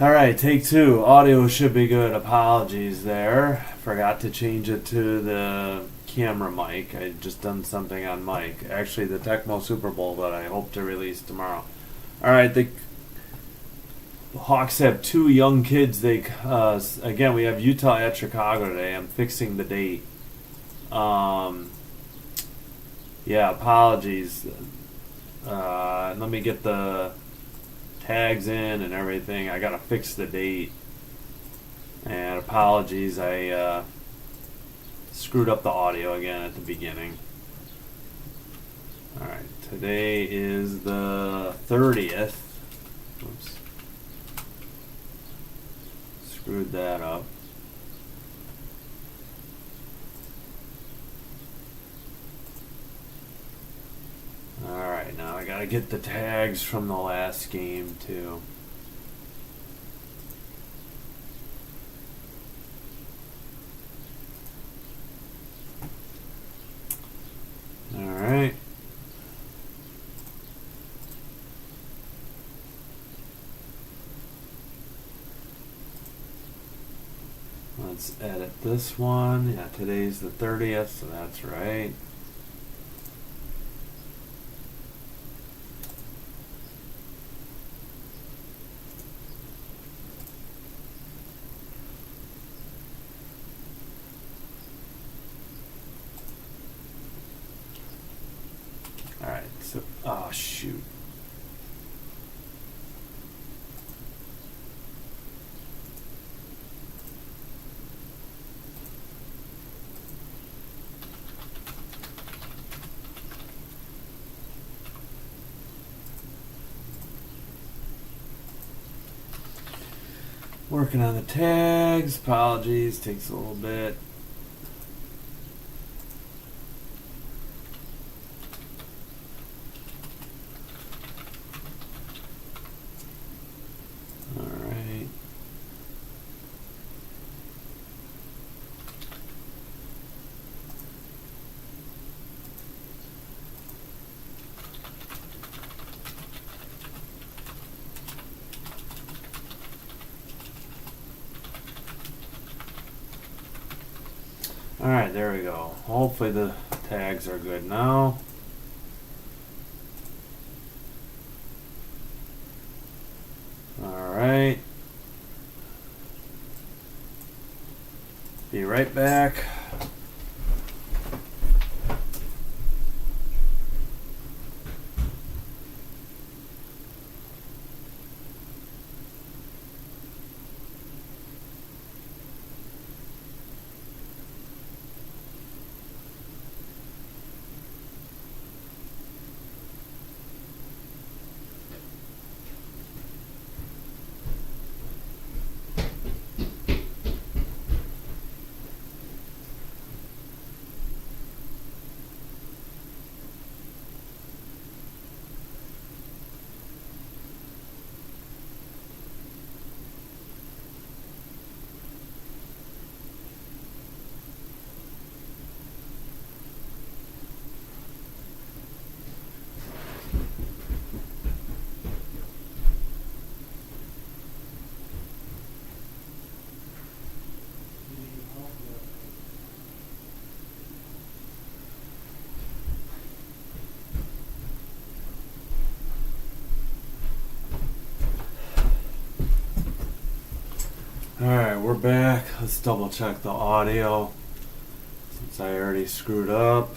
Alright, take two. Audio should be good. Apologies there. Forgot to change it to the camera mic. I just done something on mic. Actually, the Tecmo Super Bowl that I hope to release tomorrow. Alright, the Hawks have two young kids. Again, we have Utah at Chicago today. I'm fixing the date. Yeah, apologies. Let me get the tags in and everything. I gotta fix the date. And apologies, I screwed up the audio again at the beginning. Alright, today is the 30th. Oops. Screwed that up. Alright, now I gotta get the tags from the last game too. Alright. Let's edit this one. Yeah, today's the 30th, so that's right. Alright, so, oh shoot. Working on the tags. Apologies, takes a little bit. Alright. Alright, there we go. Hopefully the tags are good now. Alright. Be right back. Alright, we're back. Let's double check the audio since I already screwed up.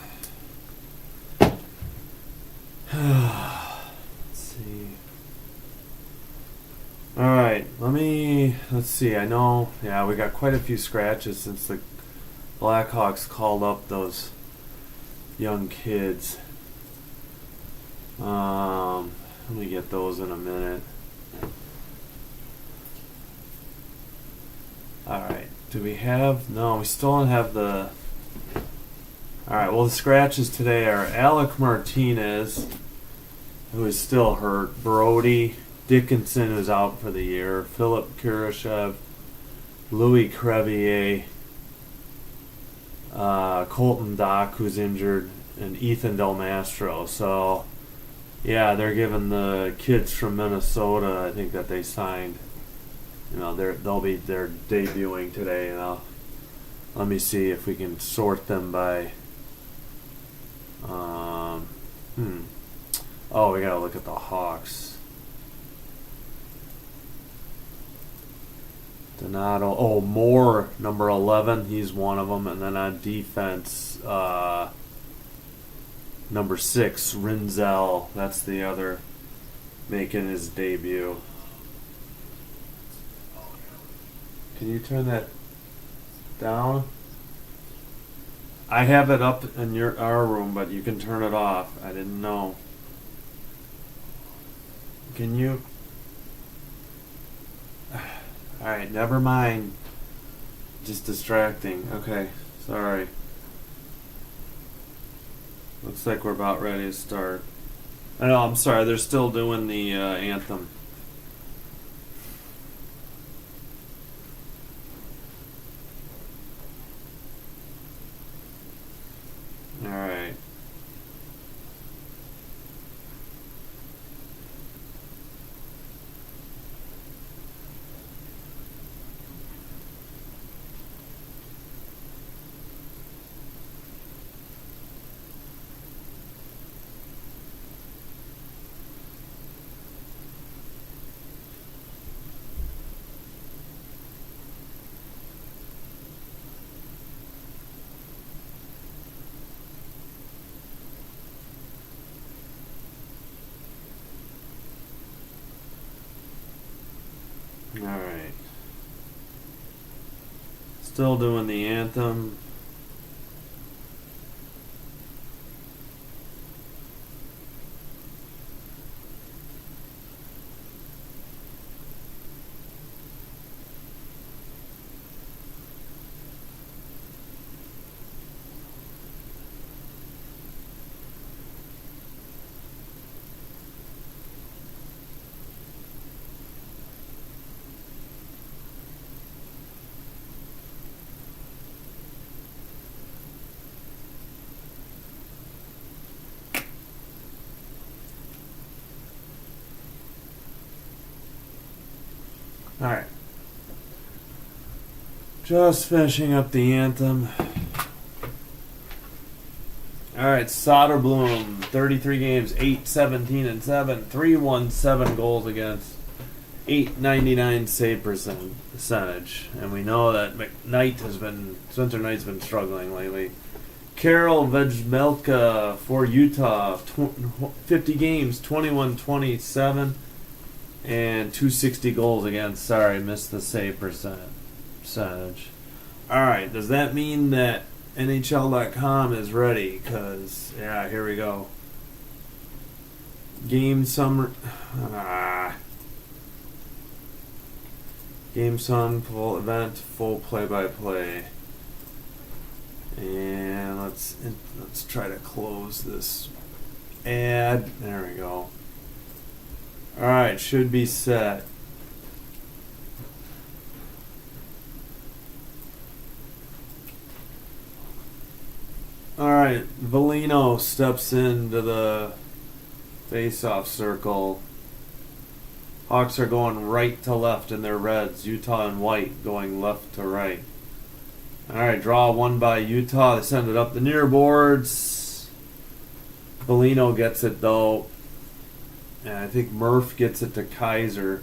Let's see. Alright, let's see. I know, yeah, we got quite a few scratches since the Blackhawks called up those young kids. Let me get those in a minute. Alright, do we have... No, we still don't have the... Alright, well the scratches today are Alec Martinez, who is still hurt, Brody Dickinson, who's out for the year, Philip Kurashev, Louis Crevier, Colton Dock, who's injured, and Ethan Del Mastro. So, yeah, they're giving the kids from Minnesota, I think, that they signed they're debuting today, and let me see if we can sort them by. Oh, we gotta look at the Hawks. Donato. Oh, Moore, number 11. He's one of them. And then on defense, number 6, Rinzel. That's the other, making his debut. Can you turn that down? I have it up in our room, but you can turn it off. I didn't know. Can you? Alright, never mind. Just distracting. Okay, sorry. Looks like we're about ready to start. I know, I'm sorry, they're still doing the anthem. Alright. Alright. Still doing the anthem. Alright. Just finishing up the anthem. Alright, Soderblom, 33 games, 8-17-7, 317 goals against, 899 save percentage. And we know that Spencer Knight's been struggling lately. Karel Vejmelka for Utah, 50 games, 21-27. And 260 goals against. Sorry, missed the save percentage. Alright, does that mean that NHL.com is ready? Because, yeah, here we go. Game summary. Game Sun, full event, full play-by-play. And let's try to close this ad. There we go. Alright, should be set. Alright, Velino steps into the face-off circle. Hawks are going right to left in their reds. Utah and white going left to right. Alright, draw one by Utah. They send it up the near boards. Velino gets it though. And I think Murph gets it to Kaiser.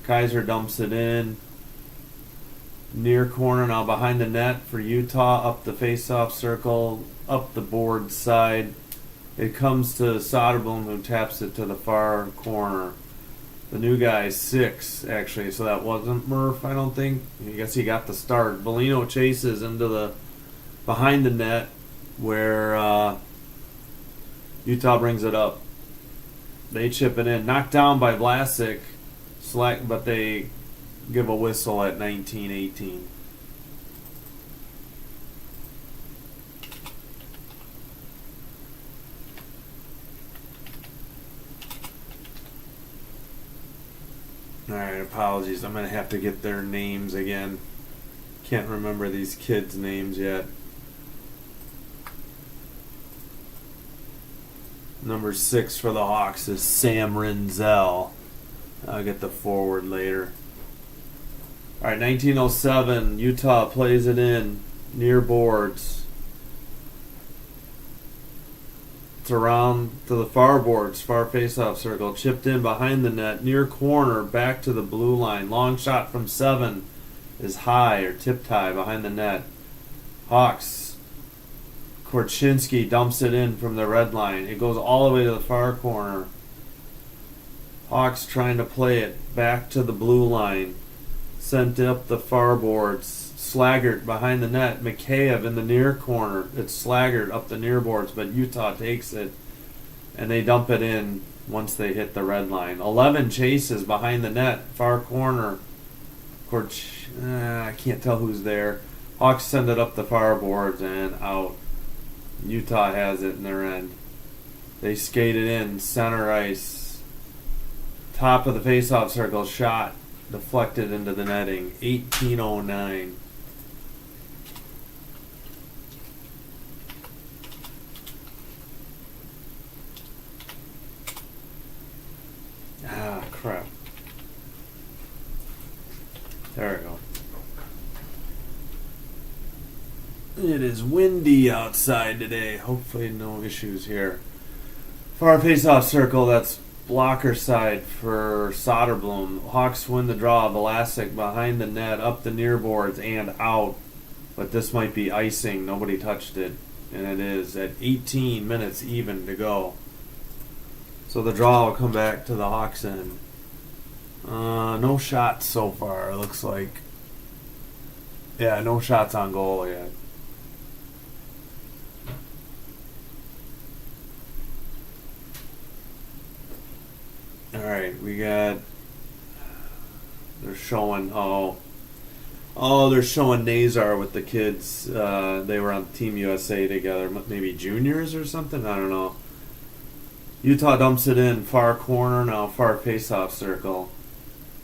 Kaiser dumps it in. Near corner now behind the net for Utah. Up the face-off circle. Up the board side. It comes to Soderblom, who taps it to the far corner. The new guy is 6, actually, so that wasn't Murph, I don't think. I guess he got the start. Velino chases into the behind the net where Utah brings it up. They chip it in. Knocked down by Vlasic, but they give a whistle at 19-18. Alright, apologies. I'm going to have to get their names again. Can't remember these kids' names yet. Number 6 for the Hawks is Sam Rinzel. I'll get the forward later. All right, 1907. Utah plays it in near boards. It's around to the far boards, far faceoff circle. Chipped in behind the net, near corner, back to the blue line. Long shot from 7 is high or tipped high behind the net. Hawks. Korchinski dumps it in from the red line. It goes all the way to the far corner. Hawks trying to play it back to the blue line. Sent up the far boards. Slaggert behind the net. Mikheyev in the near corner. It's Slaggert up the near boards, but Utah takes it. And they dump it in once they hit the red line. 11 chases behind the net. Far corner. I can't tell who's there. Hawks send it up the far boards and out. Utah has it in their end. They skate it in. Center ice. Top of the faceoff circle. Shot. Deflected into the netting. 1809. Ah, crap. There we go. It is windy outside today. Hopefully no issues here. Far face-off circle, that's blocker side for Soderblom. Hawks win the draw. Vlasic behind the net, up the near boards, and out. But this might be icing. Nobody touched it. And it is at 18 minutes even to go. So the draw will come back to the Hawks end. No shots so far, it looks like. Yeah, no shots on goal yet. Alright, we got... They're showing... they're showing Nazar with the kids. They were on Team USA together. Maybe juniors or something? I don't know. Utah dumps it in. Far corner now. Far faceoff circle.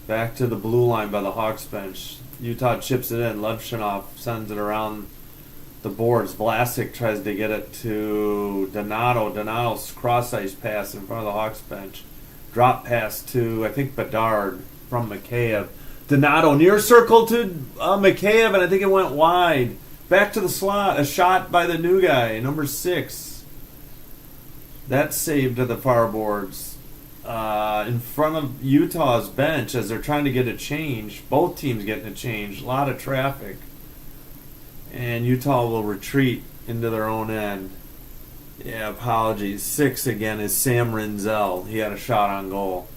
Back to the blue line by the Hawks bench. Utah chips it in. Levshinov sends it around the boards. Vlasic tries to get it to Donato. Donato's cross ice pass in front of the Hawks bench. Drop pass to, I think, Bedard from Mikheyev. Donato near circle to Mikheyev, and I think it went wide. Back to the slot. A shot by the new guy, number 6. That's saved to the far boards. In front of Utah's bench as they're trying to get a change. Both teams getting a change. A lot of traffic. And Utah will retreat into their own end. Yeah, apologies. 6 again is Sam Rinzel. He had a shot on goal.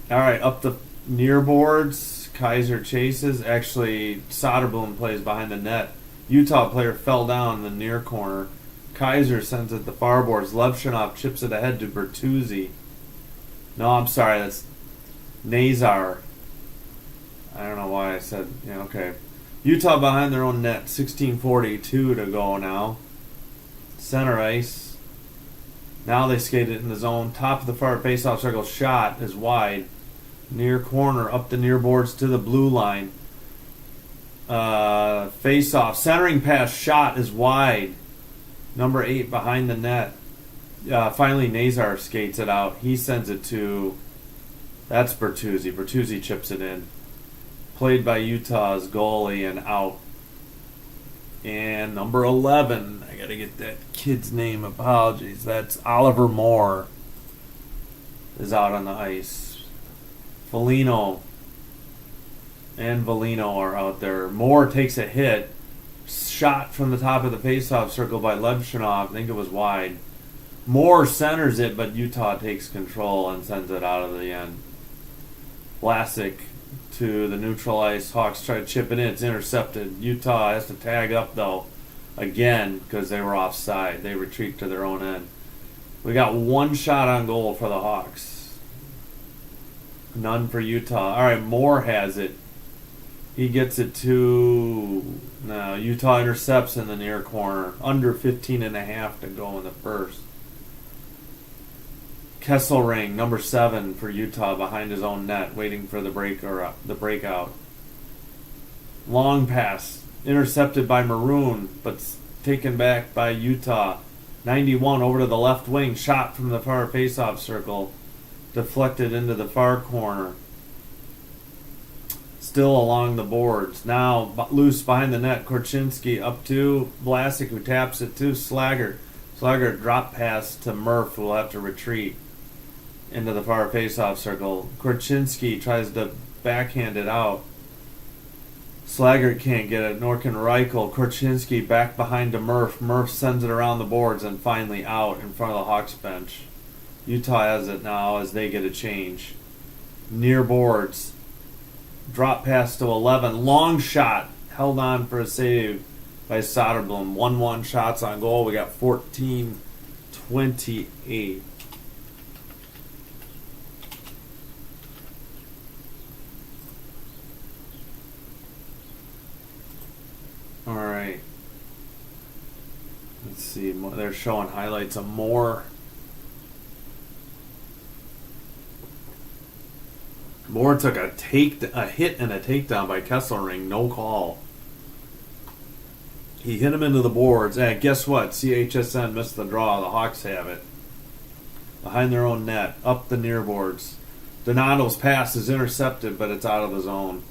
Alright, up the near boards. Kaiser chases. Actually, Soderblom plays behind the net. Utah player fell down in the near corner. Kaiser sends it the far boards. Levshinov chips it ahead to Bertuzzi. No, I'm sorry. That's Nazar. I don't know why I said... Yeah, okay. Utah behind their own net. 16:42 to go now. Center ice. Now they skate it in the zone. Top of the far faceoff circle. Shot is wide. Near corner. Up the near boards to the blue line. Face-off. Centering pass. Shot is wide. Number 8 behind the net. Finally, Nazar skates it out. He sends it to... That's Bertuzzi. Bertuzzi chips it in. Played by Utah's goalie and out. And number 11. I got to get that kid's name. Apologies. That's Oliver Moore. Is out on the ice. Foligno and Volino are out there. Moore takes a hit. Shot from the top of the faceoff circle by Levshinov. I think it was wide. Moore centers it, but Utah takes control and sends it out of the end. Vlasic to the neutral ice. Hawks try to chip it in. It's intercepted. Utah has to tag up, though, again, because they were offside. They retreat to their own end. We got one shot on goal for the Hawks. None for Utah. All right, Moore has it. He gets it to... No, Utah intercepts in the near corner. Under 15.5 to go in the first. Kesselring, number 7 for Utah, behind his own net, waiting for the breakout. Long pass, intercepted by Maroon, but taken back by Utah. 91 over to the left wing, shot from the far faceoff circle, deflected into the far corner. still along the boards. Now loose behind the net. Korchinski up to Vlasic, who taps it to Slaggert. Slaggert drop pass to Murph, who will have to retreat into the far faceoff circle. Korchinski tries to backhand it out. Slaggert can't get it, nor can Reichel. Korchinski back behind to Murph. Murph sends it around the boards and finally out in front of the Hawks bench. Utah has it now as they get a change. Near boards. Drop pass to 11. Long shot. Held on for a save by Soderblom. 1-1 shots on goal. We got 14-28. All right. Let's see. They're showing highlights of Moore. Moore took a hit and a takedown by Kesselring. No call. He hit him into the boards. And guess what? CHSN missed the draw. The Hawks have it. Behind their own net. Up the near boards. Donato's pass is intercepted, but it's out of the zone.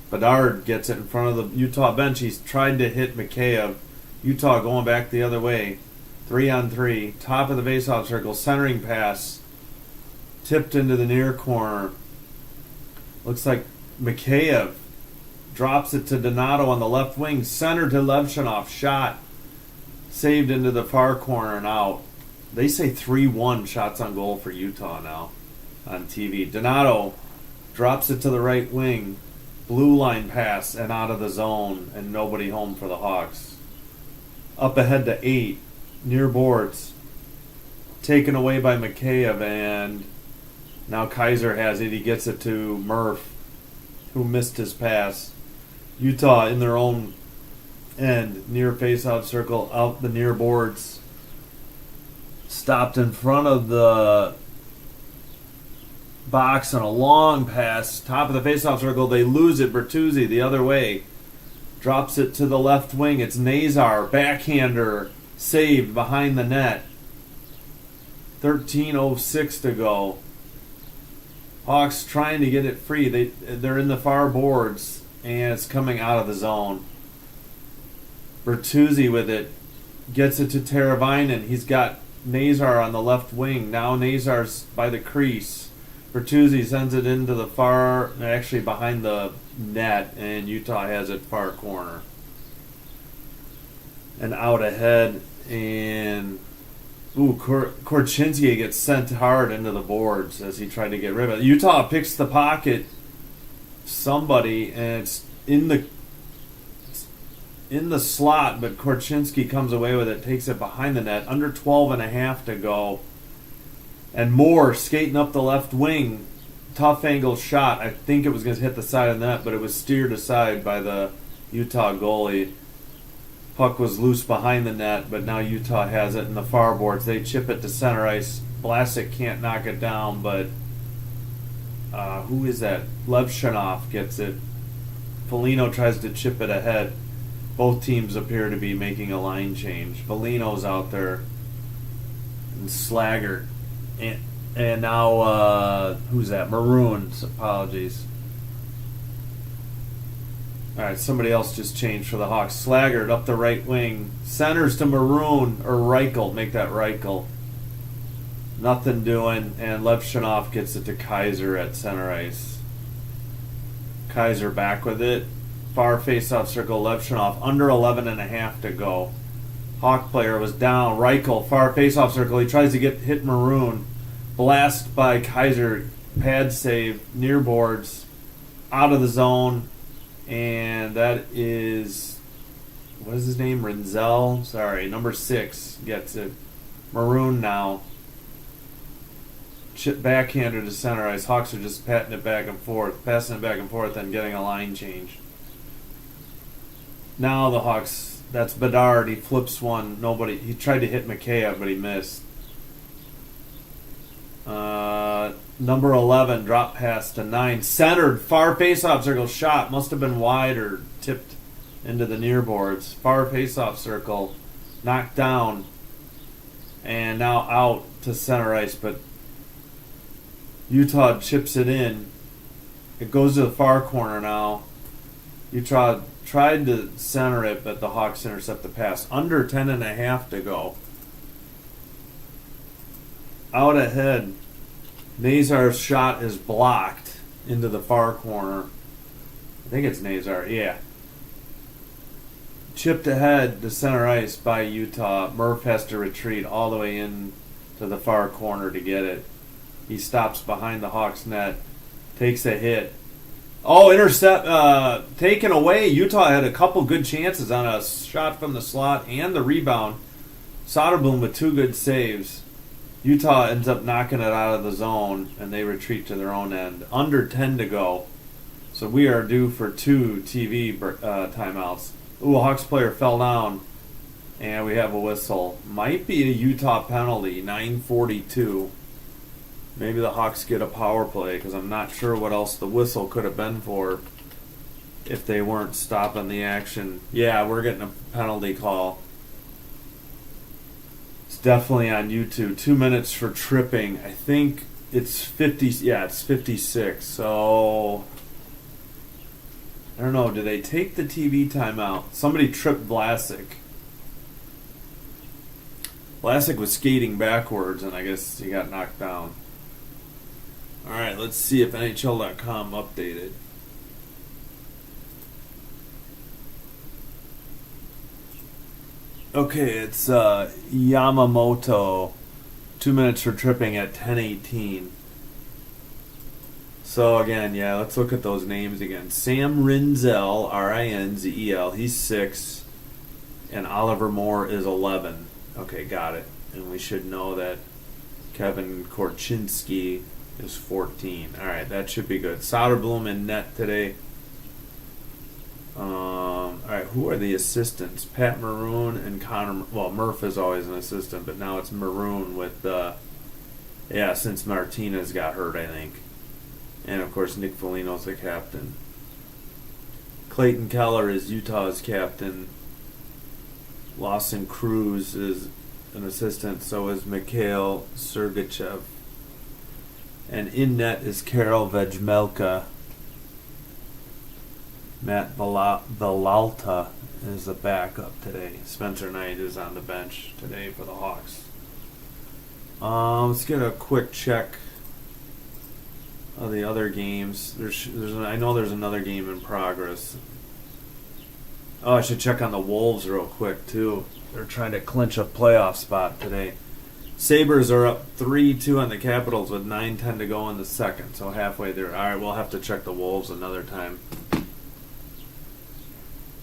Bedard gets it in front of the Utah bench. He's tried to hit Mikheyev. Utah going back the other way. 3-on-3. Top of the faceoff circle. Centering pass. Tipped into the near corner. Looks like Mikheyev drops it to Donato on the left wing. Center to Levshinov. Shot. Saved into the far corner and out. They say 3-1 shots on goal for Utah now on TV. Donato drops it to the right wing. Blue line pass and out of the zone and nobody home for the Hawks. Up ahead to 8. Near boards. Taken away by Mikheyev and now Kaiser has it. He gets it to Murph, who missed his pass. Utah in their own end. Near faceoff circle. Out the near boards. Stopped in front of the box on a long pass. Top of the faceoff circle. They lose it. Bertuzzi the other way. Drops it to the left wing. It's Nazar. Backhander. Saved behind the net. 13:06 to go. Hawks trying to get it free. They're in the far boards, and it's coming out of the zone. Bertuzzi with it. Gets it to Teravainen. He's got Nazar on the left wing. Now Nazar's by the crease. Bertuzzi sends it into the far, actually behind the net, and Utah has it far corner. And out ahead, and Korchinski gets sent hard into the boards as he tried to get rid of it. Utah picks the pocket, somebody, and it's in the slot, but Korchinski comes away with it, takes it behind the net, under 12.5 to go. And Moore skating up the left wing, tough angle shot. I think it was going to hit the side of the net, but it was steered aside by the Utah goalie. Puck was loose behind the net, but now Utah has it in the far boards. They chip it to center ice. Vlasic can't knock it down, but who is that? Levshinov gets it. Foligno tries to chip it ahead. Both teams appear to be making a line change. Foligno's out there. And Slaggert. And now, who's that? Maroon. Apologies. All right, somebody else just changed for the Hawks. Slaggert up the right wing. Centers to Maroon or Reichel. Make that Reichel. Nothing doing. And Levshinov gets it to Kaiser at center ice. Kaiser back with it. Far face-off circle. Levshinov under 11.5 to go. Hawk player was down. Reichel, far face-off circle. He tries to hit Maroon. Blast by Kaiser. Pad save. Near boards. Out of the zone. And that is, what is his name? Renzel? Sorry, number 6 gets it. Maroon now. Chip backhander to center ice. Hawks are just passing it back and forth, and getting a line change. Now the Hawks, that's Bedard. He flips one. He tried to hit Mikheyev, but he missed. Number 11, drop pass to 9. Centered, far face-off circle, shot. Must have been wide or tipped into the near boards. Far face-off circle, knocked down. And now out to center ice, but Utah chips it in. It goes to the far corner now. Utah tried to center it, but the Hawks intercept the pass. Under 10.5 to go. Out ahead, Nazar's shot is blocked into the far corner. I think it's Nazar, yeah. Chipped ahead to center ice by Utah. Murph has to retreat all the way in to the far corner to get it. He stops behind the Hawks net, takes a hit. Oh, intercept, taken away. Utah had a couple good chances on a shot from the slot and the rebound. Soderblom with 2 good saves. Utah ends up knocking it out of the zone, and they retreat to their own end. Under 10 to go. So we are due for 2 TV timeouts. Ooh, a Hawks player fell down, and we have a whistle. Might be a Utah penalty, 9:42. Maybe the Hawks get a power play, because I'm not sure what else the whistle could have been for if they weren't stopping the action. Yeah, we're getting a penalty call. It's definitely on YouTube. 2 minutes for tripping. I think it's 50. Yeah, it's 56. So I don't know. Do they take the TV timeout? Somebody tripped Vlasic. Vlasic was skating backwards, and I guess he got knocked down. All right, let's see if NHL.com updated. Okay, it's Yamamoto. 2 minutes for tripping at 10:18. So again, yeah, let's look at those names again. Sam Rinzel, Rinzel, he's 6, and Oliver Moore is 11. Okay, got it. And we should know that Kevin Korchinski is 14. All right, that should be good. Soderblom in net today. All right, who are the assistants? Pat Maroon and Connor. Well, Murph is always an assistant, but now it's Maroon with, since Martinez got hurt, I think. And, of course, Nick Foligno's the captain. Clayton Keller is Utah's captain. Lawson Cruz is an assistant. So is Mikhail Sergachev. And in net is Karel Vejmelka. Matt Villalta is the backup today. Spencer Knight is on the bench today for the Hawks. Let's get a quick check of the other games. I know there's another game in progress. Oh, I should check on the Wolves real quick, too. They're trying to clinch a playoff spot today. Sabres are up 3-2 on the Capitals with 9:10 to go in the second, so halfway there. All right, we'll have to check the Wolves another time.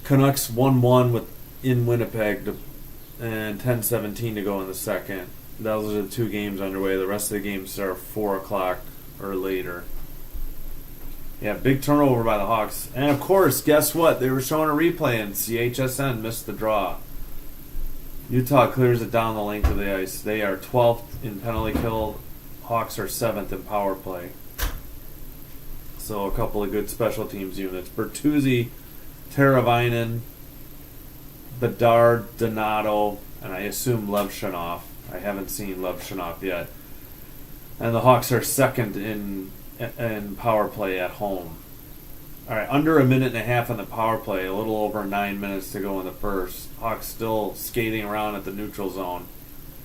Canucks 1-1 in Winnipeg and 10:17 to go in the second. Those are the 2 games underway. The rest of the games are 4 o'clock or later. Yeah, big turnover by the Hawks. And, of course, guess what? They were showing a replay, and CHSN missed the draw. Utah clears it down the length of the ice. They are 12th in penalty kill. Hawks are 7th in power play. So a couple of good special teams units. Bertuzzi, Teravainen, Bedard, Donato, and I assume Levshunov. I haven't seen Levshunov yet. And the Hawks are 2nd in power play at home. All right, under a minute and a half on the power play, a little over 9 minutes to go in the first. Hawks still skating around at the neutral zone.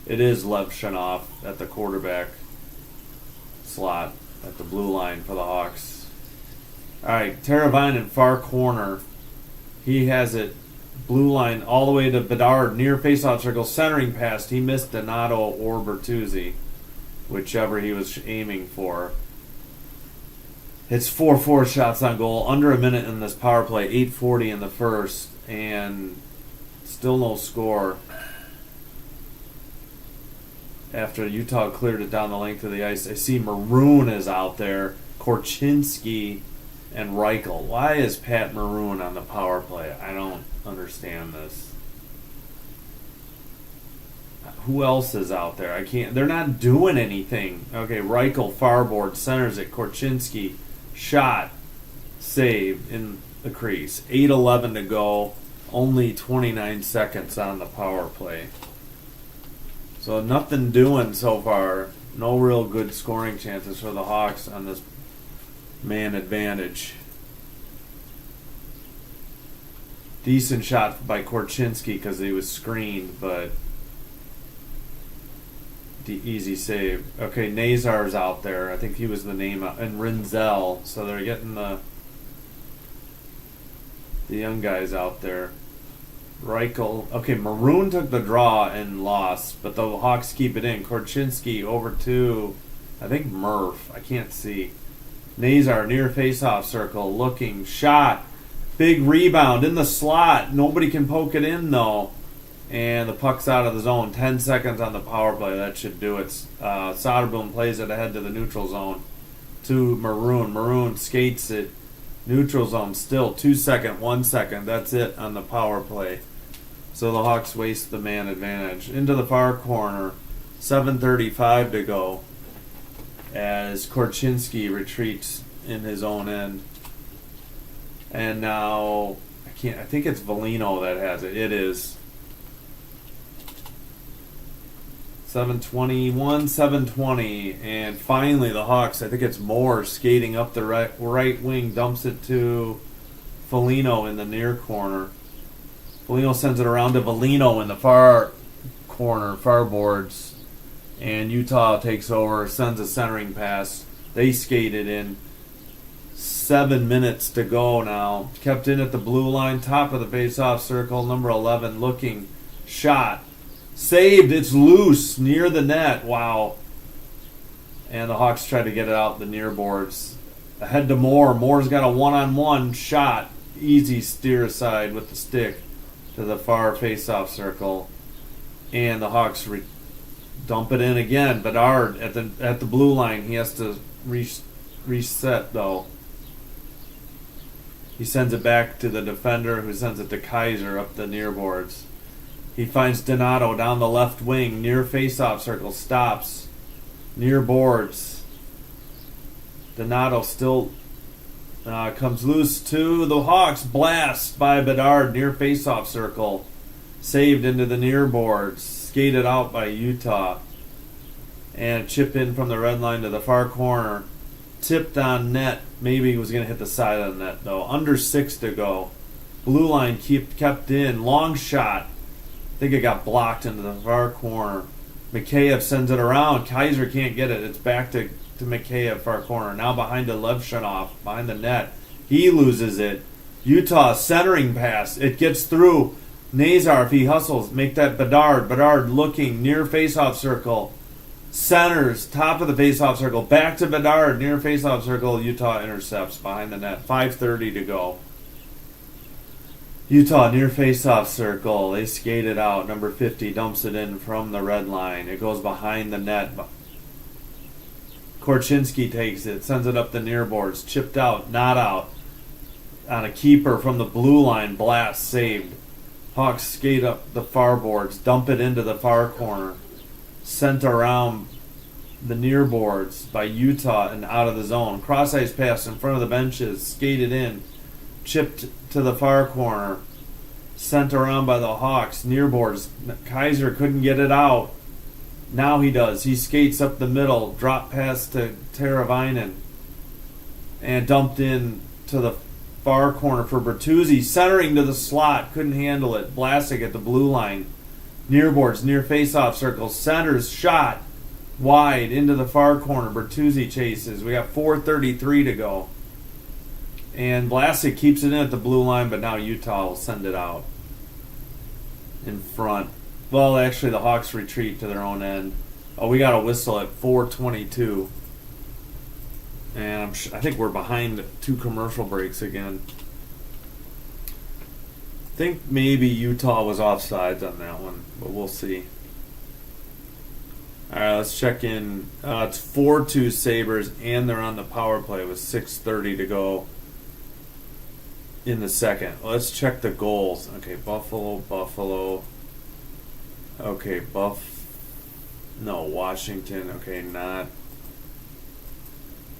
It is Levshunov at the quarterback slot at the blue line for the Hawks. All right, Teravainen far corner. He has it blue line all the way to Bedard near faceoff circle, centering past. He missed Donato or Bertuzzi, whichever he was aiming for. It's 4-4 shots on goal, under a minute in this power play, 8:40 in the first, and still no score after Utah cleared it down the length of the ice. I see Maroon is out there, Korchinski, and Reichel. Why is Pat Maroon on the power play? I don't understand this. Who else is out there? I can't. They're not doing anything. Okay, Reichel farboard centers it. Korchinski shot, save in the crease. 8:11 to go. Only 29 seconds on the power play. So nothing doing so far. No real good scoring chances for the Hawks on this man advantage. Decent shot by Korchinski because he was screened, but the easy save. Okay, Nazar's out there. I think he was the name. And Rinzel. So they're getting the young guys out there. Reichel. Okay, Maroon took the draw and lost, but the Hawks keep it in. Korchinski over to, I think, Murph. I can't see. Nazar near faceoff circle. Looking. Shot. Big rebound in the slot. Nobody can poke it in, though. And the puck's out of the zone. 10 seconds on the power play. That should do it. Soderblom plays it ahead to the neutral zone. To Maroon. Maroon skates it. Neutral zone still. 2 second, 1 second. That's it on the power play. So the Hawks waste the man advantage. Into the far corner. 7:35 to go. As Korchinski retreats in his own end. And now, I think it's Volino that has it. It is. 7:21, 7:20. And finally, the Hawks, I think it's Moore skating up the right wing, dumps it to Foligno in the near corner. Foligno sends it around to Volino in the far corner, far boards. And Utah takes over, sends a centering pass. They skate it in. 7 minutes to go now. Kept in at the blue line, top of the face-off circle. Number 11 looking. Shot. Saved. It's loose near the net. Wow. And the Hawks try to get it out the near boards. Ahead to Moore. Moore's got a one-on-one shot. Easy steer aside with the stick to the far face-off circle. And the Hawks dump it in again. Bedard at the blue line. He has to reset though. He sends it back to the defender, who sends it to Kaiser up the near boards. He finds Donato down the left wing, near face-off circle, stops, near boards. Donato still comes loose to the Hawks. Blast by Bedard, near face-off circle. Saved into the near boards. Skated out by Utah. And chip in from the red line to the far corner. Tipped on net. Maybe he was going to hit the side of the net, though. Under 6 to go. Blue line kept in. Long shot. I think it got blocked into the far corner. Mikheyev sends it around. Kaiser can't get it. It's back to Mikheyev, far corner. Now behind to Levshunov, behind the net. He loses it. Utah centering pass. It gets through. Nazar, if he hustles, make that Bedard. Bedard looking near faceoff circle. Centers, top of the faceoff circle. Back to Bedard, near faceoff circle. Utah intercepts behind the net. 5:30 to go. Utah near faceoff circle. They skate it out. Number 50 dumps it in from the red line. It goes behind the net. Korchinski takes it, sends it up the near boards. Chipped out, not out. On a keeper from the blue line. Blast saved. Hawks skate up the far boards. Dump it into the far corner. Sent around the near boards by Utah and out of the zone. Cross ice pass in front of the benches. Skated in. Chipped to the far corner. Sent around by the Hawks. Near boards. Kaiser couldn't get it out. Now he does. He skates up the middle. Drop pass to Teravainen. And dumped in to the far corner for Bertuzzi. Centering to the slot. Couldn't handle it. Blasting at the blue line. Near boards. Near face-off circle. Centers. Shot. Wide into the far corner. Bertuzzi chases. We got 4:33 to go. And Vlasic keeps it in at the blue line, but now Utah will send it out in front. Well, actually, the Hawks retreat to their own end. Oh, we got a whistle at 4:22. And I think we're behind 2 commercial breaks again. I think maybe Utah was offsides on that one, but we'll see. All right, let's check in. It's 4-2 Sabres, and they're on the power play with 6:30 to go in the second. Let's check the goals. Okay, Buffalo. Okay, Washington. Okay, not.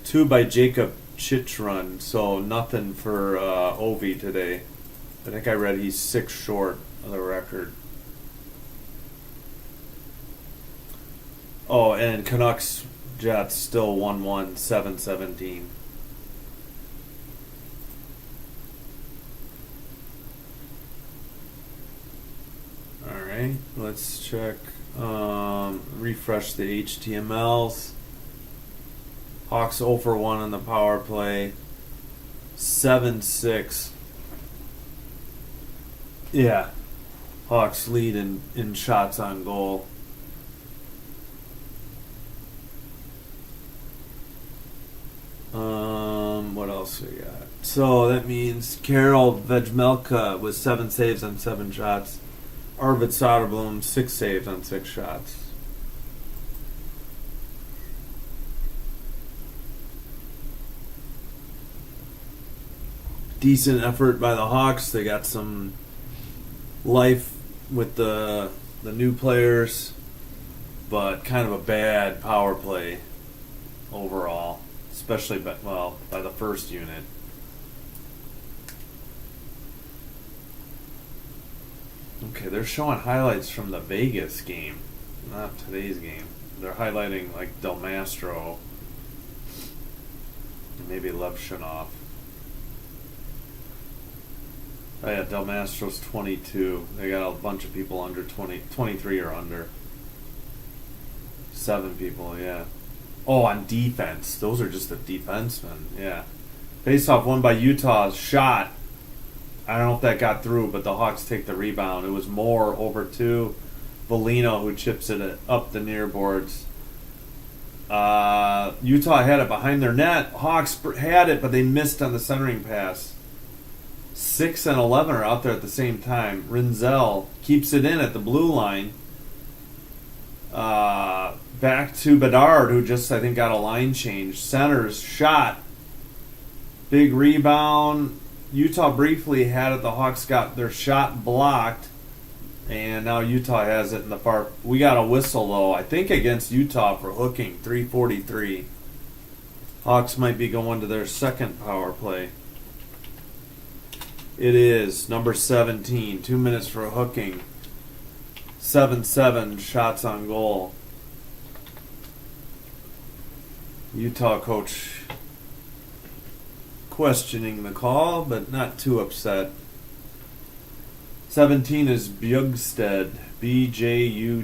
2 by Jacob Chitron, so nothing for Ovi today. I think I read he's 6 short of the record. Oh, and Canucks Jets still 1-1, 7-17. Okay, let's check. Refresh the HTMLs. Hawks 0 for 1 on the power play. 7-6. Yeah. Hawks lead in shots on goal. What else we got? So that means Karel Vejmelka with 7 saves on 7 shots. Arvid Soderblom 6 saves on 6 shots. Decent effort by the Hawks. They got some life with the new players, but kind of a bad power play overall, especially by the first unit. Okay, they're showing highlights from the Vegas game, not today's game. They're highlighting like Del Mastro and maybe Levshunov. Oh yeah, Del Mastro's 22. They got a bunch of people under 20, 23 or under. 7 people, yeah. Oh, on defense. Those are just the defensemen, yeah. Face-off won by Utah. Shot. I don't know if that got through, but the Hawks take the rebound. It was Moore over to Volino, who chips it up the near boards. Utah had it behind their net. Hawks had it, but they missed on the centering pass. 6 and 11 are out there at the same time. Rinzel keeps it in at the blue line. Back to Bedard, who just, I think, got a line change. Centers, shot. Big rebound. Utah briefly had it. The Hawks got their shot blocked. And now Utah has it in the far. We got a whistle, though, I think, against Utah for hooking. 3:43. Hawks might be going to their second power play. It is number 17. 2 minutes for hooking. 7-7 shots on goal. Utah coach questioning the call, but not too upset. 17 is Bjugstad. Bjugstad.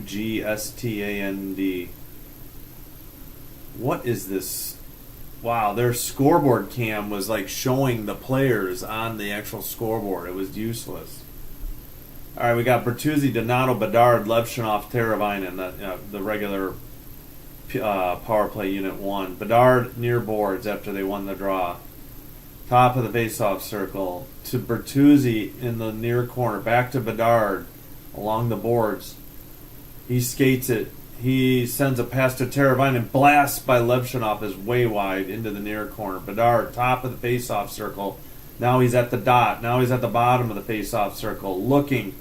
What is this? Wow, their scoreboard cam was like showing the players on the actual scoreboard. It was useless. All right, we got Bertuzzi, Donato, Bedard, Levshunov, Teravainen, the regular power play unit 1. Bedard near boards after they won the draw. Top of the face-off circle to Bertuzzi in the near corner. Back to Bedard along the boards. He skates it. He sends a pass to Teravainen. Blast by Levshunov is way wide into the near corner. Bedard, top of the face-off circle. Now he's at the dot. Now he's at the bottom of the face-off circle. Looking.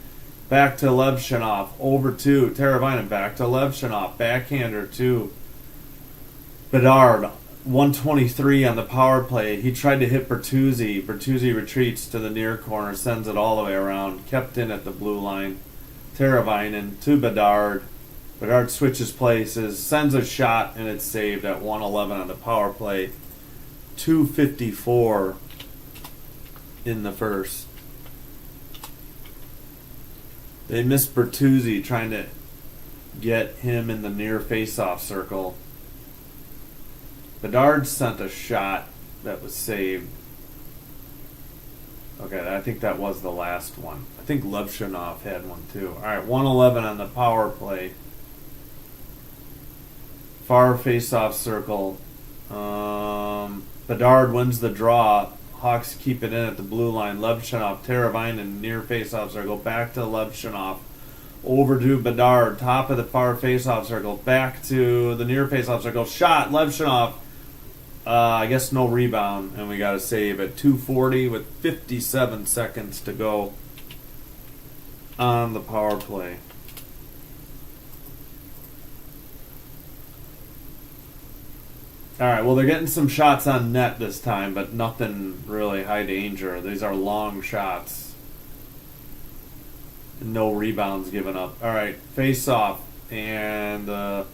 Back to Levshunov. Over to Teravainen. Back to Levshunov. Backhander to Bedard. 123 on the power play. He tried to hit Bertuzzi. Bertuzzi retreats to the near corner. Sends it all the way around. Kept in at the blue line. Teravainen to Bedard. Bedard switches places, sends a shot, and it's saved at 111 on the power play. 2:54 in the first. They missed Bertuzzi trying to get him in the near face-off circle. Bedard sent a shot that was saved. Okay, I think that was the last one. I think Levshunov had one too. All right, 111 on the power play. Far face-off circle. Bedard wins the draw. Hawks keep it in at the blue line. Levshunov, Teravainen, near face-off circle. Back to Levshunov. Over to Bedard. Top of the far face-off circle. Back to the near face-off circle. Shot. Levshunov. I guess no rebound. And we got a save at 2:40 with 57 seconds to go on the power play. All right, well, they're getting some shots on net this time, but nothing really high danger. These are long shots. No rebounds given up. All right, face off. And the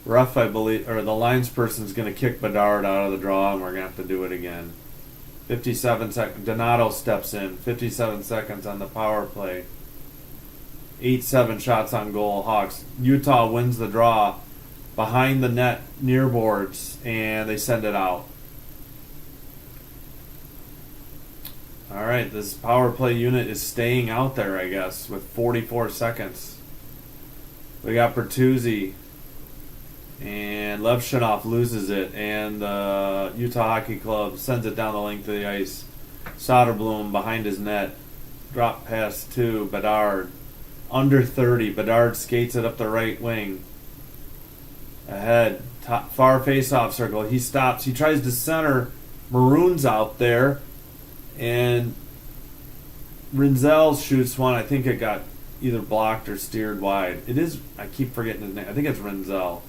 ref, I believe, or the linesperson's going to kick Bedard out of the draw, and we're going to have to do it again. 57 seconds. Donato steps in. 57 seconds on the power play. 8-7 shots on goal, Hawks. Utah wins the draw behind the net near boards, and they send it out. All right, this power play unit is staying out there, I guess, with 44 seconds. We got Bertuzzi, and Levshunov loses it, and the Utah Hockey Club sends it down the length of the ice. Soderblom behind his net. Drop pass to Bedard. Under 30. Bedard skates it up the right wing. Ahead. Far face-off circle. He stops. He tries to center. Maroon's out there. And Rinzel shoots one. I think it got either blocked or steered wide. It is, I keep forgetting his name. I think it's Rinzel.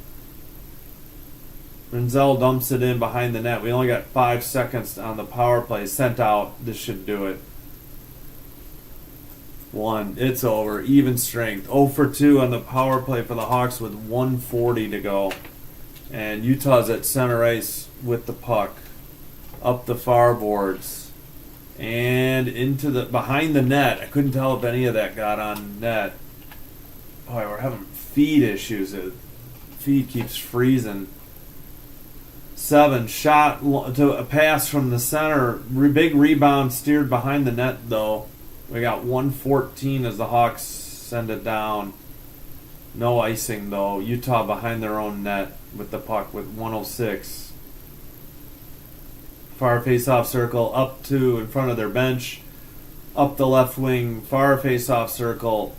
Rinzel dumps it in behind the net. We only got 5 seconds on the power play. Sent out. This should do it. 1. It's over. Even strength. 0 for 2 on the power play for the Hawks with 1:40 to go. And Utah's at center ice with the puck. Up the far boards. And into the behind the net. I couldn't tell if any of that got on net. Boy, we're having feed issues. The feed keeps freezing. 7 shot to a pass from the center. Big rebound steered behind the net though. We got 1:14 as the Hawks send it down. No icing though. Utah behind their own net with the puck with 1:06. Far face-off circle up to in front of their bench. Up the left wing. Far face-off circle.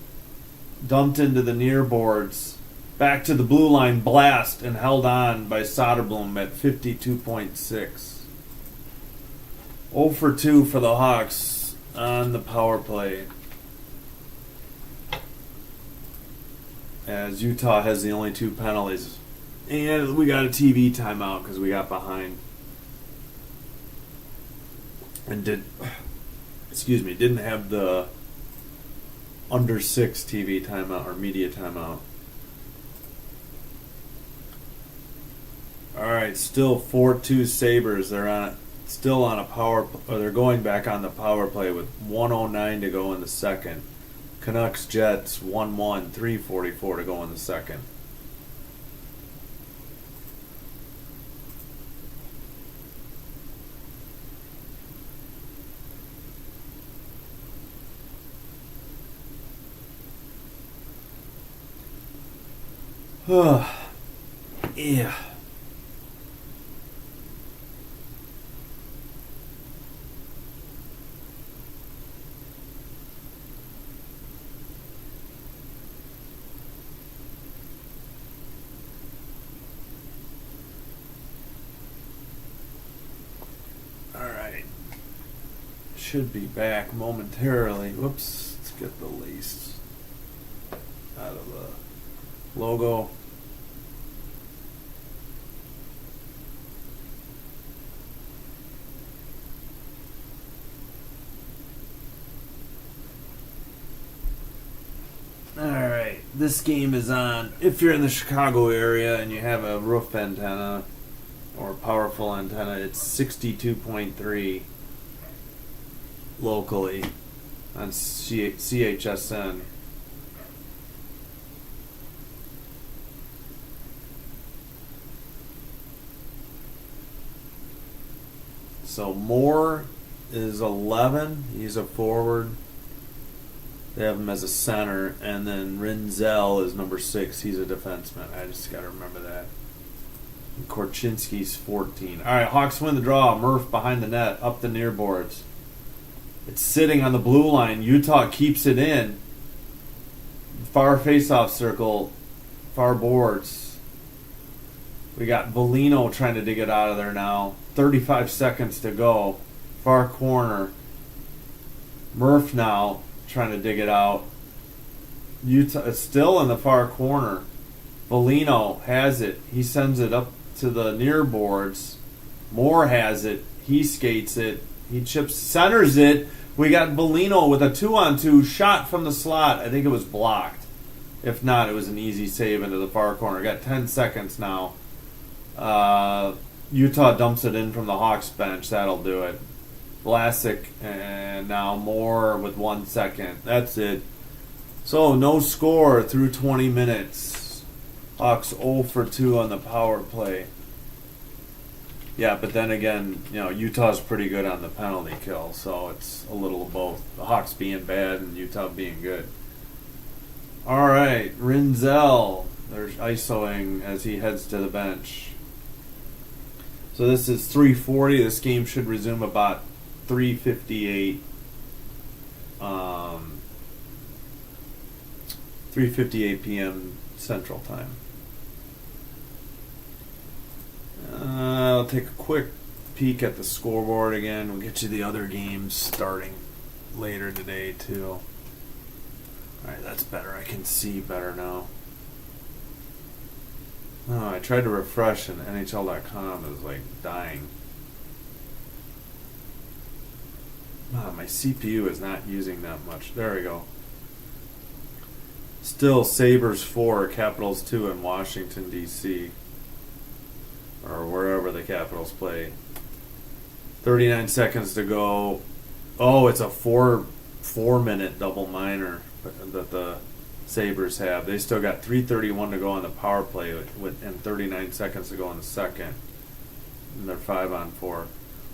Dumped into the near boards. Back to the blue line, blast, and held on by Soderblom at 52.6. 0 for 2 for the Hawks on the power play. As Utah has the only 2 penalties. And we got a TV timeout because we got behind. And didn't have the under 6 TV timeout or media timeout. All right, still 4-2 Sabres. They're still on a power, or they're going back on the power play with 1:09 to go in the second. Canucks Jets 1-1, 3:44 to go in the second. Yeah. Should be back momentarily. Whoops, let's get the lace out of the logo. Alright, this game is on. If you're in the Chicago area and you have a roof antenna or powerful antenna, it's 62.3 locally on CHSN. So Moore is 11. He's a forward. They have him as a center, and then Rinzel is number 6. He's a defenseman. I just got to remember that. And Korchinski's 14. All right, Hawks win the draw. Murph behind the net, up the near boards. It's sitting on the blue line. Utah keeps it in. Far face-off circle, far boards. We got Bellino trying to dig it out of there now. 35 seconds to go. Far corner. Murph now trying to dig it out. Utah is still in the far corner. Bellino has it. He sends it up to the near boards. Moore has it. He skates it. He centers it. We got Bellino with a 2-on-2 shot from the slot. I think it was blocked. If not, it was an easy save into the far corner. Got 10 seconds now. Utah dumps it in from the Hawks bench. That'll do it. Vlasic and now Moore with 1 second. That's it. So, no score through 20 minutes. Hawks 0 for 2 on the power play. Yeah, but then again, Utah's pretty good on the penalty kill, so it's a little of both. The Hawks being bad and Utah being good. All right, Rinzel. They're isoing as he heads to the bench. So this is 3:40. This game should resume about 3:58. 3:58 p.m. Central Time. I'll take a quick peek at the scoreboard again. We'll get you the other games starting later today too. Alright, that's better. I can see better now. Oh, I tried to refresh and NHL.com is like dying. My CPU is not using that much. There we go. Still Sabres 4, Capitals 2 in Washington, D.C. Or wherever the Capitals play. 39 seconds to go. Oh, it's a 4-minute double minor that the Sabres have. They still got 3:31 to go on the power play and 39 seconds to go in the second. And they're 5-on-4.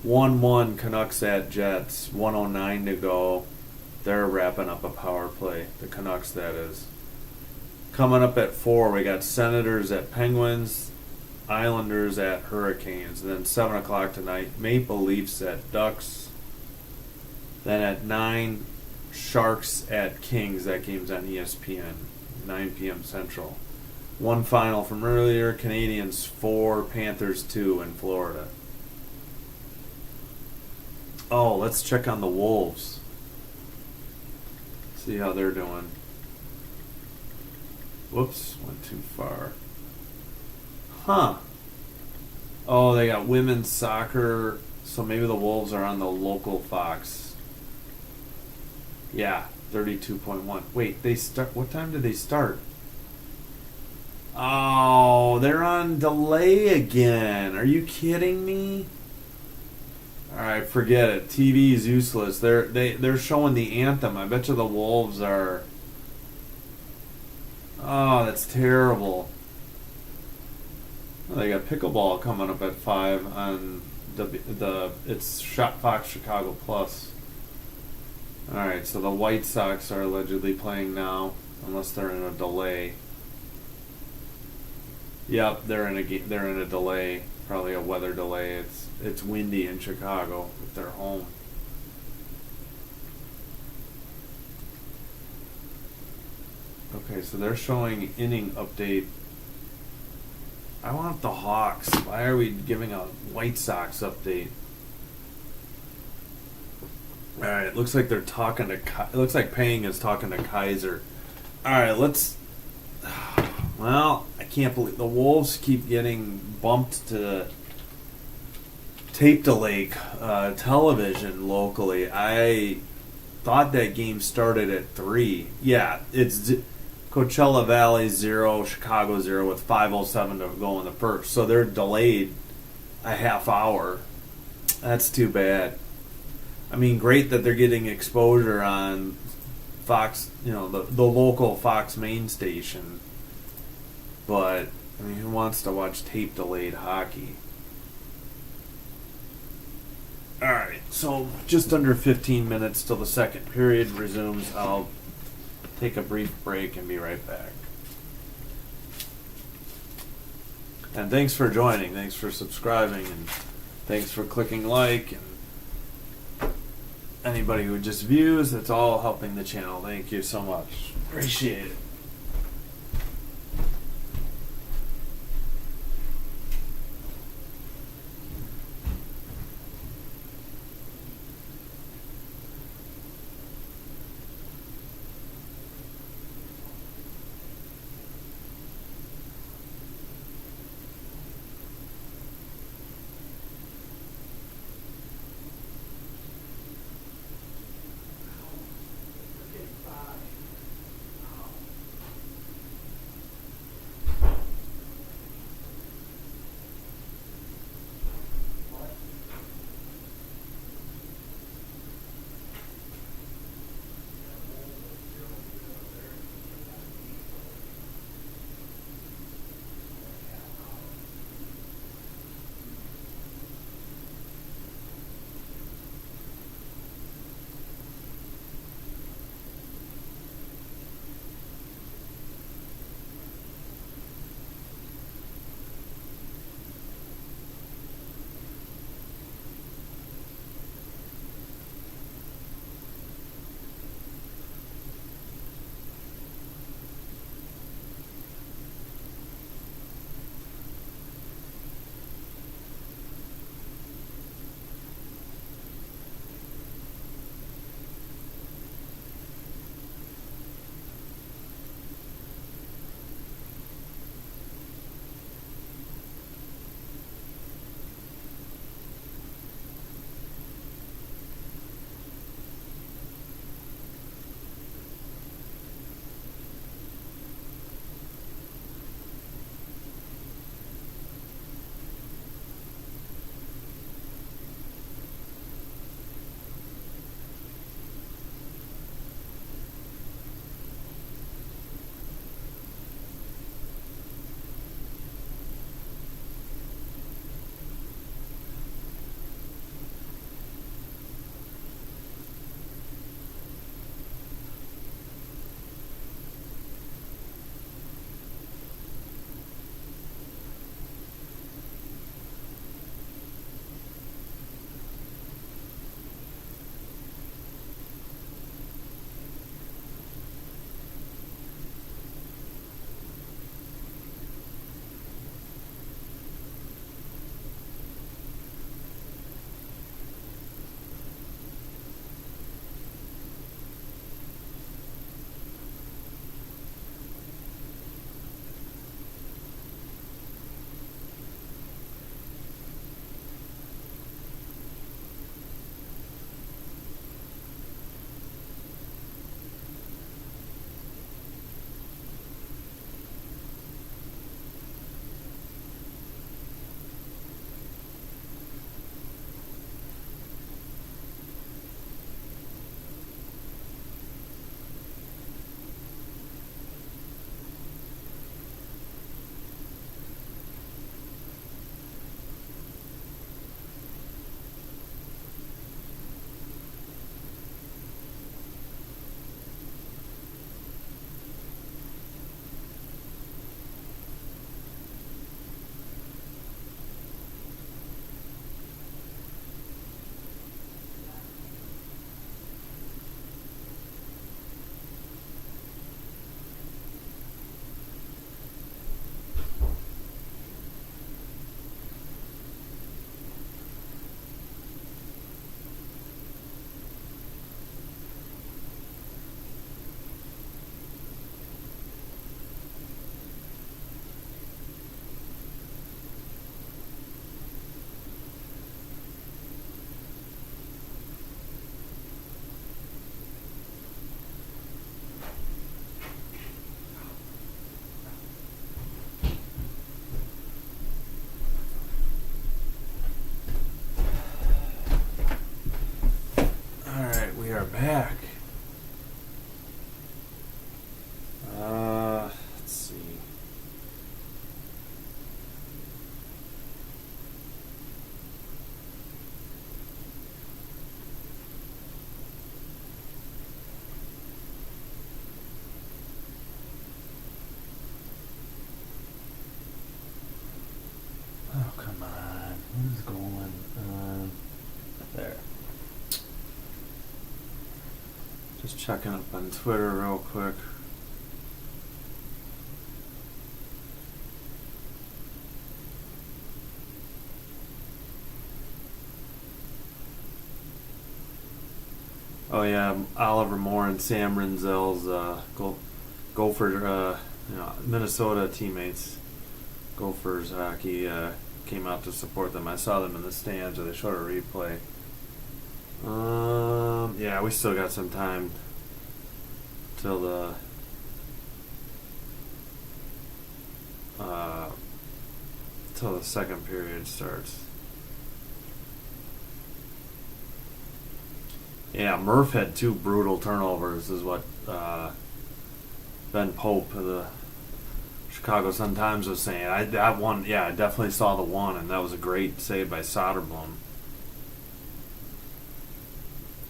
1-1 Canucks at Jets. 1:09 to go. They're wrapping up a power play. The Canucks, that is. Coming up at 4, we got Senators at Penguins, Islanders at Hurricanes. And then 7 o'clock tonight, Maple Leafs at Ducks. Then at 9, Sharks at Kings. That game's on ESPN, 9 p.m. Central. One final from earlier, Canadians 4, Panthers 2 in Florida. Oh, let's check on the Wolves. See how they're doing. Whoops, went too far. Huh. Oh, they got women's soccer, so maybe the Wolves are on the local Fox. Yeah, 32.1. Wait, they start. What time did they start? Oh, they're on delay again. Are you kidding me? All right, forget it. TV is useless. They're showing the anthem. I bet you the Wolves are. Oh, that's terrible. Well, they got pickleball coming up at 5 on it's Fox Chicago Plus. All right, so the White Sox are allegedly playing now, unless they're in a delay. Yep, they're in a delay, probably a weather delay. It's windy in Chicago if they're home. Okay, so they're showing inning update. I want the Hawks. Why are we giving a White Sox update? All right, it looks like they're talking to. It looks like Payne is talking to Kaiser. All right, let's. Well, I can't believe the Wolves keep getting bumped to tape delay television locally. I thought that game started at 3. Yeah, it's Coachella Valley 0, Chicago 0 with 5:07 to go in the first. So they're delayed a half hour. That's too bad. I mean, great that they're getting exposure on Fox, the local Fox main station. But, I mean, who wants to watch tape-delayed hockey? Alright, so just under 15 minutes till the second period resumes. I'll take a brief break and be right back. And thanks for joining. Thanks for subscribing. And thanks for clicking like. And anybody who just views, it's all helping the channel. Thank you so much. Appreciate it. back. Let's see. Oh, come on. What is going on? There. Just checking up on Twitter real quick. Oh yeah, Oliver Moore and Sam Rinzel's Gopher, Minnesota teammates, Gophers hockey, came out to support them. I saw them in the stands, or they showed a replay. Yeah, we still got some time till the second period starts. Yeah, Murph had 2 brutal turnovers, is what Ben Pope of the Chicago Sun-Times was saying. I definitely saw the one, and that was a great save by Soderblom.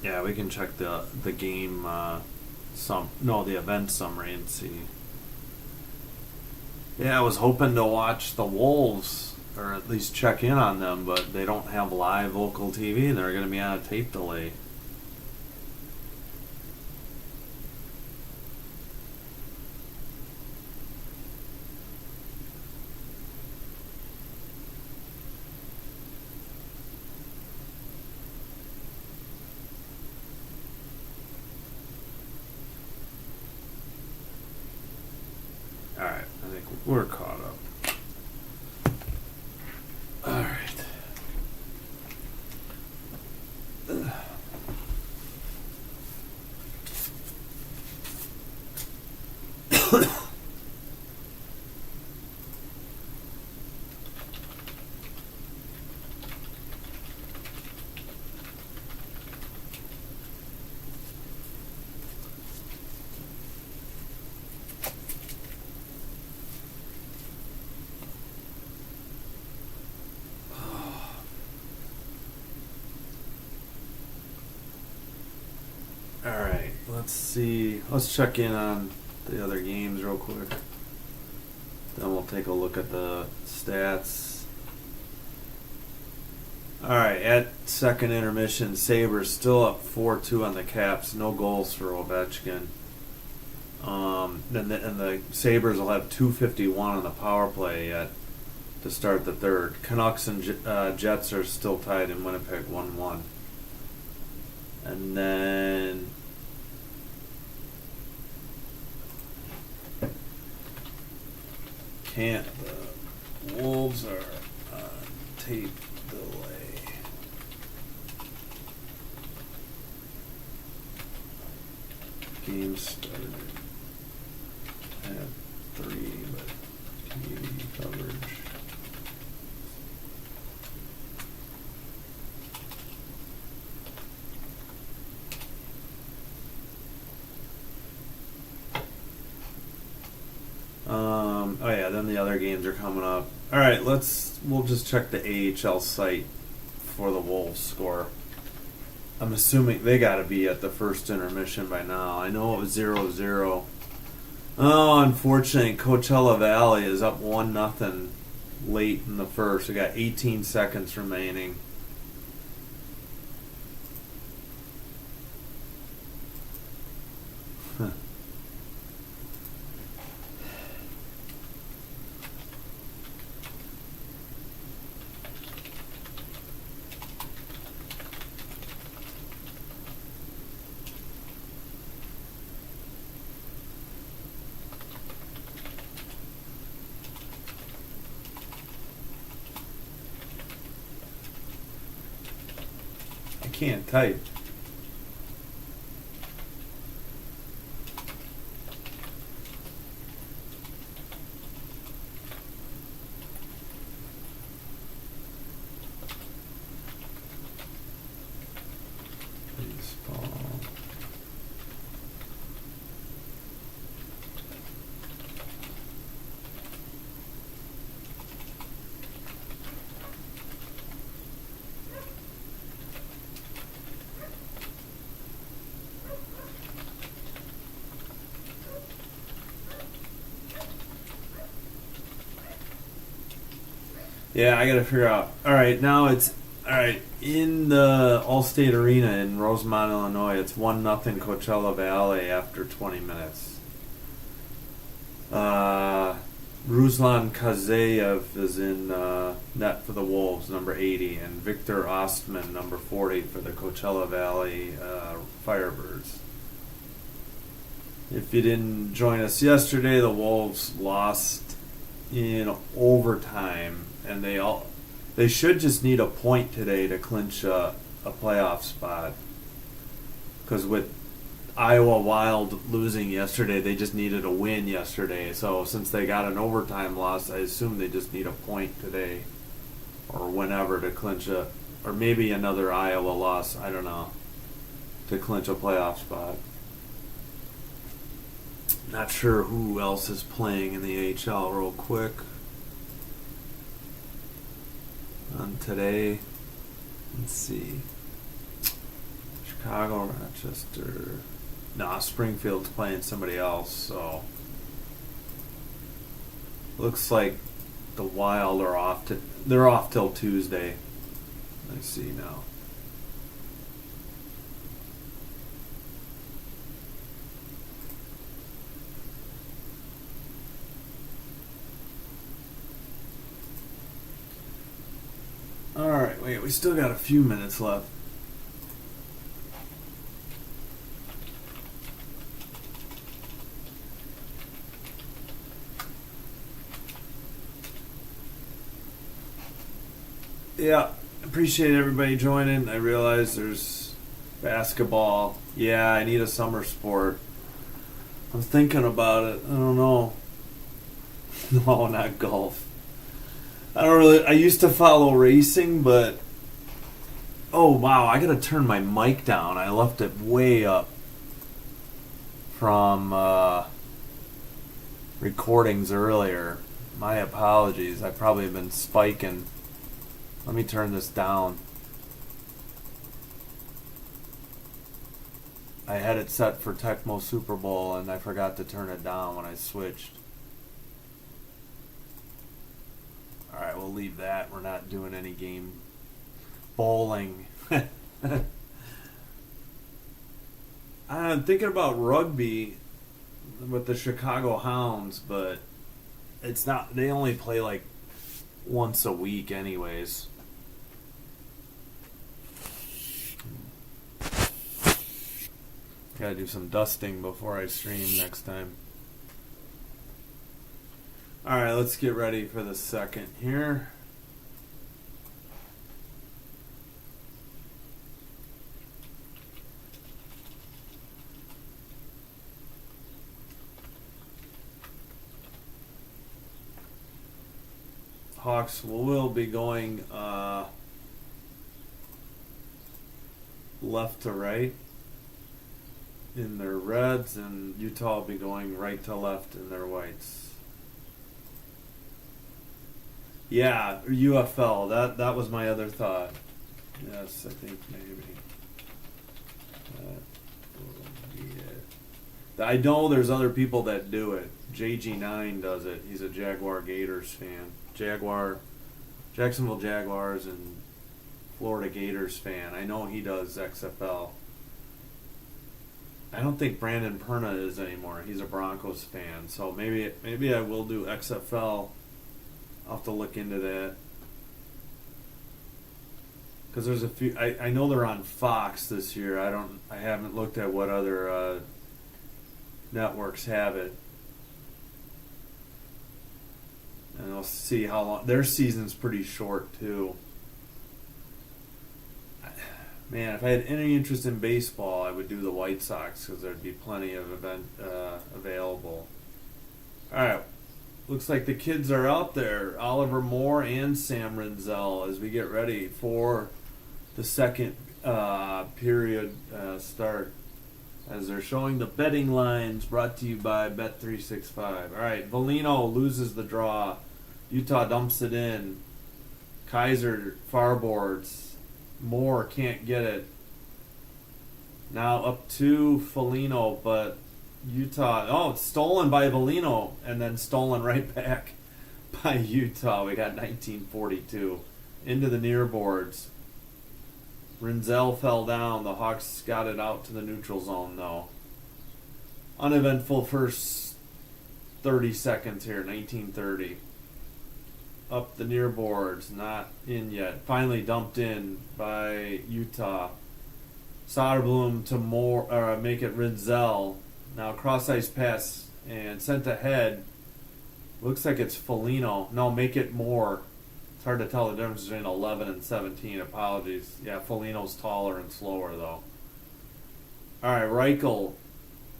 Yeah, we can check the game the event summary and see. Yeah, I was hoping to watch the Wolves, or at least check in on them, but they don't have live local TV, and they're going to be on a tape delay. Alright, I think we're caught up. Alright. Alright, let's see. Let's check in on the other games real quick. Then we'll take a look at the stats. Alright, at second intermission, Sabres still up 4-2 on the Caps. No goals for Ovechkin. And the Sabres will have 2:51 on the power play yet to start the third. Canucks and Jets are still tied in Winnipeg 1-1. And then the Wolves are on tape delay. Game started at 3, but TV coverage. Then the other games are coming up. Alright, we'll just check the AHL site for the Wolves score. I'm assuming they gotta be at the first intermission by now. I know it was 0-0. Oh, unfortunately, Coachella Valley is up 1-0 late in the first. We got 18 seconds remaining. Can't type. Baseball. Yeah, I gotta figure out. All right, now it's all right in the Allstate Arena in Rosemont, Illinois. It's 1-0 Coachella Valley after 20 minutes. Ruslan Kazayev is in net for the Wolves, number 80, and Victor Ostman, number 40, for the Coachella Valley Firebirds. If you didn't join us yesterday, the Wolves lost in overtime, and they should just need a point today to clinch a playoff spot. Because with Iowa Wild losing yesterday, they just needed a win yesterday. So since they got an overtime loss, I assume they just need a point today or whenever to clinch or maybe another Iowa loss, I don't know, to clinch a playoff spot. Not sure who else is playing in the AHL real quick. On today, let's see. Chicago, Rochester. Nah, Springfield's playing somebody else, so looks like the Wild are they're off till Tuesday. I see now. Alright, wait, we still got a few minutes left. Yeah, appreciate everybody joining. I realize there's basketball. Yeah, I need a summer sport. I'm thinking about it. I don't know. No, not golf. I used to follow racing, but oh wow, I gotta turn my mic down. I left it way up from recordings earlier. My apologies. I probably have been spiking. Let me turn this down. I had it set for Tecmo Super Bowl and I forgot to turn it down when I switched. Alright, we'll leave that. We're not doing any game. Bowling. I'm thinking about rugby with the Chicago Hounds, but it's not. They only play like once a week anyways. Gotta do some dusting before I stream next time. Alright, let's get ready for the second here. Hawks will be going left to right in their reds, and Utah will be going right to left in their whites. Yeah, UFL. That was my other thought. Yes, I think maybe that will be it. I know there's other people that do it. JG9 does it. He's a Jaguar Gators fan. Jacksonville Jaguars and Florida Gators fan. I know he does XFL. I don't think Brandon Perna is anymore. He's a Broncos fan. So maybe I will do XFL. I'll have to look into that. Because there's a few. I know they're on Fox this year. I haven't looked at what other networks have it. And I'll see how long. Their season's pretty short too. Man, if I had any interest in baseball, I would do the White Sox because there'd be plenty of event available. All right, looks like the kids are out there. Oliver Moore and Sam Renzel as we get ready for the second period start. As they're showing the betting lines, brought to you by Bet365. All right, Volino loses the draw. Utah dumps it in. Kaiser farboards. Moore can't get it. Now up to Foligno, but Utah... Oh, it's stolen by Volino and then stolen right back by Utah. We got 1942. Into the near boards. Rinzel fell down. The Hawks got it out to the neutral zone, though. Uneventful first 30 seconds here, 1930. Up the near boards, not in yet. Finally dumped in by Utah. Soderblom to make it Rinzel. Now cross ice pass and sent ahead. Looks like it's Foligno. No, make it Moore. It's hard to tell the difference between 11 and 17. Apologies. Yeah, Foligno's taller and slower, though. All right, Reichel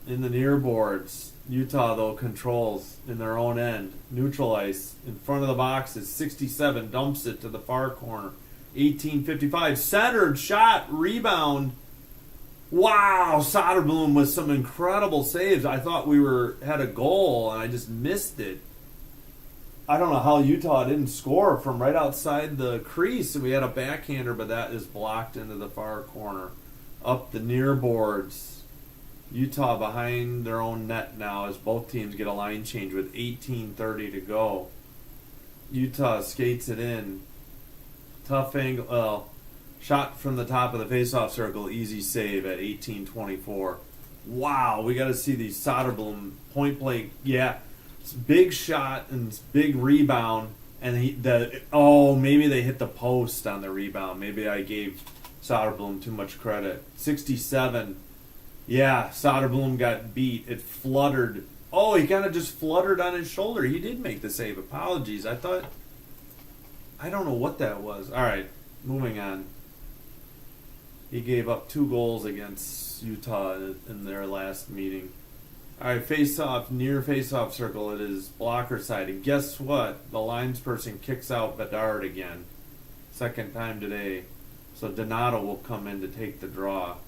in the near boards. Utah, though, controls in their own end. Neutral ice. In front of the boxes. 67 dumps it to the far corner. 18:55. Centered shot. Rebound. Wow. Soderblom with some incredible saves. I thought we had a goal, and I just missed it. I don't know how Utah didn't score from right outside the crease. We had a backhander, but that is blocked into the far corner. Up the near boards. Utah behind their own net now as both teams get a line change with 18:30 to go. Utah skates it in. Tough angle. Shot from the top of the faceoff circle. Easy save at 18:24. Wow, we got to see these Soderblom point blank. Yeah, it's big shot and big rebound. And maybe they hit the post on the rebound. Maybe I gave Soderblom too much credit. 67. Yeah, Soderblom got beat. It fluttered. Oh, he kind of just fluttered on his shoulder. He did make the save. Apologies. I don't know what that was. All right, moving on. He gave up 2 goals against Utah in their last meeting. All right, near face-off circle. It is blocker side. And guess what? The linesperson kicks out Bedard again. Second time today. So Donato will come in to take the draw.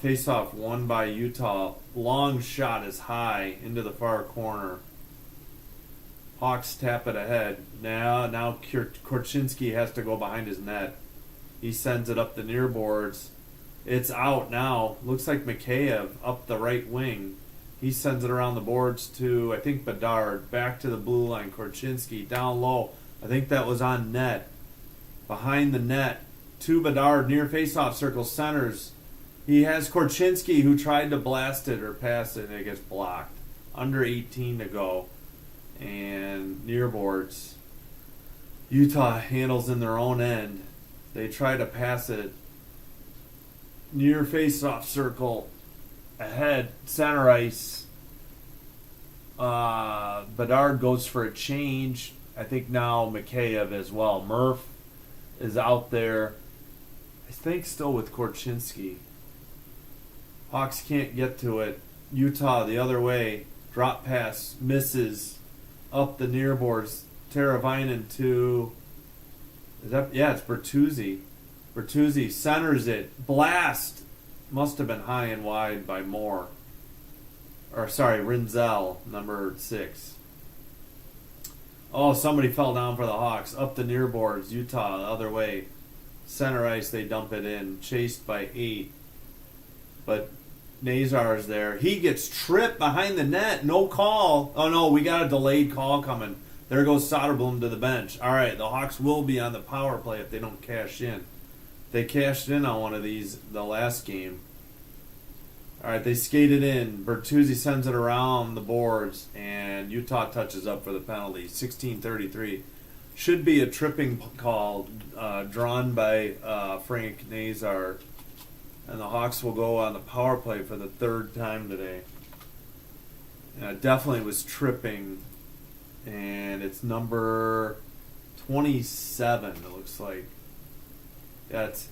Face-off won by Utah. Long shot is high into the far corner. Hawks tap it ahead. Now Korchinski has to go behind his net. He sends it up the near boards. It's out now. Looks like Mikheyev up the right wing. He sends it around the boards to, I think, Bedard. Back to the blue line. Korchinski down low. I think that was on net. Behind the net. To Bedard near face-off circle. Centers. He has Korchinski who tried to blast it or pass it and it gets blocked. Under 18 to go. And near boards. Utah handles in their own end. They try to pass it. Near face-off circle. Ahead. Center ice. Bedard goes for a change. I think now Mikheyev as well. Murph is out there. I think still with Korchinski. Hawks can't get to it. Utah the other way. Drop pass. Misses. Up the near boards. Teravainen to... it's Bertuzzi. Bertuzzi centers it. Blast. Must have been high and wide by Moore. Rinzel, number 6. Oh, somebody fell down for the Hawks. Up the near boards. Utah the other way. Center ice, they dump it in. Chased by 8. But Nazar's there. He gets tripped behind the net. No call. Oh, no, we got a delayed call coming. There goes Soderblom to the bench. All right, the Hawks will be on the power play if they don't cash in. They cashed in on one of these the last game. All right, they skated in. Bertuzzi sends it around the boards, and Utah touches up for the penalty. 16:33. Should be a tripping call drawn by Frank Nazar. And the Hawks will go on the power play for the 3rd time today. It definitely was tripping. And it's number 27, it looks like. That's,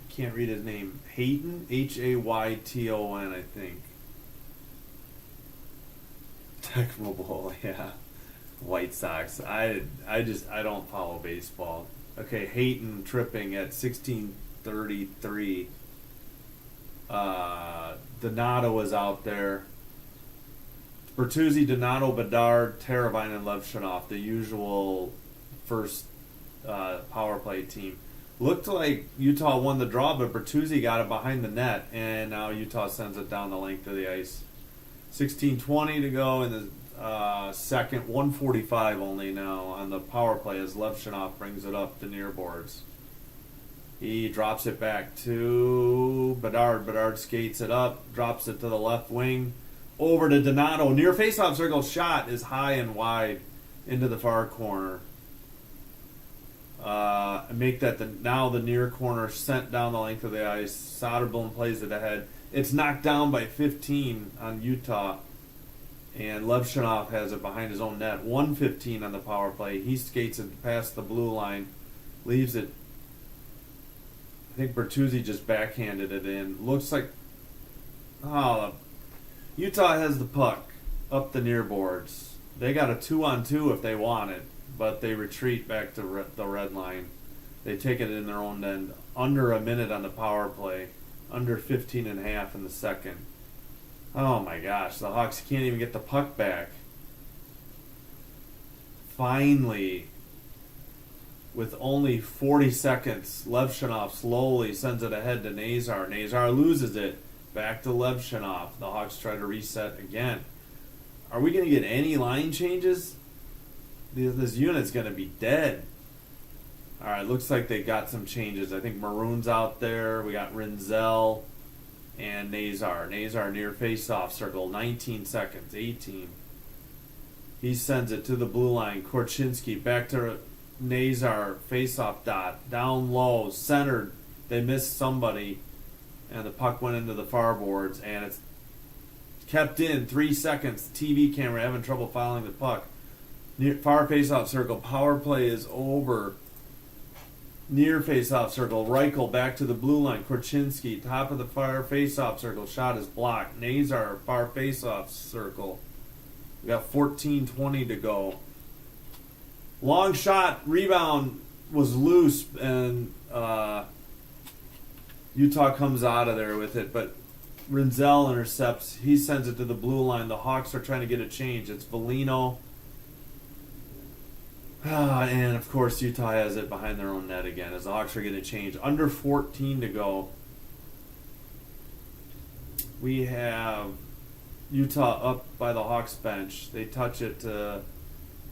can't read his name. Hayton? Hayton, I think. Tecmo Bowl, yeah. White Sox. I don't follow baseball. Okay, Hayton tripping at 16:33. Donato was out there. Bertuzzi, Donato, Bedard, Teravainen, and Levshunov, the usual first power play team. Looked like Utah won the draw, but Bertuzzi got it behind the net, and now Utah sends it down the length of the ice. 16:20 to go in the second, 1:45 only now on the power play as Levshunov brings it up the near boards. He drops it back to Bedard. Bedard skates it up, drops it to the left wing, over to Donato. Near faceoff circle shot is high and wide into the far corner. Make that now the near corner sent down the length of the ice. Soderblom plays it ahead. It's knocked down by 15 on Utah, and Levshunov has it behind his own net. 1:15 on the power play. He skates it past the blue line, leaves it. I think Bertuzzi just backhanded it in. Looks like Utah has the puck up the near boards. They got a 2-on-2 if they want it, but they retreat back to the red line. They take it in their own end. Under a minute on the power play. Under 15 and a half in the second. Oh my gosh, the Hawks can't even get the puck back. Finally, with only 40 seconds, Levshunov slowly sends it ahead to Nazar. Nazar loses it. Back to Levshunov. The Hawks try to reset again. Are we going to get any line changes? This unit's going to be dead. All right, looks like they got some changes. I think Maroon's out there. We got Rinzel and Nazar. Nazar near face-off circle. 19 seconds. 18. He sends it to the blue line. Korchinski back to Nazar. Face-off dot. Down low. Centered. They missed somebody. And the puck went into the far boards. And it's kept in 3 seconds. TV camera having trouble following the puck. Near far face-off circle. Power play is over. Near face-off circle. Reichel back to the blue line. Korchinski, top of the far face-off circle. Shot is blocked. Nazar, far face-off circle. We got 14:20 to go. Long shot. Rebound was loose, and Utah comes out of there with it. But Rinzel intercepts. He sends it to the blue line. The Hawks are trying to get a change. It's Velino. And, of course, Utah has it behind their own net again as the Hawks are getting a change. Under 14 to go. We have Utah up by the Hawks bench. They touch it to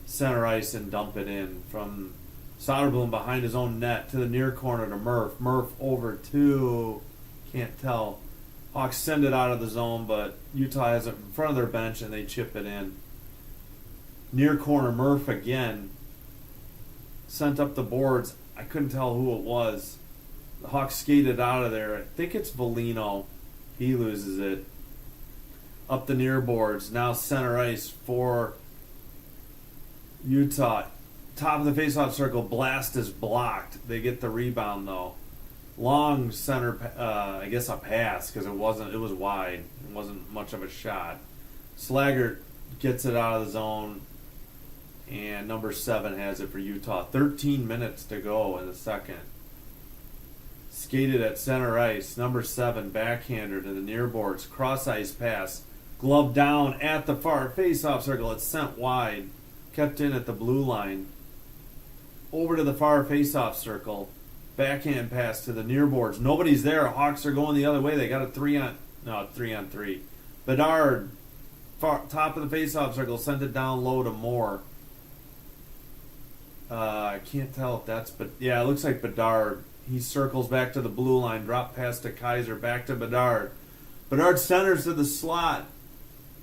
center ice and dump it in. From Soderblom behind his own net to the near corner to Murph. Murph over to, can't tell. Hawks send it out of the zone, but Utah has it in front of their bench and they chip it in. Near corner, Murph again. Sent up the boards. I couldn't tell who it was. The Hawks skated out of there. I think it's Velino. He loses it. Up the near boards. Now center ice for Utah. Top of the faceoff circle. Blast is blocked. They get the rebound though. Long center, I guess a pass because it was wide. It wasn't much of a shot. Slaggert gets it out of the zone. And number 7 has it for Utah. 13 minutes to go in the second. Skated at center ice. Number 7, backhander to the near boards. Cross ice pass. Glove down at the far face-off circle. It's sent wide. Kept in at the blue line. Over to the far face-off circle. Backhand pass to the near boards. Nobody's there. Hawks are going the other way. They got a 3-on-3. Bedard, top of the face-off circle. Sent it down low to Moore. I can't tell if that's, but yeah, it looks like Bedard. He circles back to the blue line, drop pass to Kaiser, back to Bedard. Bedard centers to the slot.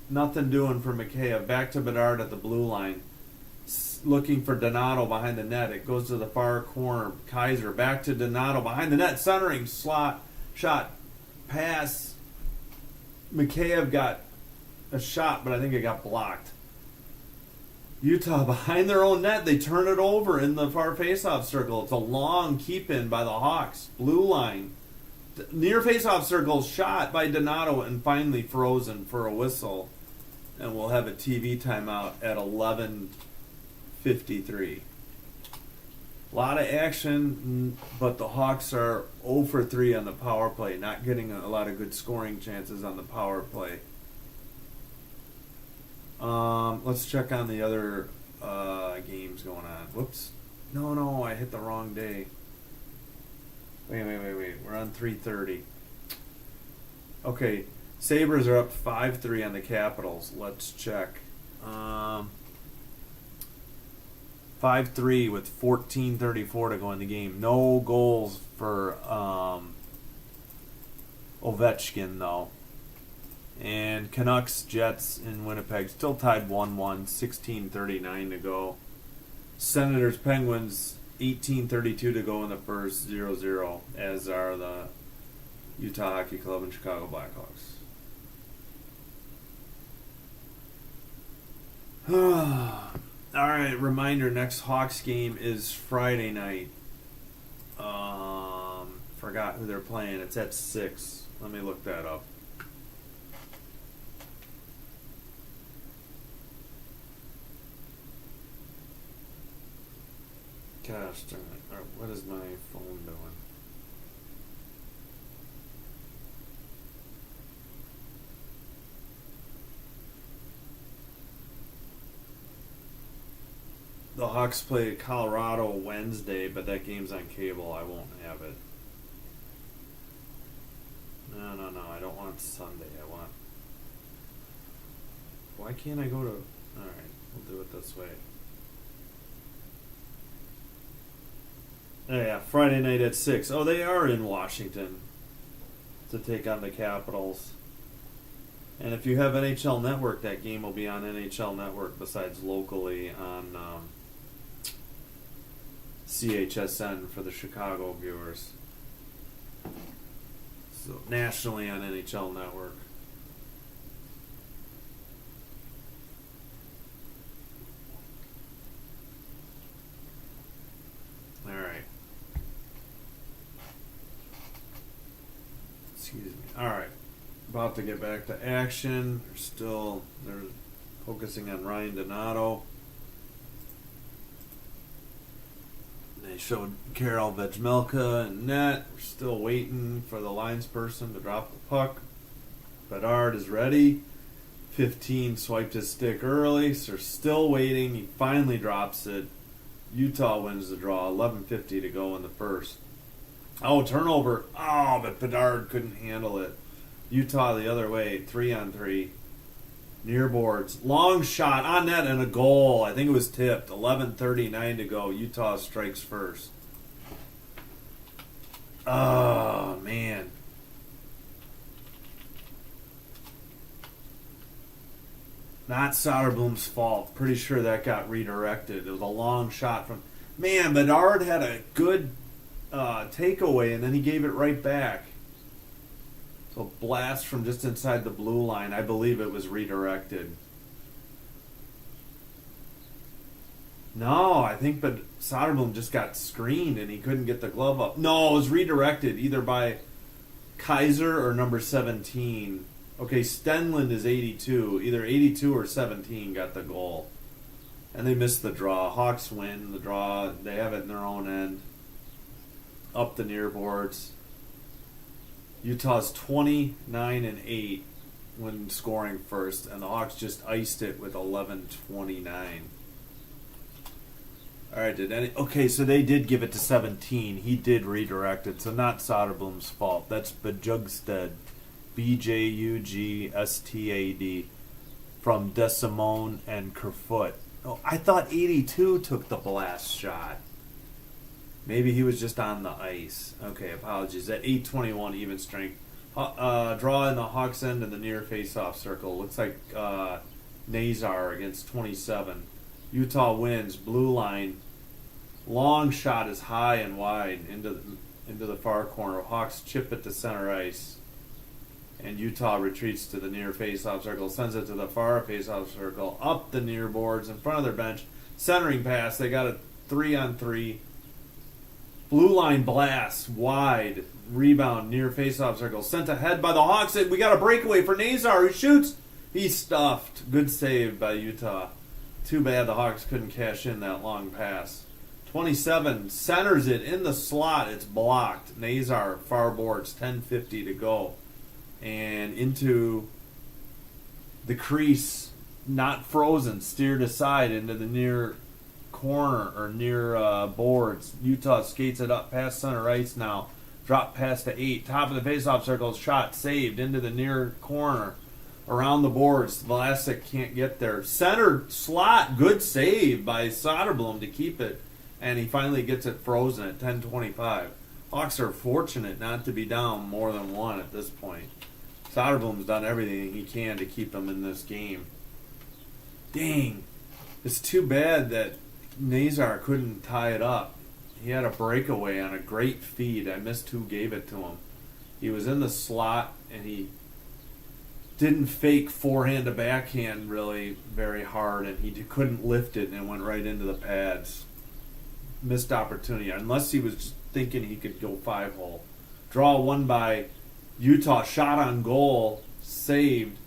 Nothing doing for Mikheyev. Back to Bedard at the blue line. Looking for Donato behind the net. It goes to the far corner. Kaiser back to Donato behind the net, centering slot shot pass. Mikheyev got a shot, but I think it got blocked. Utah behind their own net. They turn it over in the far faceoff circle. It's a long keep-in by the Hawks. Blue line. Near faceoff circle shot by Donato and finally frozen for a whistle. And we'll have a TV timeout at 11:53. A lot of action, but the Hawks are 0 for 3 on the power play. Not getting a lot of good scoring chances on the power play. Let's check on the other games going on. Whoops. No, I hit the wrong day. Wait. We're on 3:30. Okay, Sabres are up 5-3 on the Capitals. Let's check. 5-3 with 14:34 to go in the game. No goals for Ovechkin, though. And Canucks, Jets in Winnipeg still tied 1-1, 16:39 to go. Senators, Penguins, 18:32 to go in the first, 0-0, as are the Utah Hockey Club and Chicago Blackhawks. Alright, reminder, next Hawks game is Friday night. Forgot who they're playing. It's at 6. Let me look that up. Gosh darn it. What is my phone doing? The Hawks play Colorado Wednesday, but that game's on cable. I won't have it. No. I don't want Sunday. I want... Why can't I go to... Alright, we'll do it this way. Oh, yeah, Friday night at 6. Oh, they are in Washington to take on the Capitals. And if you have NHL Network, that game will be on NHL Network besides locally on CHSN for the Chicago viewers. So nationally on NHL Network. All right. Excuse me. All right. About to get back to action. They're focusing on Ryan Donato. They showed Karel Vejmelka and net. We're still waiting for the linesperson to drop the puck. Bedard is ready. 15 swiped his stick early, so still waiting. He finally drops it. Utah wins the draw. 11:50 to go in the first. Oh, turnover. Oh, but Bedard couldn't handle it. Utah the other way. 3-on-3. Near boards. Long shot on net and a goal. I think it was tipped. 11:39 to go. Utah strikes first. Oh, man. Not Soderblom's fault. Pretty sure that got redirected. It was a long shot from... Man, Bedard had a good takeaway, and then he gave it right back. So blast from just inside the blue line. I believe it was redirected. No, I think Soderblom just got screened and he couldn't get the glove up. No, it was redirected either by Kaiser or number 17. Okay, Stenlund is 82. Either 82 or 17 got the goal. And they missed the draw. Hawks win the draw. They have it in their own end. Up the near boards. Utah's 29-8 when scoring first, and the Hawks just iced it with 11:29. All right, okay, so they did give it to 17. He did redirect it, so not Soderblom's fault. That's Bjugstad, Bjugstad, from DeSimone and Kerfoot. Oh, I thought 82 took the blast shot. Maybe he was just on the ice. Okay, apologies. At 8:21 even strength. Draw in the Hawks end in the near face-off circle. Looks like Nazar against 27. Utah wins. Blue line. Long shot is high and wide into the far corner. Hawks chip it to center ice. And Utah retreats to the near face-off circle. Sends it to the far face-off circle. Up the near boards in front of their bench. Centering pass. They got a 3-on-3. Blue line blast, wide, rebound, near face-off circle. Sent ahead by the Hawks. We got a breakaway for Nazar, who shoots. He's stuffed. Good save by Utah. Too bad the Hawks couldn't cash in that long pass. 27, centers it in the slot. It's blocked. Nazar, far boards, 10:50 to go. And into the crease, not frozen, steered aside into the near corner or near boards. Utah skates it up past center ice now. Drop pass to 8. Top of the faceoff circle. Shot saved into the near corner. around the boards. Vlasic can't get there. Center slot, good save by Soderblom to keep it, and he finally gets it frozen at 10:25. Hawks are fortunate not to be down more than one at this point. Soderblom's done everything he can to keep them in this game. Dang. It's too bad that Nazar couldn't tie it up. He had a breakaway on a great feed. I missed who gave it to him. He was in the slot, and he didn't fake forehand to backhand really very hard, and he couldn't lift it, and it went right into the pads. Missed opportunity, unless he was just thinking he could go 5-hole. Draw one by Utah, shot on goal, saved,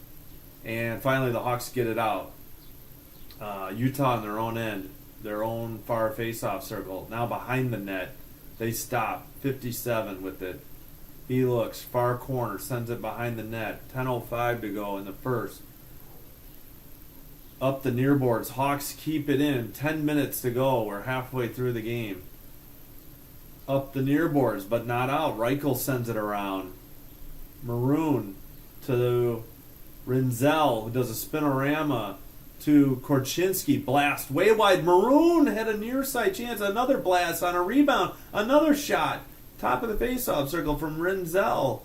and finally the Hawks get it out. Utah on their own end, their own far face-off circle, now behind the net. They stop, 57 with it. He looks, far corner, sends it behind the net. 10:05 to go in the first. Up the near boards, Hawks keep it in. 10 minutes to go. We're halfway through the game. Up the near boards, but not out. Reichel sends it around. Maroon to Rinzel, who does a spinorama to Korchinski. Blast way wide. Maroon had a near side chance. Another blast on a rebound. Another shot. Top of the face-off circle from Rinzel.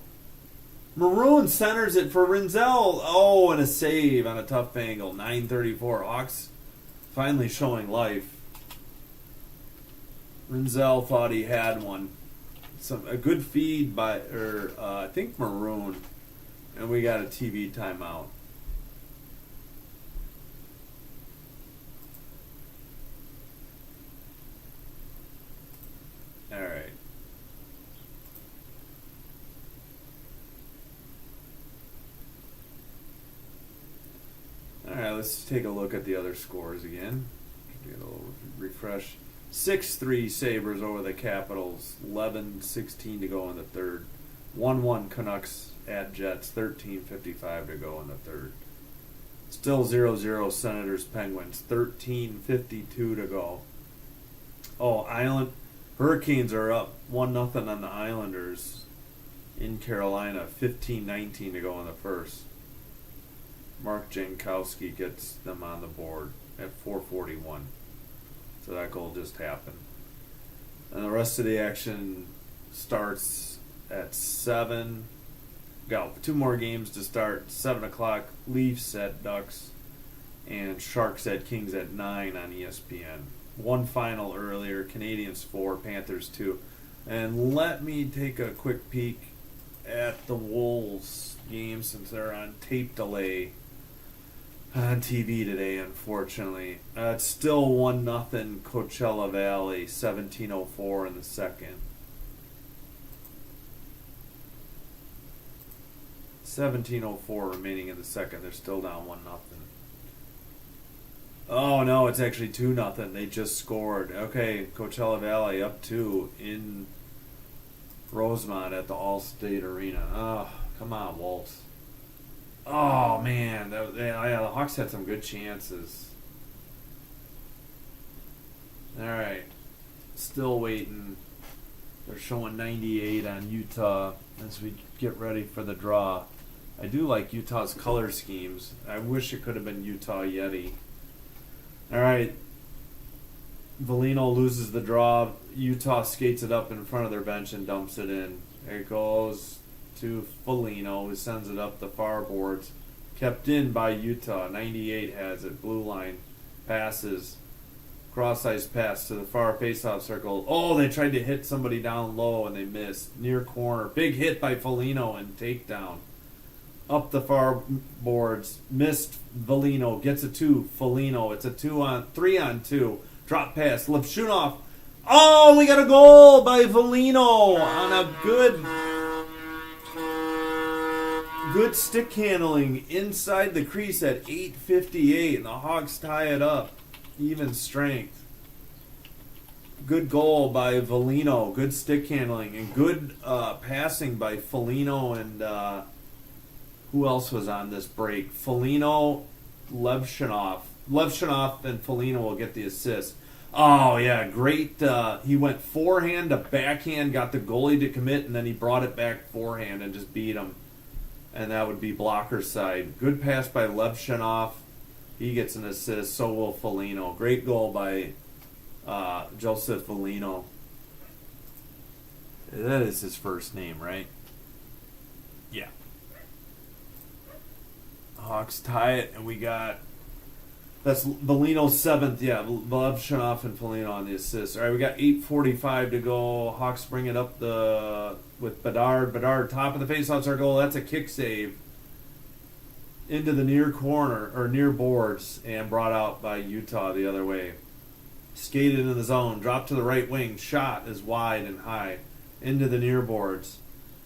Maroon centers it for Rinzel. Oh, and a save on a tough angle. 9:34. Hawks finally showing life. Rinzel thought he had one. A good feed by, I think Maroon. And we got a TV timeout. All right. All right, let's take a look at the other scores again. Get a little refresh. 6-3 Sabres over the Capitals. 11:16 to go in the third. 1-1 Canucks at Jets. 13:55 to go in the third. Still 0-0 Senators Penguins. 13:52 to go. Oh, Hurricanes are up 1-0 on the Islanders in Carolina. 15:19 to go in the first. Mark Jankowski gets them on the board at 4:41. So that goal just happened. And the rest of the action starts at 7. Got 2 more games to start. 7 o'clock, Leafs at Ducks, and Sharks at Kings at 9 on ESPN. One final earlier, Canadians 4, Panthers 2. And let me take a quick peek at the Wolves game since they're on tape delay on TV today, unfortunately. It's still 1-0 Coachella Valley, 17:04 in the second. 17:04 remaining in the second. They're still down 1-0. Oh no, it's actually 2-0. They just scored. Okay, Coachella Valley up 2 in Rosemont at the Allstate Arena. Oh, come on, Wolves. Oh man, the Hawks had some good chances. All right, still waiting. They're showing 98 on Utah as we get ready for the draw. I do like Utah's color schemes. I wish it could have been Utah Yeti. All right, Velino loses the draw. Utah skates it up in front of their bench and dumps it in. There it goes to Foligno, who sends it up the far boards. Kept in by Utah. 98 has it. Blue line passes. Cross-ice pass to the far face-off circle. Oh, they tried to hit somebody down low and they missed. Near corner. Big hit by Foligno and takedown. Up the far boards. Missed Velino. Gets a 2. Foligno. It's a 3-on-2. Drop pass. Lipshunov. Oh, we got a goal by Velino on a good stick handling inside the crease at 8:58, and the Hawks tie it up. Even strength. Good goal by Velino. Good stick handling and good passing by Foligno and who else was on this break? Foligno, Levshunov. Levshunov and Foligno will get the assist. Oh, yeah, great. He went forehand to backhand, got the goalie to commit, and then he brought it back forehand and just beat him. and that would be blocker side. Good pass by Levshunov. He gets an assist. So will Foligno. Great goal by Joseph Foligno. That is his first name, right? Yeah. Hawks tie it, and we got... That's Foligno's 7th. Yeah, Levshunov and Foligno on the assist. All right, we got 8:45 to go. Hawks bring it up with Bedard. Bedard, top of the faceoff circle. That's a kick save into the near corner, or near boards, and brought out by Utah the other way. Skated into the zone. Dropped to the right wing. Shot is wide and high. Into the near boards.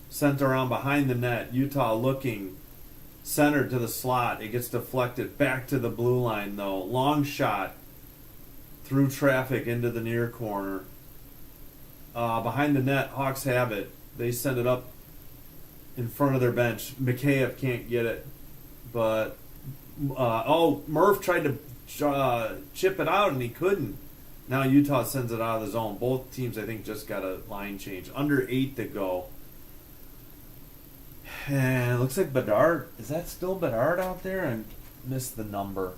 Sent around behind the net. Utah looking. Centered to the slot. It gets deflected back to the blue line, though. Long shot through traffic into the near corner. Behind the net, Hawks have it. They send it up in front of their bench. Mikheyev can't get it. But, Murph tried to chip it out, and he couldn't. Now Utah sends it out of the zone. Both teams, I think, just got a line change. Under 8 to go. And it looks like Bedard. Is that still Bedard out there? I missed the number.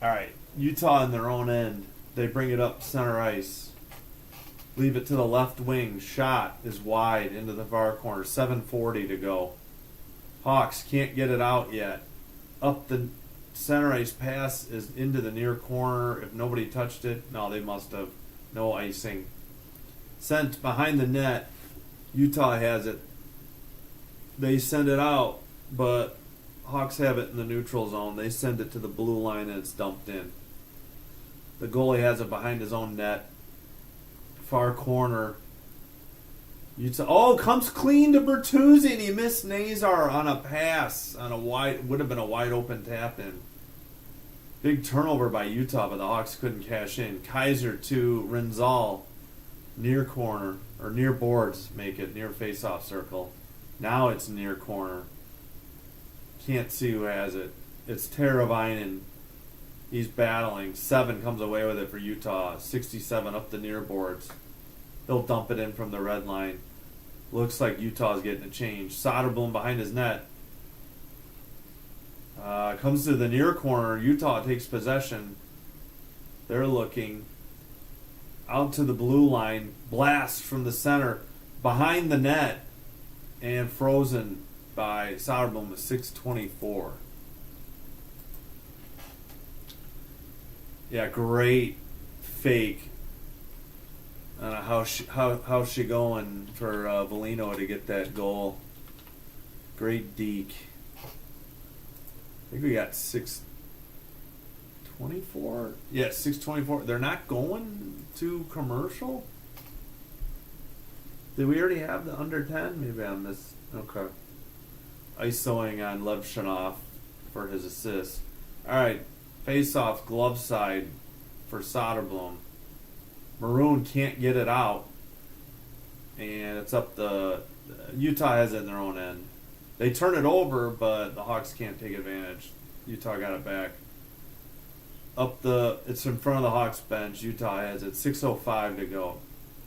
All right. Utah in their own end. They bring it up center ice. Leave it to the left wing. Shot is wide into the far corner. 7:40 to go. Hawks can't get it out yet. Up the center ice pass is into the near corner. If nobody touched it, no, they must have. No icing. Sent behind the net. Utah has it. They send it out, but Hawks have it in the neutral zone. They send it to the blue line, and it's dumped in. The goalie has it behind his own net. Far corner. Utah, comes clean to Bertuzzi, and he missed Nazar on a pass. Would have been a wide open tap in. Big turnover by Utah, but the Hawks couldn't cash in. Kaiser to Rinzal. Near corner, or near boards, make it, near face-off circle. Now it's near corner. Can't see who has it. It's Teravainen. He's battling. 7 comes away with it for Utah. 67 up the near boards. They'll dump it in from the red line. Looks like Utah's getting a change. Soderblom behind his net. Comes to the near corner. Utah takes possession. They're looking. Out to the blue line. Blast from the center. Behind the net. And frozen by Soderblom with 6:24. Yeah, great fake. How's she going for Foligno to get that goal? Great deke. I think we got 6:24. Yeah, 6:24. They're not going to commercial? Did we already have the under 10? Maybe I missed. Okay. Isoing on Levshunov for his assist. All right. Face-off glove side for Soderblom. Maroon can't get it out. And it's up the... Utah has it in their own end. They turn it over, but the Hawks can't take advantage. Utah got it back. It's in front of the Hawks bench. Utah has it. 6:05 to go.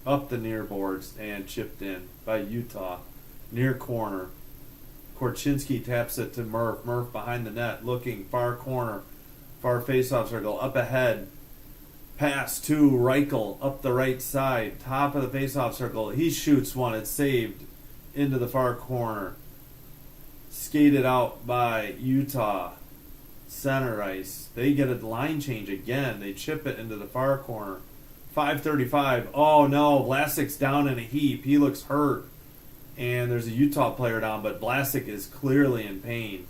Up the near boards and chipped in by Utah. Near corner. Korchinski taps it to Murph. Murph behind the net. Looking. Far corner. Far face-off circle. Up ahead. Pass to Reichel. Up the right side. Top of the face-off circle. He shoots one. It's saved. Into the far corner. Skated out by Utah. Center ice. They get a line change again. They chip it into the far corner. 5:35. Oh no, Vlasic's down in a heap. He looks hurt. And there's a Utah player down, but Vlasic is clearly in pain.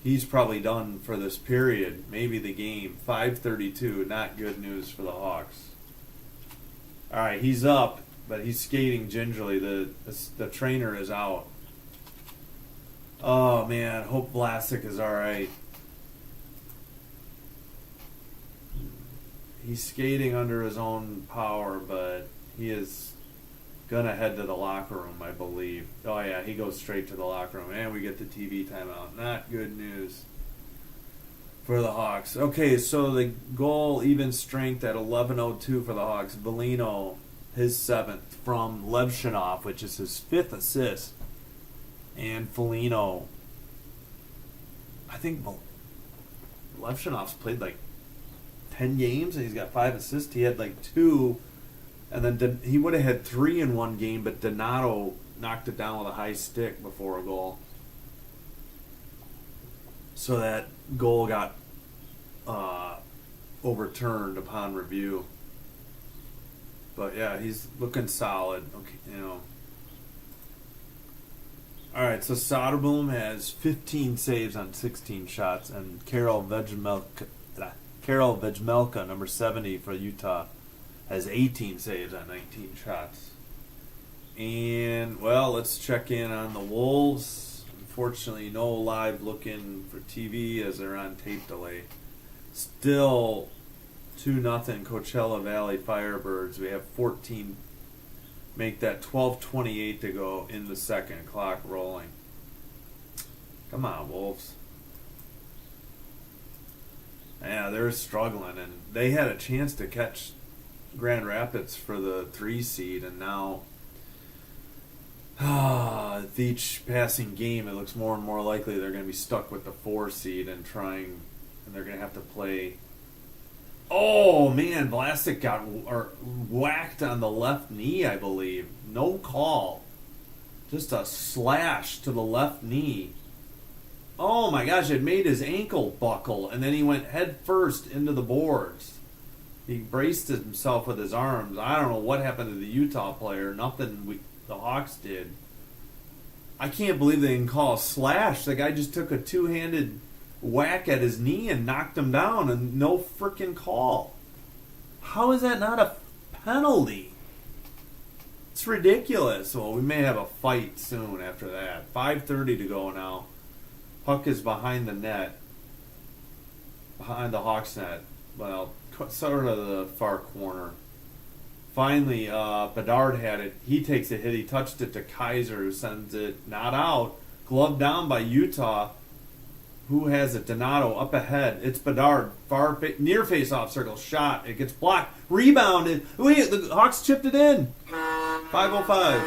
He's probably done for this period, maybe the game. 5:32. Not good news for the Hawks. All right, he's up, but he's skating gingerly. The trainer is out. Oh man, hope Vlasic is all right. He's skating under his own power, but he is going to head to the locker room, I believe. Oh, yeah, he goes straight to the locker room. And we get the TV timeout. Not good news for the Hawks. Okay, so the goal even strength at 11:02 for the Hawks. Foligno, his 7th from Levshunov, which is his 5th assist. And Foligno. I think Levshinov's played like 10 games and he's got 5 assists. He had like 2, and then he would have had 3 in one game, but Donato knocked it down with a high stick before a goal. So that goal got overturned upon review. But yeah, he's looking solid. Okay, All right, so Soderblom has 15 saves on 16 shots, and Karel Vejmelka, number 70 for Utah, has 18 saves on 19 shots. And, well, let's check in on the Wolves. Unfortunately, no live looking for TV as they're on tape delay. Still 2-0 Coachella Valley Firebirds. We have 14. Make that 12:28 to go in the second. Clock rolling. Come on, Wolves. Yeah, they're struggling, and they had a chance to catch Grand Rapids for the 3 seed, and now with each passing game, it looks more and more likely they're going to be stuck with the 4 seed and they're going to have to play. Oh man, Vlasic got whacked on the left knee, I believe. No call. Just a slash to the left knee. Oh my gosh, it made his ankle buckle, and then he went head first into the boards. He braced himself with his arms. I don't know what happened to the Utah player. Nothing the Hawks did. I can't believe they didn't call a slash. The guy just took a two-handed whack at his knee and knocked him down, and no freaking call. How is that not a penalty? It's ridiculous. Well, we may have a fight soon after that. 5:30 to go now. Puck is behind the net. Behind the Hawks net. Well, sort of the far corner. Finally, Bedard had it. He takes a hit. He touched it to Kaiser, who sends it not out. Gloved down by Utah. Who has it? Donato up ahead. It's Bedard. Near face-off circle. Shot. It gets blocked. Rebounded. Wait, the Hawks chipped it in. 5:05.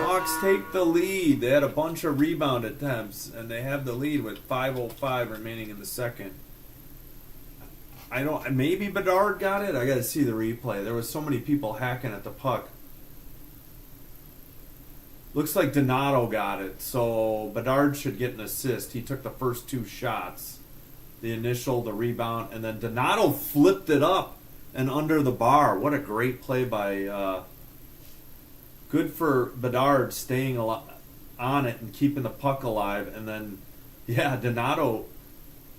Hawks take the lead. They had a bunch of rebound attempts, and they have the lead with 5:05 remaining in the second. Maybe Bedard got it? I got to see the replay. There was so many people hacking at the puck. Looks like Donato got it, so Bedard should get an assist. He took the first 2 shots. The initial, the rebound, and then Donato flipped it up and under the bar. What a great play by... good for Bedard staying on it and keeping the puck alive. And then, yeah, Donato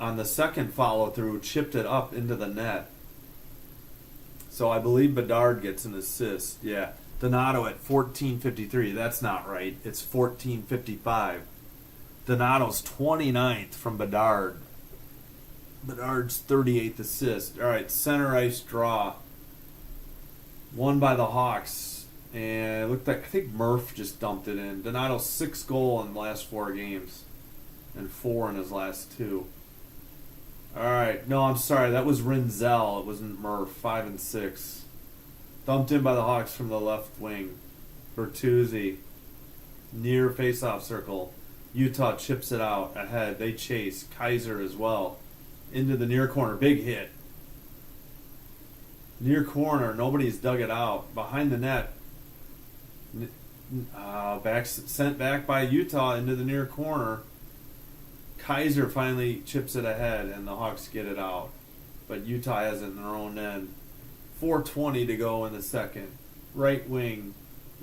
on the second follow-through chipped it up into the net. So I believe Bedard gets an assist. Yeah. Donato at 14:53. That's not right. It's 14:55. Donato's 29th from Bedard. Bedard's 38th assist. All right, center ice draw. Won by the Hawks. And it looked like, I think Murph just dumped it in. Donato's 6th goal in the last 4 games. And 4 in his last 2. All right. No, I'm sorry. That was Rinzel. It wasn't Murph. 5 and 6. Dumped in by the Hawks from the left wing. Bertuzzi. Near face-off circle. Utah chips it out ahead. They chase. Kaiser as well. Into the near corner. Big hit. Near corner. Nobody's dug it out. Behind the net. Sent back by Utah into the near corner. Kaiser finally chips it ahead, and the Hawks get it out. But Utah has it in their own end. 4:20 to go in the second. Right wing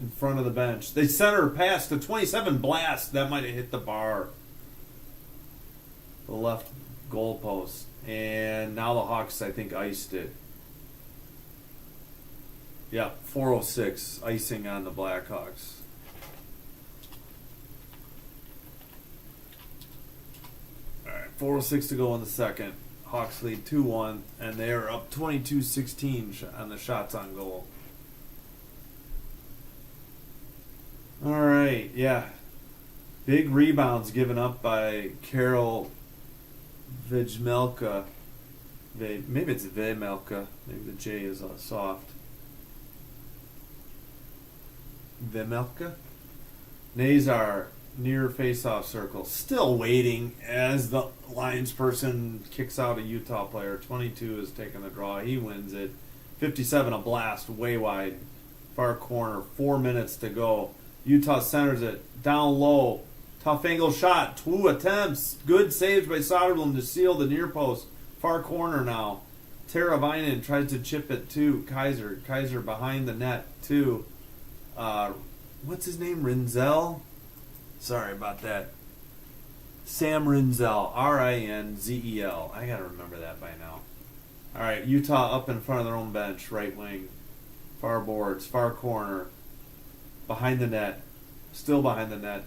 in front of the bench. They center pass to 27 blast. That might have hit the bar. The left goalpost. And now the Hawks, I think, iced it. Yeah, 4:06. Icing on the Blackhawks. All right, 4:06 to go in the second. Hawks lead 2-1, and they are up 22-16 on the shots on goal. All right, yeah. Big rebounds given up by Karel Vejmelka. Maybe it's Vejmelka. Maybe the J is soft. Vejmelka? Nazar near face-off circle, still waiting as the Lions person kicks out a Utah player. 22 is taking the draw. He wins it. 57, a blast, way wide. Far corner, 4 minutes to go. Utah centers it, down low. Tough angle shot, 2 attempts. Good saves by Soderblom to seal the near post. Far corner now. Teravainen tries to chip it to Kaiser. Kaiser behind the net to, what's his name? Rinzel? Sorry about that. Sam Rinzel. Rinzel. I got to remember that by now. All right, Utah up in front of their own bench, right wing. Far boards, far corner. Behind the net. Still behind the net.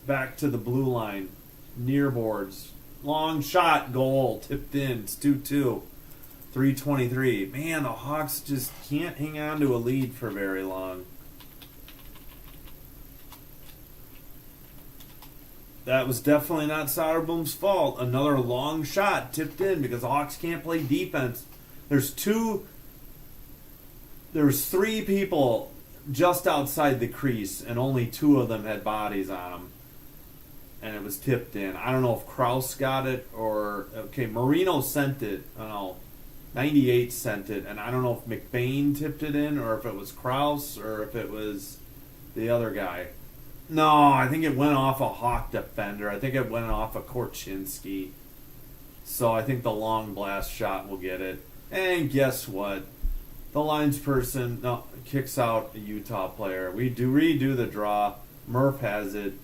Back to the blue line. Near boards. Long shot, goal. Tipped in. It's 2-2. 3:23. Man, the Hawks just can't hang on to a lead for very long. That was definitely not Soderblom's fault. Another long shot tipped in because the Hawks can't play defense. There was 3 people just outside the crease, and only 2 of them had bodies on them. And it was tipped in. I don't know if Krause got it or... Okay, Marino sent it. I don't know. 98 sent it. And I don't know if McBain tipped it in or if it was Krause or if it was the other guy. No, I think it went off a Hawk defender. I think it went off a Korchinski. So I think the long blast shot will get it. And guess what? The Lions person kicks out a Utah player. We redo the draw. Murph has it.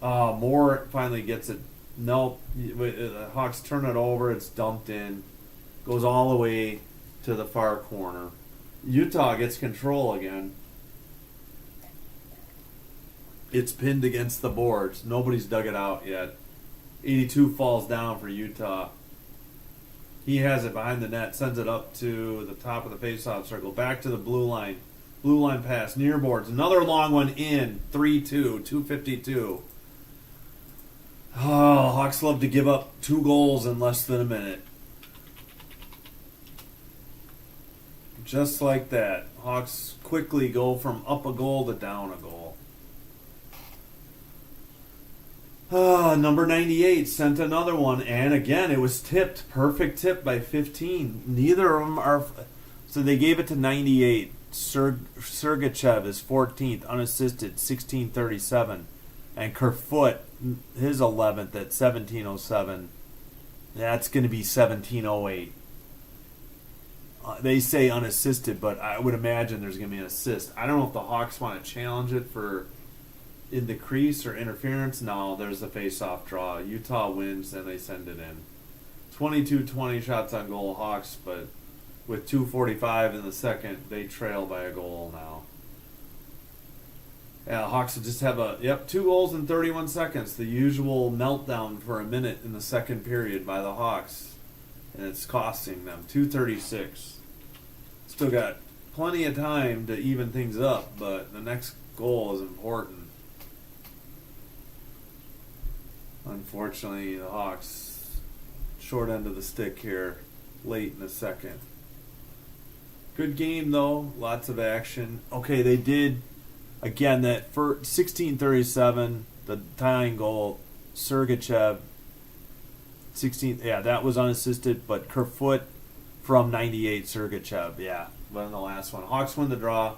Moore finally gets it. Nope. The Hawks turn it over. It's dumped in. Goes all the way to the far corner. Utah gets control again. It's pinned against the boards. Nobody's dug it out yet. 82 falls down for Utah. He has it behind the net, sends it up to the top of the faceoff circle, back to the blue line. Blue line pass, near boards. Another long one in, 3-2, 2:52. Oh, Hawks love to give up 2 goals in less than a minute. Just like that. Hawks quickly go from up a goal to down a goal. Number 98 sent another one, and again, it was tipped. Perfect tip by 15. Neither of them are... So they gave it to 98. Sergachev is 14th, unassisted, 16:37. And Kerfoot, his 11th at 17:07. That's going to be 17:08. They say unassisted, but I would imagine there's going to be an assist. I don't know if the Hawks want to challenge it for... in the crease or interference. No, there's a face-off draw. Utah wins, then they send it in. 22-20 shots on goal, Hawks, but with 2:45 in the second, they trail by a goal now. Yeah, the Hawks will just have 2 goals in 31 seconds. The usual meltdown for a minute in the second period by the Hawks. And it's costing them 2:36. Still got plenty of time to even things up, but the next goal is important. Unfortunately, the Hawks short end of the stick here late in the second. Good game, though. Lots of action. Okay, they did, again, that for 16:37, the tying goal, Sergachev, 16, that was unassisted, but Kerfoot from 98, Sergachev, won the last one. Hawks win the draw.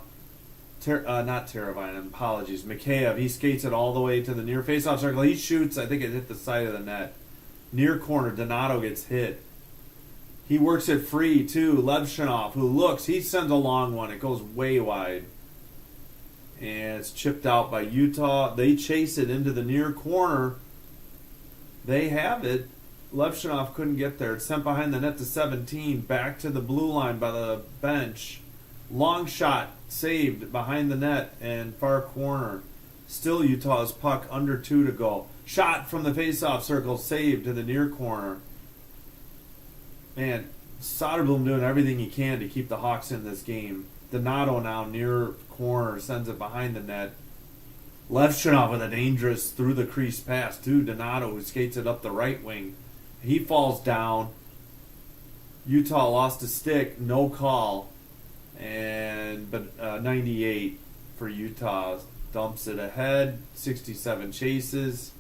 Not Teravainen, apologies. Mikheyev, he skates it all the way to the near faceoff circle. He shoots, I think it hit the side of the net. Near corner, Donato gets hit. He works it free, too. Levshinov, who looks, he sends a long one. It goes way wide. And it's chipped out by Utah. They chase it into the near corner. They have it. Levshinov couldn't get there. It's sent behind the net to 17. Back to the blue line by the bench. Long shot saved behind the net and far corner. Still Utah's puck under 2 to go. Shot from the faceoff circle saved to the near corner. Man, Soderblom doing everything he can to keep the Hawks in this game. Donato now near corner sends it behind the net. Levshinov with a dangerous through the crease pass to Donato, who skates it up the right wing. He falls down. Utah lost a stick, no call. But 98 for Utah. dumps it ahead. 67 chases.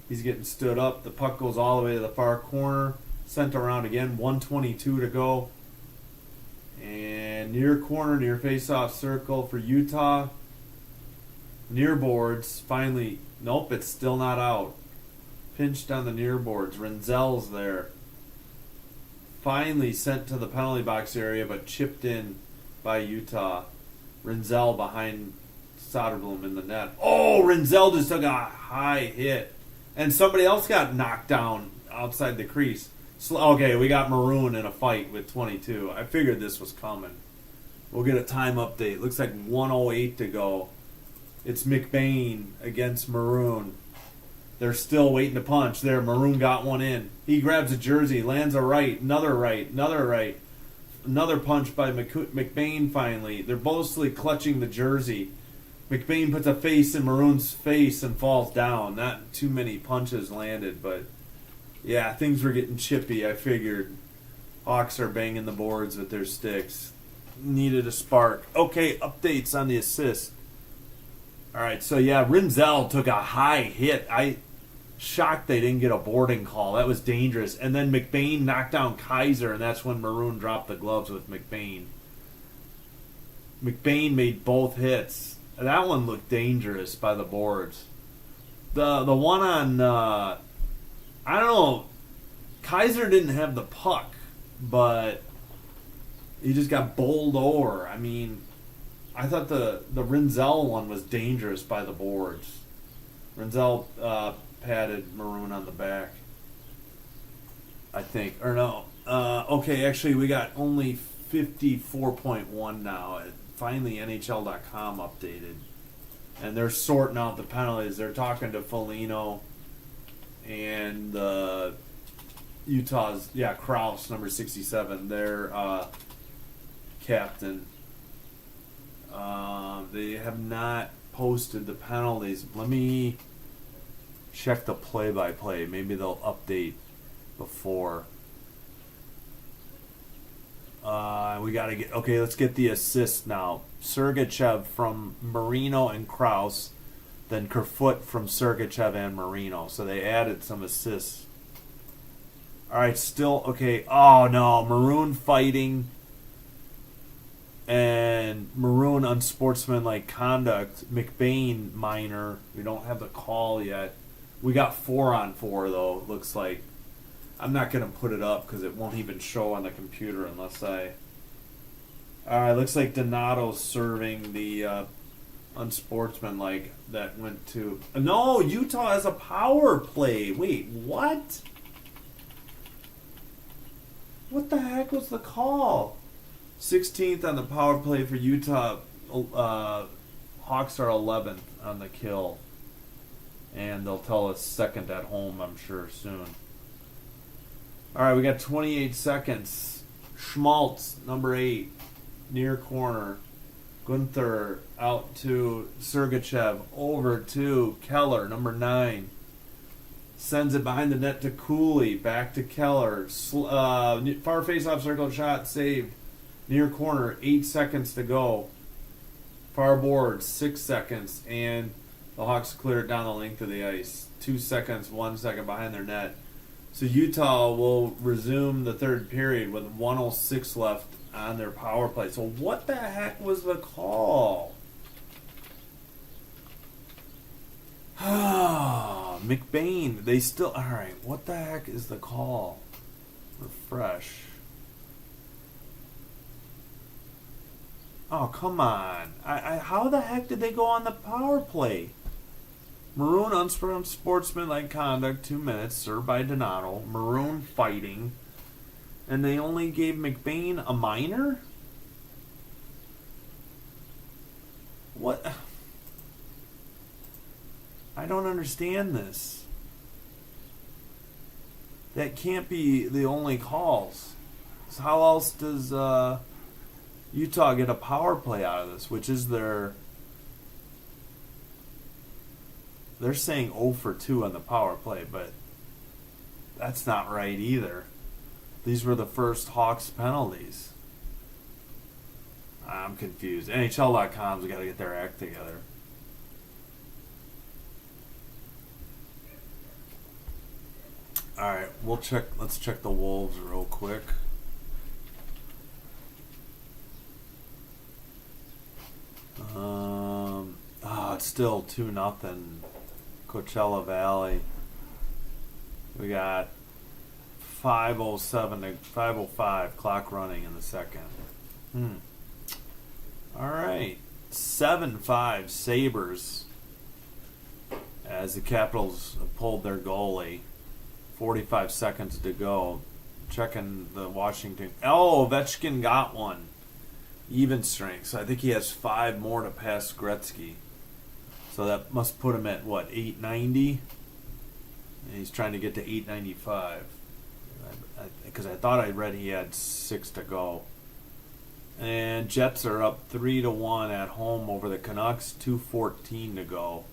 He's getting stood up. The puck goes all the way to the far corner. Sent around again. 1:22 to go. And near corner, near face-off circle for Utah. Near boards. Finally, nope, it's still not out. Pinched on the near boards. Renzel's there. Finally sent to the penalty box area, but chipped in by Utah. Renzel behind Soderblom in the net. Oh, Renzel just took a high hit. And somebody else got knocked down outside the crease. Okay, we got Maroon in a fight with 22. I figured this was coming. We'll get a time update. Looks like 1:08 to go. It's McBain against Maroon. They're still waiting to punch. There, Maroon got one in. He grabs a jersey, lands a right, another right, another right. Another punch by McBain finally. They're mostly clutching the jersey. McBain puts a face in Maroon's face and falls down. Not too many punches landed, but yeah, things were getting chippy. I figured Hawks are banging the boards with their sticks. Needed a spark. Okay, updates on the assist. All right, so yeah, Renzel took a high hit. I shocked they didn't get a boarding call. That was dangerous. And then McBain knocked down Kaiser, and that's when Maroon dropped the gloves with McBain. McBain made both hits. That one looked dangerous by the boards. The one on, I don't know, Kaiser didn't have the puck, but he just got bowled over. I mean, I thought the Renzel one was dangerous by the boards. Renzel patted Maroon on the back, I think. Or no. Okay, actually, we got only 54.1 now. Finally, NHL.com updated. And they're sorting out the penalties. They're talking to Foligno and Utah's, Kraus, number 67, their captain. They have not posted the penalties. Let me check the play-by-play. Maybe they'll update before. We got to get... Okay, let's get the assist now. Sergachev from Marino and Kraus. Then Kerfoot from Sergachev and Marino. So they added some assists. All right, still... Okay. Oh, no. Maroon fighting... And Maroon unsportsmanlike conduct. McBain minor. We don't have the call yet. We got 4-on-4 though. It looks like. I'm not gonna put it up because it won't even show on the computer unless I. All right. Looks like Donato's serving the unsportsmanlike that went to. No, Utah has a power play. Wait, what? What the heck was the call? 16th on the power play for Utah. Hawks are 11th on the kill. And they'll tell us second at home, I'm sure, soon. Alright, we got 28 seconds. Schmaltz, number 8, near corner. Gunther out to Sergachev. Over to Keller, number 9. Sends it behind the net to Cooley. Back to Keller. Far face-off circle shot saved. Near corner, 8 seconds to go. Far board, 6 seconds. And the Hawks clear it down the length of the ice. 2 seconds, 1 second behind their net. So Utah will resume the third period with 1:06 left on their power play. So what the heck was the call? McBain, they still... Alright, what the heck is the call? Refresh. Oh, come on. How the heck did they go on the power play? Maroon unsportsmanlike conduct, 2 minutes, served by Donato. Maroon fighting. And they only gave McBain a minor? What? I don't understand this. That can't be the only calls. So how else does Utah get a power play out of this? Which is their... They're saying 0 for 2 on the power play, but that's not right either. These were the first Hawks penalties. I'm confused. NHL.com's got to get their act together. All right, let's check the Wolves real quick. It's still 2-0 Coachella Valley. We got 5:07 to 5:05 clock running in the second. All right, 7-5 Sabres as the Capitals pulled their goalie. 45 seconds to go. Checking the Washington. Oh, Ovechkin got one. Even strength. So I think he has 5 more to pass Gretzky. So that must put him at, what, 890? And he's trying to get to 895. Because I thought I read he had 6 to go. And Jets are up 3-1 at home over the Canucks. 2:14 to go.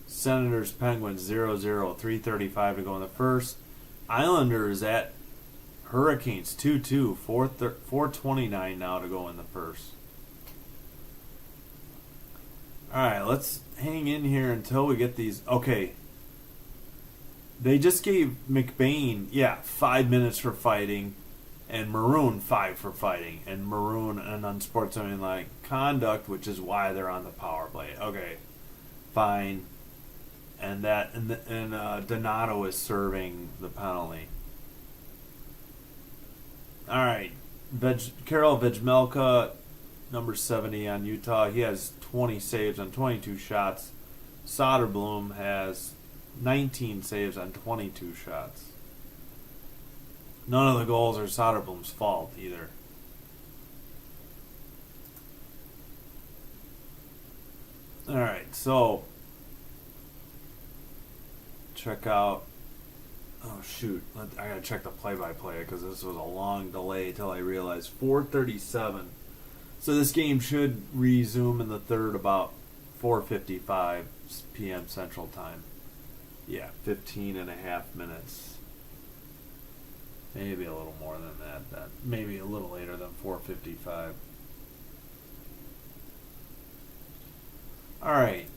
Senators, Penguins 0-0, 3:35 to go in the first. Islanders at Hurricanes 2-2, 4:29 now to go in the first. All right, let's hang in here until we get these. Okay. They just gave McBain, 5 minutes for fighting, and Maroon 5 for fighting, and Maroon an unsportsmanlike conduct, which is why they're on the power play. Okay, fine. And Donato is serving the penalty. All right, Karel Vejmelka, number 70 on Utah. He has 20 saves on 22 shots. Soderblom has 19 saves on 22 shots. None of the goals are Soderblom's fault either. All right, so check out. Oh shoot! I gotta check the play-by-play because this was a long delay till I realized 4:37. So this game should resume in the third about 4:55 p.m. Central Time. 15 and a half minutes. Maybe a little more than that. Maybe a little later than 4:55. All right.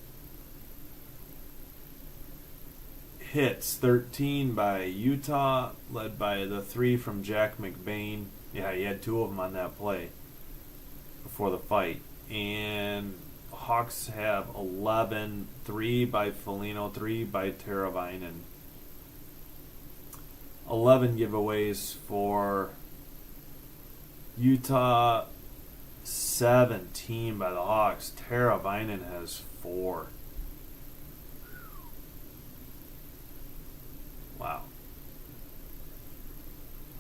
Hits 13 by Utah, led by the 3 from Jack McBain. Yeah, he had 2 of them on that play before the fight. And Hawks have 11, 3 by Foligno, 3 by Teravainen. 11 giveaways for Utah, 17 by the Hawks. Teravainen has 4. Wow.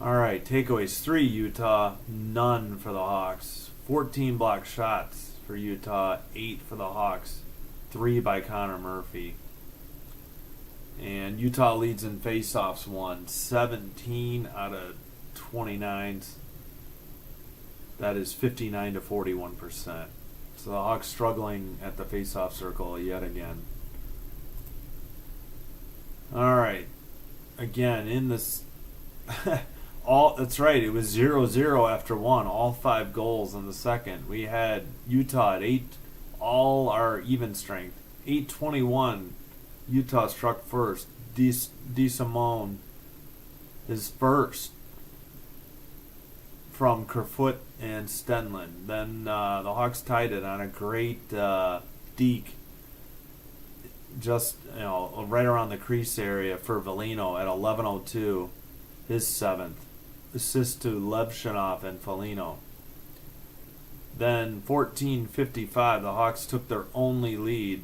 All right, takeaways 3 Utah, none for the Hawks. 14 block shots for Utah, 8 for the Hawks, 3 by Connor Murphy. And Utah leads in faceoffs, 17 out of 29. That is 59 to 41%. So the Hawks struggling at the faceoff circle yet again. All right. Again, in this, that's right. It was 0-0 after 1. All 5 goals in the second. We had Utah at 8. All our even strength. 8:21. Utah struck first. DeSimone is first from Kerfoot and Stenlund. Then the Hawks tied it on a great deke. Just right around the crease area for Foligno at 11:02, his 7th assist to Levshinov and Foligno. Then 14:55, the Hawks took their only lead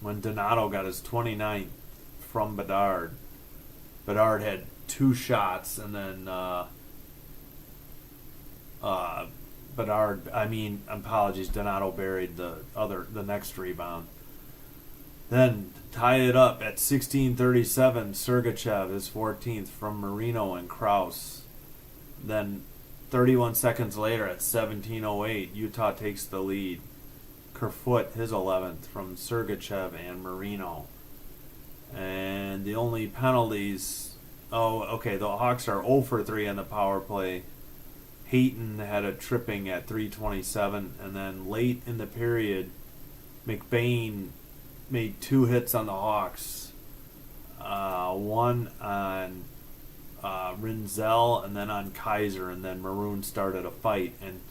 when Donato got his 29th from Bedard. Bedard had 2 shots, and then Donato buried the next rebound. Then tied it up at 16:37. Sergachev, his 14th from Marino and Krause. Then 31 seconds later at 17:08, Utah takes the lead. Kerfoot, his 11th from Sergachev and Marino. And the only penalties... the Hawks are 0 for 3 on the power play. Hayton had a tripping at 3:27. And then late in the period, McBain made 2 hits on the Hawks one on Rinzel and then on Kaiser, and then Maroon started a fight, and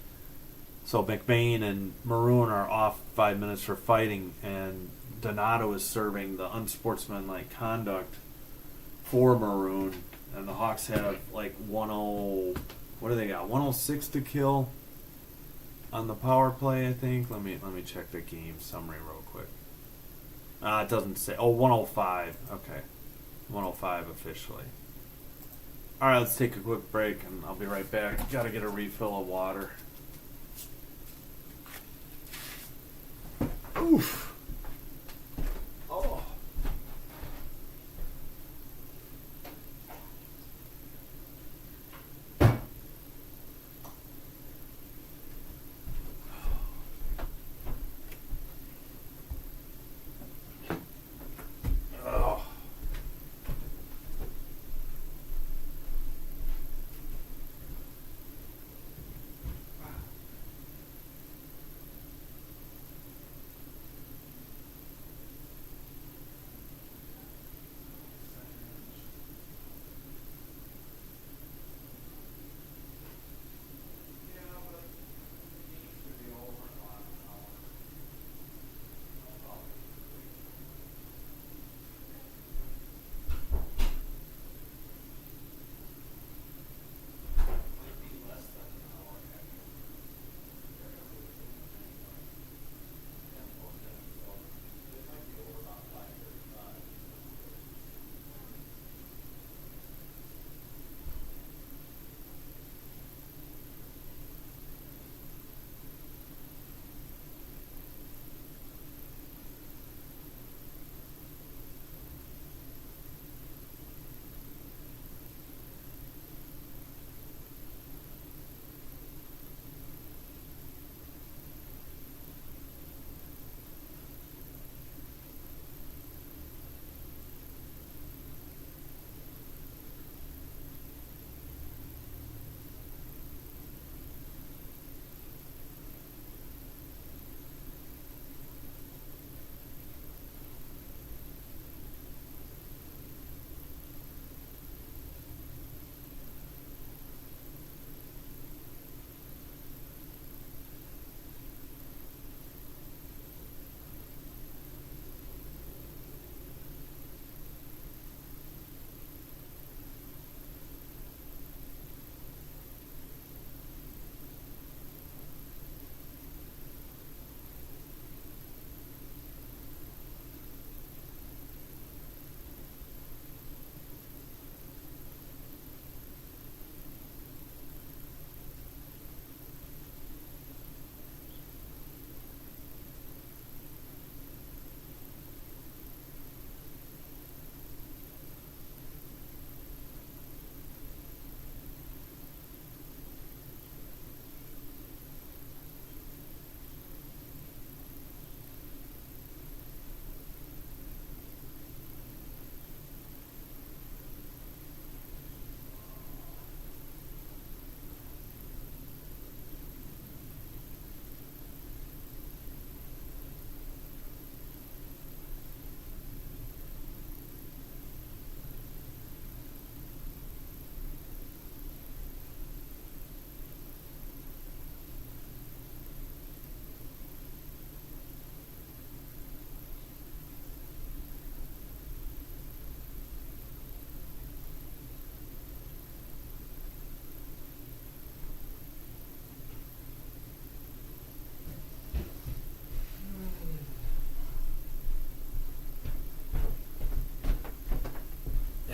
so McBain and Maroon are off 5 minutes for fighting, and Donato is serving the unsportsmanlike conduct for Maroon, and the Hawks have like 10. What do they got? 106 to kill on the power play, I think. Let me check the game summary real quick. It doesn't say. Oh, 105. Okay, 105 officially. All right, let's take a quick break, and I'll be right back. Got to get a refill of water. Oof. Oh. Oh.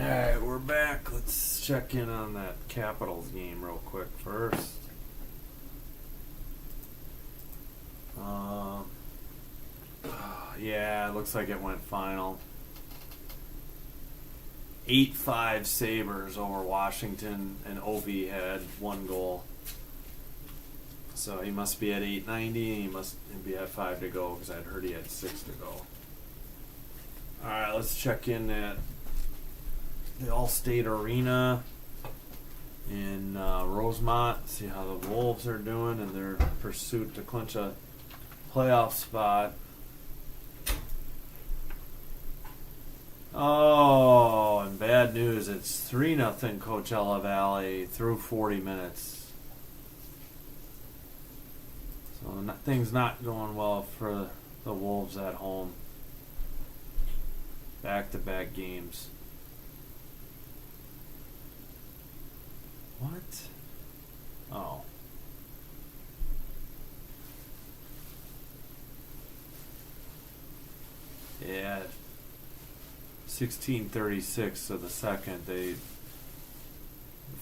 Alright, we're back. Let's check in on that Capitals game real quick first. Yeah, it looks like it went final. 8-5 Sabres over Washington, and Ovi had 1 goal. So he must be at 890, and he must be at 5 to go, because I'd heard he had 6 to go. Alright, let's check in at the Allstate Arena in Rosemont, see how the Wolves are doing in their pursuit to clinch a playoff spot. Oh, and bad news. It's 3-0 Coachella Valley through 40 minutes. So things not going well for the Wolves at home. Back-to-back games. What? Oh. Yeah. 16:36 of the second, the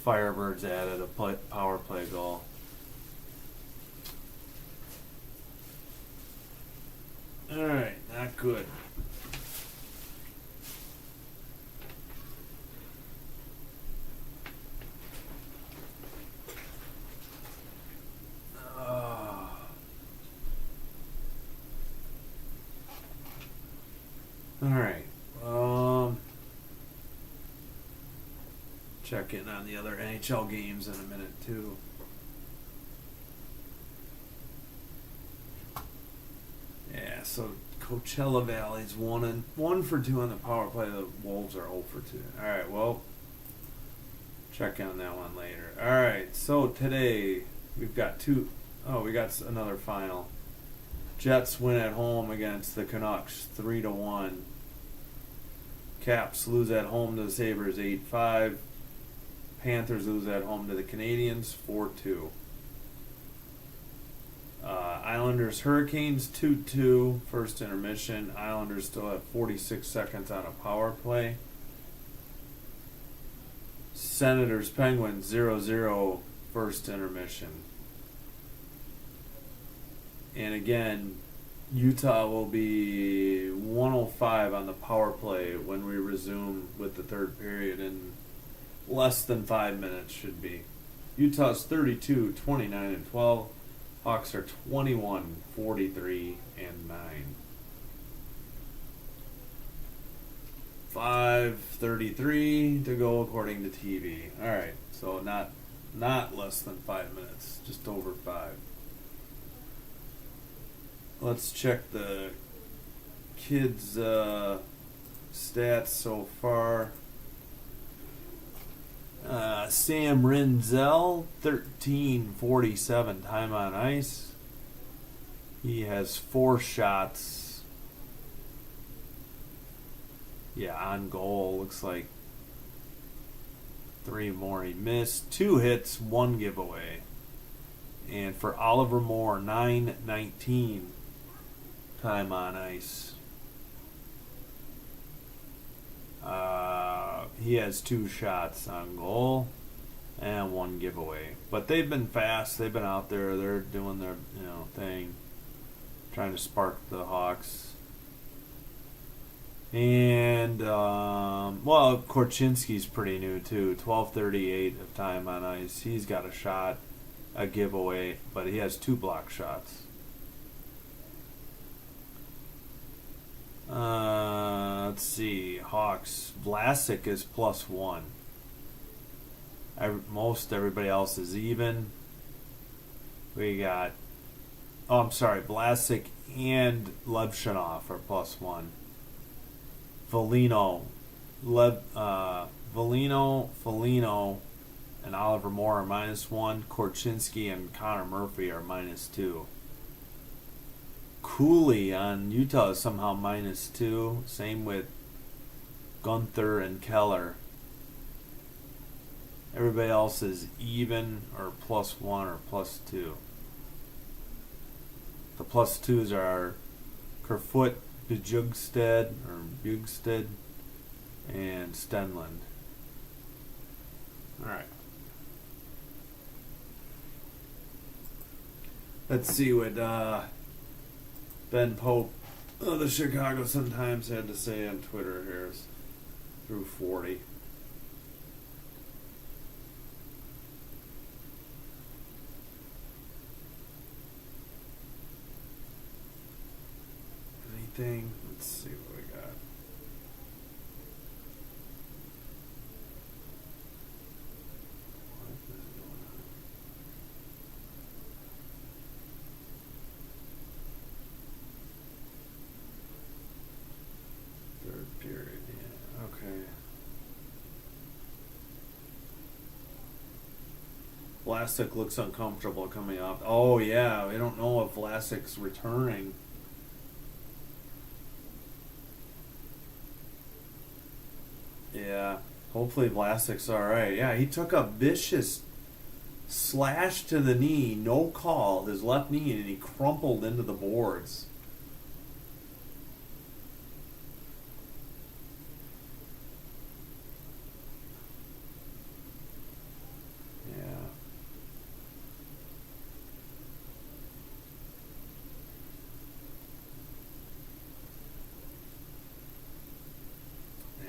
Firebirds added a power play goal. All right, not good. All right. Check in on the other NHL games in a minute too. Yeah, so Coachella Valley's 1 for 2 on the power play. The Wolves are 0 for 2. All right, well, check in on that one later. All right, so today we've got we got another final. Jets win at home against the Canucks 3-1. Caps lose at home to the Sabres 8-5. Panthers lose at home to the Canadiens 4-2. Islanders Hurricanes 2-2 first intermission. Islanders still have 46 seconds on a power play. Senators Penguins 0-0 first intermission. And again, Utah will be 105 on the power play when we resume with the third period in less than 5 minutes should be. Utah's 32, 29, and 12. Hawks are 21, 43, and 9. 5:33 to go according to TV. All right, so not less than 5 minutes, just over 5. Let's check the kids' stats so far. Sam Renzel, 13:47 time on ice. He has 4 shots. Yeah, on goal. Looks like 3 more he missed. 2 hits, 1 giveaway. And for Oliver Moore, 9:19 time on ice. He has 2 shots on goal and 1 giveaway. But they've been fast. They've been out there. They're doing their thing, trying to spark the Hawks. And Korchinski's pretty new too. 12:38 of time on ice. He's got a shot, a giveaway, but he has 2 block shots. Let's see. Hawks. Vlasic is +1. Most everybody else is even. We got. Oh, I'm sorry. Vlasic and Levshunov are +1. Foligno, and Oliver Moore are -1. Korchinski and Connor Murphy are -2. Cooley on Utah is somehow -2. Same with Gunther and Keller. Everybody else is even or +1 or +2. The +2s are Kerfoot, Bjugstad and Stenlund. All right. Let's see what Ben Pope of the Chicago Sun-Times had to say on Twitter here through 40. Anything? Let's see what we got. What is going on? Third period, yeah. Vlasic looks uncomfortable coming off. Oh, yeah. We don't know if Vlasic's returning. Yeah. Hopefully Vlasic's all right. Yeah, he took a vicious slash to the knee, no call, his left knee, and he crumpled into the boards. Yeah.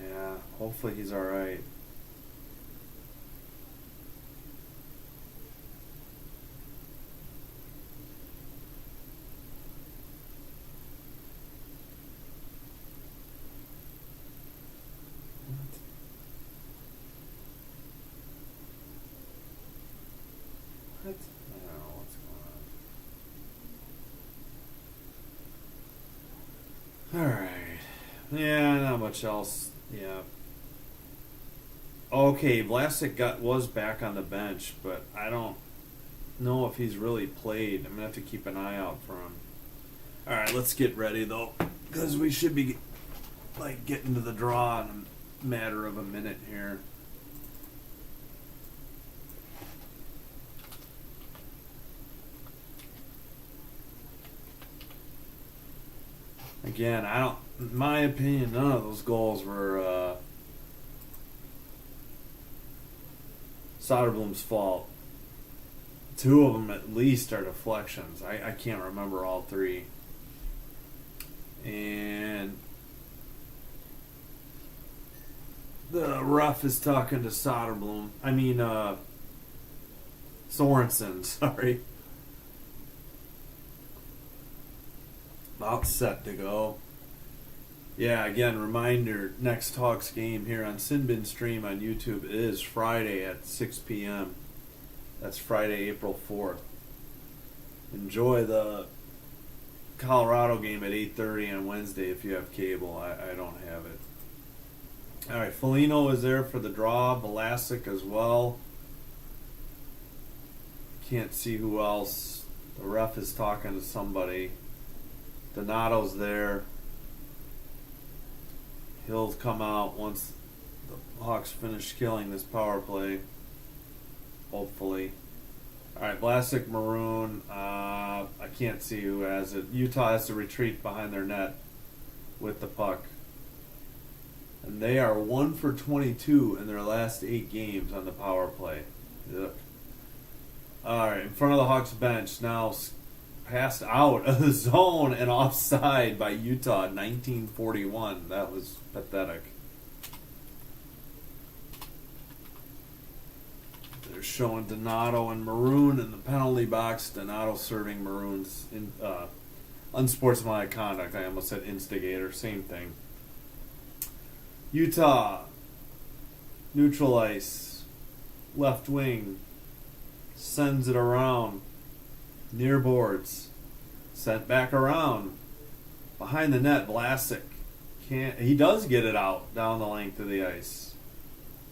Yeah, hopefully he's all right. What? I don't know what's going on. All right. Yeah, not much else. Yeah. Okay, Vlasic was back on the bench, but I don't know if he's really played. I'm gonna have to keep an eye out for him. All right, let's get ready though, because we should be getting to the draw in a matter of a minute here. Again, in my opinion, none of those goals were Soderblom's fault. Two of them at least are deflections. I can't remember all three. And the ref is talking to Soderblom. I mean, Sorensen, sorry. About set to go. Yeah, again, reminder, next Hawks game here on Sinbin Stream on YouTube is Friday at 6 p.m. That's Friday, April 4th. Enjoy the Colorado game at 8:30 on Wednesday if you have cable. I don't have it. All right, Foligno is there for the draw. Vlasic as well. Can't see who else. The ref is talking to somebody. Donato's there. He'll come out once the Hawks finish killing this power play. Hopefully. All right, Vlasic, Maroon. I can't see who has it. Utah has to retreat behind their net with the puck. And they are 1 for 22 in their last 8 games on the power play. Ugh. All right, in front of the Hawks bench now, passed out of the zone and offside by Utah, 1941. That was pathetic. They're showing Donato and Maroon in the penalty box. Donato serving Maroon's unsportsmanlike conduct. I almost said instigator. Same thing. Utah, neutral ice, left wing, sends it around, near boards, sent back around, behind the net. Vlasic he does get it out down the length of the ice,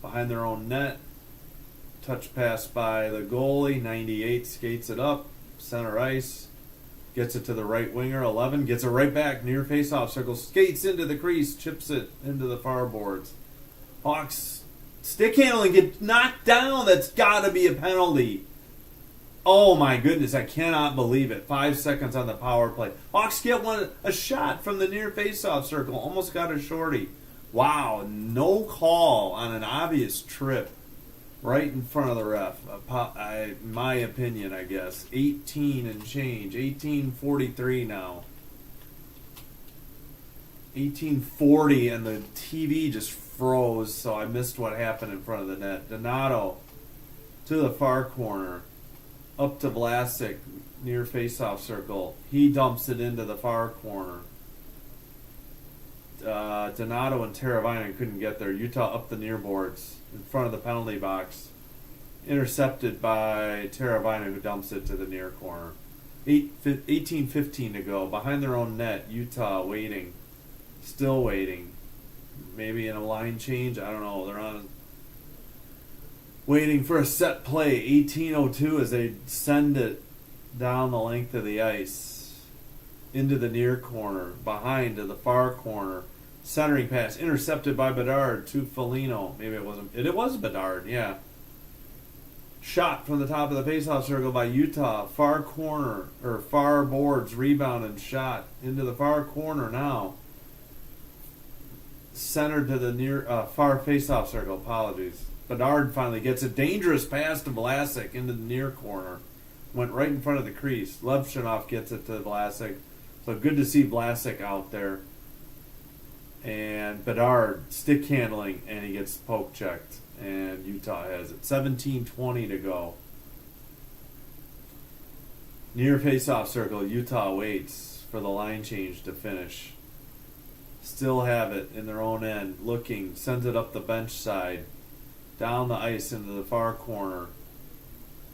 behind their own net. Touch pass by the goalie. 98 skates it up, center ice, gets it to the right winger. 11 gets it right back near face-off circle, skates into the crease, chips it into the far boards. Hawks stick handling, get knocked down. That's got to be a penalty. Oh my goodness, I cannot believe it. 5 seconds on the power play. Hawks get a shot from the near face-off circle. Almost got a shorty. Wow, no call on an obvious trip right in front of the ref. My opinion, I guess. 18 and change. 18:43 now. 18:40, and the TV just froze, so I missed what happened in front of the net. Donato to the far corner. Up to Vlasic, near face-off circle. He dumps it into the far corner. Donato and Teravainen couldn't get there. Utah up the near boards in front of the penalty box. Intercepted by Teravainen, who dumps it to the near corner. 18:15 to go. Behind their own net, Utah waiting. Still waiting. Maybe in a line change. I don't know. They're on waiting for a set play. 18:02 as they send it down the length of the ice into the near corner, behind to the far corner. Centering pass intercepted by Bedard to Foligno. Maybe it wasn't. It was Bedard, yeah. Shot from the top of the faceoff circle by Utah. Far corner, or far boards, rebound and shot into the far corner now. Centered to the near far faceoff circle. Apologies. Bedard finally gets a dangerous pass to Vlasic into the near corner. Went right in front of the crease. Levshunov gets it to Vlasic. So good to see Vlasic out there. And Bedard stick handling, and he gets poke checked. And Utah has it. 17:20 to go. Near faceoff circle, Utah waits for the line change to finish. Still have it in their own end. Looking, sends it up the bench side. Down the ice into the far corner.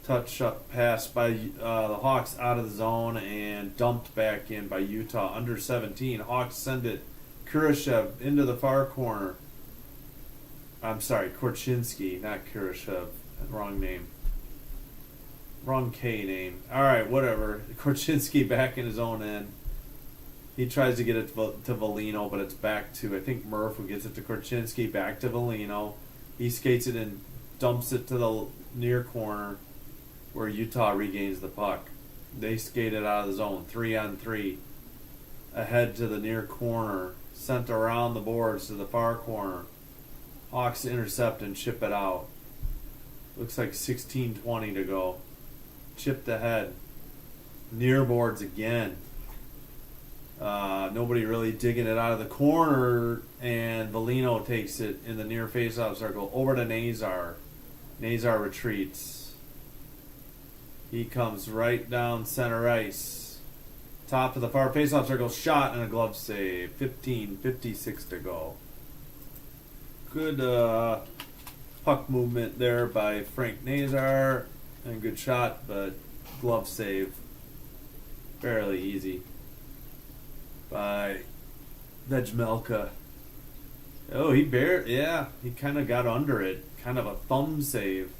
Touch up pass by the Hawks out of the zone and dumped back in by Utah. Under 17. Hawks send it. Kurashev into the far corner. I'm sorry, Korchinski, not Kurashev. Wrong name. Wrong K name. Alright, whatever. Korchinski back in his own end. He tries to get it to Foligno, but it's back to, I think, Murph, who gets it to Korchinski, back to Foligno. He skates it and dumps it to the near corner where Utah regains the puck. They skate it out of the zone, 3-on-3. Ahead to the near corner. Sent around the boards to the far corner. Hawks intercept and chip it out. Looks like 16:20 to go. Chipped ahead. Near boards again. Nobody really digging it out of the corner, and Foligno takes it in the near faceoff circle over to Nazar. Nazar retreats. He comes right down center ice. Top of the far faceoff circle, shot and a glove save. 15:56 to go. Good puck movement there by Frank Nazar, and good shot, but glove save. Fairly easy by Vejmelka. Oh, he kind of got under it. Kind of a thumb save.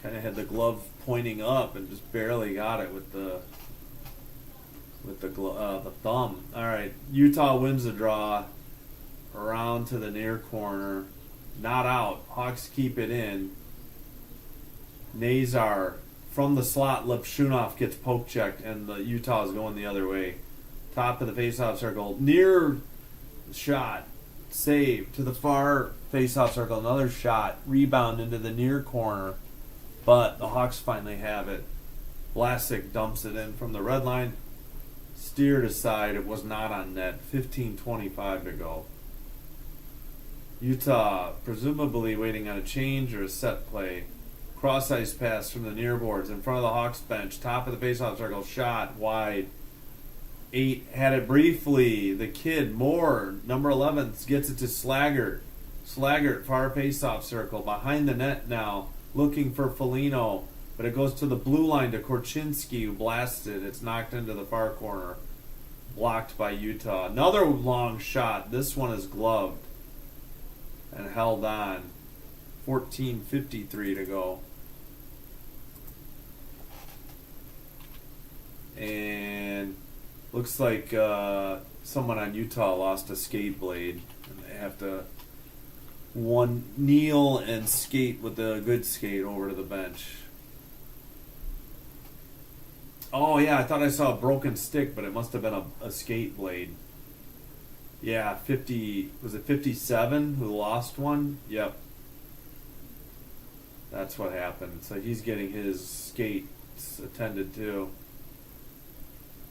Kind of had the glove pointing up and just barely got it with the thumb. All right, Utah wins the draw. Around to the near corner, not out. Hawks keep it in. Nazar from the slot. Levshunov gets poke checked, and the Utah is going the other way. Top of the faceoff circle, near shot, save to the far faceoff circle. Another shot, rebound into the near corner, but the Hawks finally have it. Vlasic dumps it in from the red line. Steered aside. It was not on net. 15:25 to go. Utah, presumably waiting on a change or a set play. Cross ice pass from the near boards in front of the Hawks bench. Top of the faceoff circle, shot wide. 8 had it briefly. The kid, Moore, number 11, gets it to Slaggert. Slaggert, far faceoff circle, behind the net now, looking for Foligno. But it goes to the blue line to Korchinski, who blasts it. It's knocked into the far corner. Blocked by Utah. Another long shot. This one is gloved and held on. 14:53 to go. And looks like someone on Utah lost a skate blade. And they have to kneel and skate with a good skate over to the bench. Oh, yeah, I thought I saw a broken stick, but it must have been a skate blade. Yeah, 50, was it 57 who lost one? Yep. That's what happened. So he's getting his skates attended to.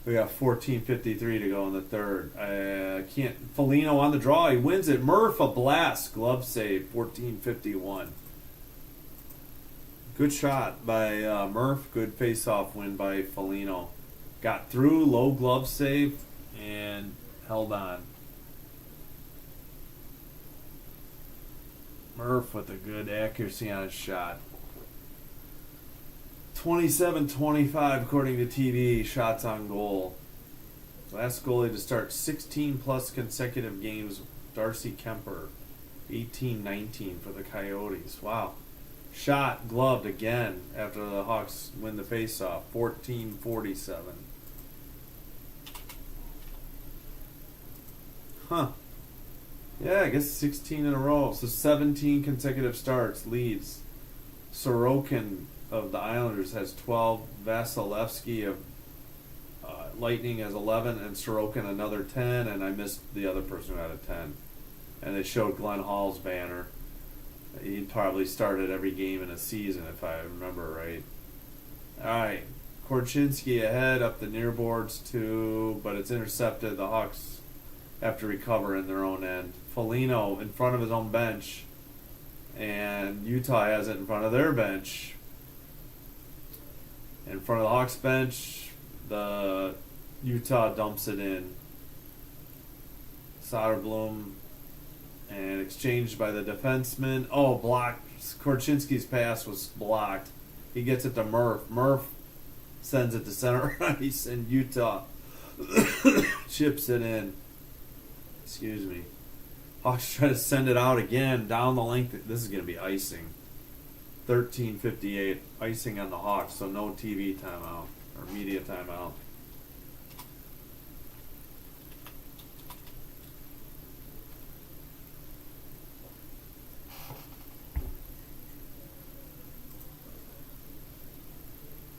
We got 14:53 to go in the third. Foligno on the draw. He wins it. Murph, a blast. Glove save. 14:51. Good shot by Murph. Good face-off win by Foligno. Got through. Low glove save. And held on. Murph with a good accuracy on his shot. 27-25 according to TV, shots on goal. Last goalie to start 16 plus consecutive games, Darcy Kemper. 18-19 for the Coyotes. Wow. Shot gloved again after the Hawks win the faceoff. 14-47. Huh. Yeah, I guess 16 in a row. So 17 consecutive starts. Leads. Sorokin of the Islanders has 12. Vasilevsky of Lightning has 11. And Sorokin another 10. And I missed the other person who had a 10. And they showed Glenn Hall's banner. He probably started every game in a season, if I remember right. All right. Korchinski ahead up the near boards, too. But it's intercepted. The Hawks have to recover in their own end. Foligno in front of his own bench, and Utah has it in front of their bench. In front of the Hawks bench, the Utah dumps it in. Soderblom, and exchanged by the defenseman. Oh, blocked. Korchinski's pass was blocked. He gets it to Murph. Murph sends it to center ice, and Utah chips it in. Excuse me. Hawks try to send it out again down the length. This is going to be icing. 13:58. Icing on the Hawks, so no TV timeout or media timeout.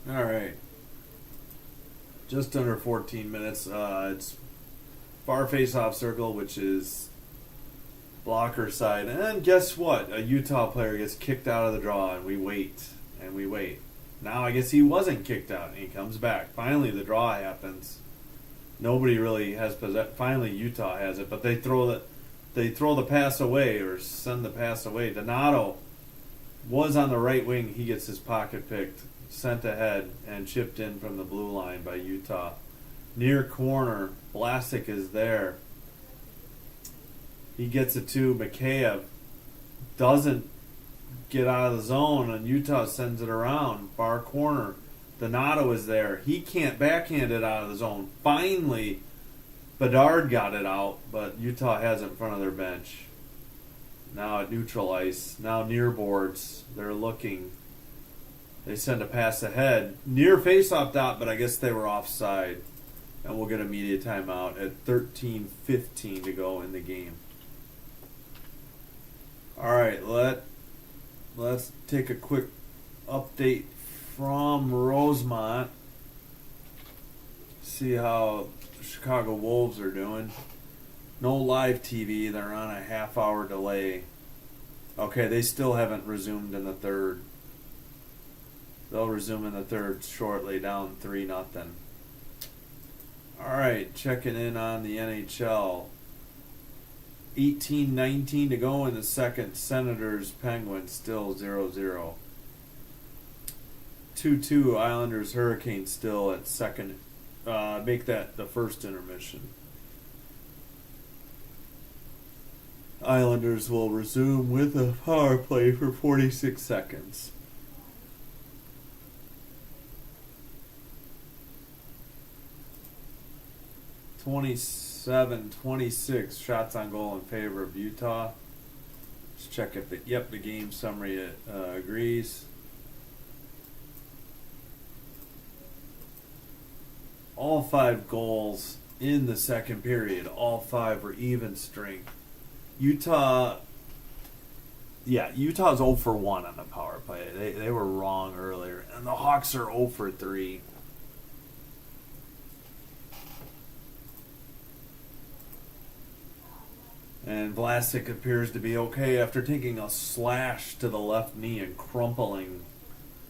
All right. Just under 14 minutes. It's far face-off circle, which is blocker side. And guess what? A Utah player gets kicked out of the draw, and we wait. And we wait. Now I guess he wasn't kicked out, and he comes back. Finally, the draw happens. Nobody really has possession. Finally, Utah has it, but they throw the pass away or send the pass away. Donato was on the right wing. He gets his pocket picked, sent ahead, and chipped in from the blue line by Utah. Near corner, Vlasic is there. He gets it to Mikheyev. Doesn't get out of the zone, and Utah sends it around. Far corner. Donato is there. He can't backhand it out of the zone. Finally, Bedard got it out, but Utah has it in front of their bench. Now at neutral ice. Now near boards. They're looking. They send a pass ahead. Near faceoff dot, but I guess they were offside. And we'll get a media timeout at 13:15 to go in the game. All right, let's take a quick update from Rosemont. See how the Chicago Wolves are doing. No live TV. They're on a half-hour delay. Okay, they still haven't resumed in the third. They'll resume in the third shortly, down 3-0. All right, checking in on the NHL. 18-19 to go in the second. Senators, Penguins still 0-0. 2-2 Islanders, Hurricanes still at second. Make that the first intermission. Islanders will resume with a power play for 46 seconds. (27-26) shots on goal in favor of Utah. Let's check if the game summary agrees. All 5 goals in the second period. All 5 were even strength. Utah's 0 for 1 on the power play. They were wrong earlier. And the Hawks are 0 for 3. And Vlasic appears to be okay after taking a slash to the left knee and crumpling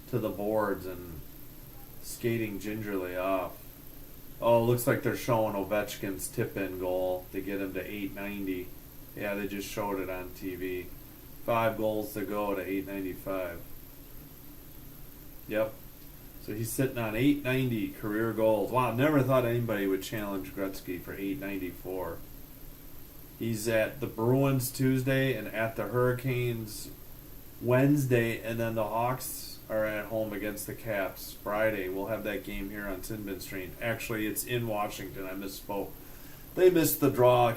to the boards and skating gingerly off. Oh, looks like they're showing Ovechkin's tip-in goal to get him to 890. Yeah, they just showed it on TV. 5 goals to go to 895. Yep. So he's sitting on 890 career goals. Wow, never thought anybody would challenge Gretzky for 894. He's at the Bruins Tuesday and at the Hurricanes Wednesday, and then the Hawks are at home against the Caps Friday. We'll have that game here on Tin Bin Street. Actually, it's in Washington. I misspoke. They missed the draw.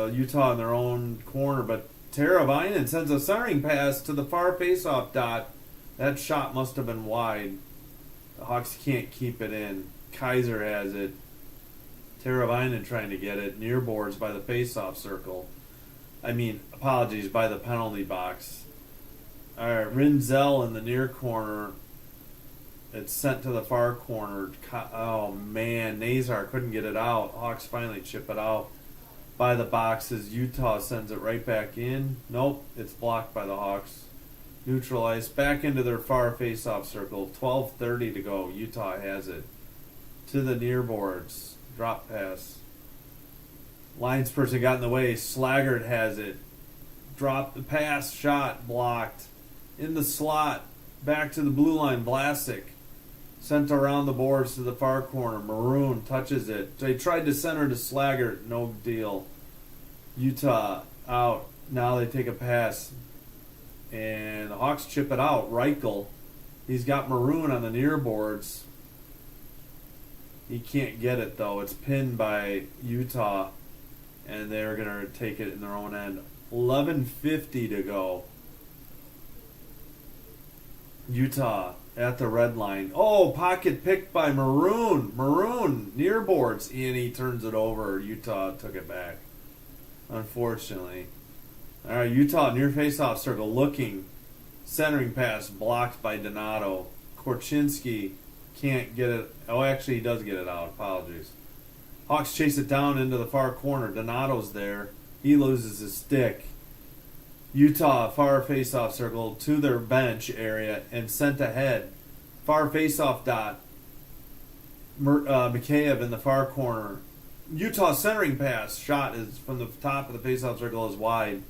Utah in their own corner, but Teravainen sends a centering pass to the far faceoff dot. That shot must have been wide. The Hawks can't keep it in. Kaiser has it. Teravainen trying to get it. Near boards by the faceoff circle. Apologies, by the penalty box. All right, Rinzel in the near corner. It's sent to the far corner. Oh, man. Nazar couldn't get it out. Hawks finally chip it out by the boxes. Utah sends it right back in. Nope, it's blocked by the Hawks. Neutralized. Back into their far face-off circle. 12:30 to go. Utah has it. To the near boards. Drop pass. Linesperson got in the way. Slaggert has it. Drop the pass. Shot. Blocked. In the slot. Back to the blue line. Vlasic. Sent around the boards to the far corner. Maroon touches it. They tried to center to Slaggert. No deal. Utah out. Now they take a pass. And the Hawks chip it out. Reichel. He's got Maroon on the near boards. He can't get it, though. It's pinned by Utah. And they're going to take it in their own end. 11:50 to go. Utah at the red line. Oh, pocket picked by Maroon. Maroon, near boards. And he turns it over. Utah took it back, unfortunately. All right, Utah near faceoff circle looking. Centering pass blocked by Donato. Korchinski can't get it. Oh, actually, he does get it out. Apologies. Hawks chase it down into the far corner. Donato's there. He loses his stick. Utah, far faceoff circle to their bench area and sent ahead. Far faceoff dot. Mikheyev in the far corner. Utah centering pass. Shot is from the top of the faceoff circle is wide.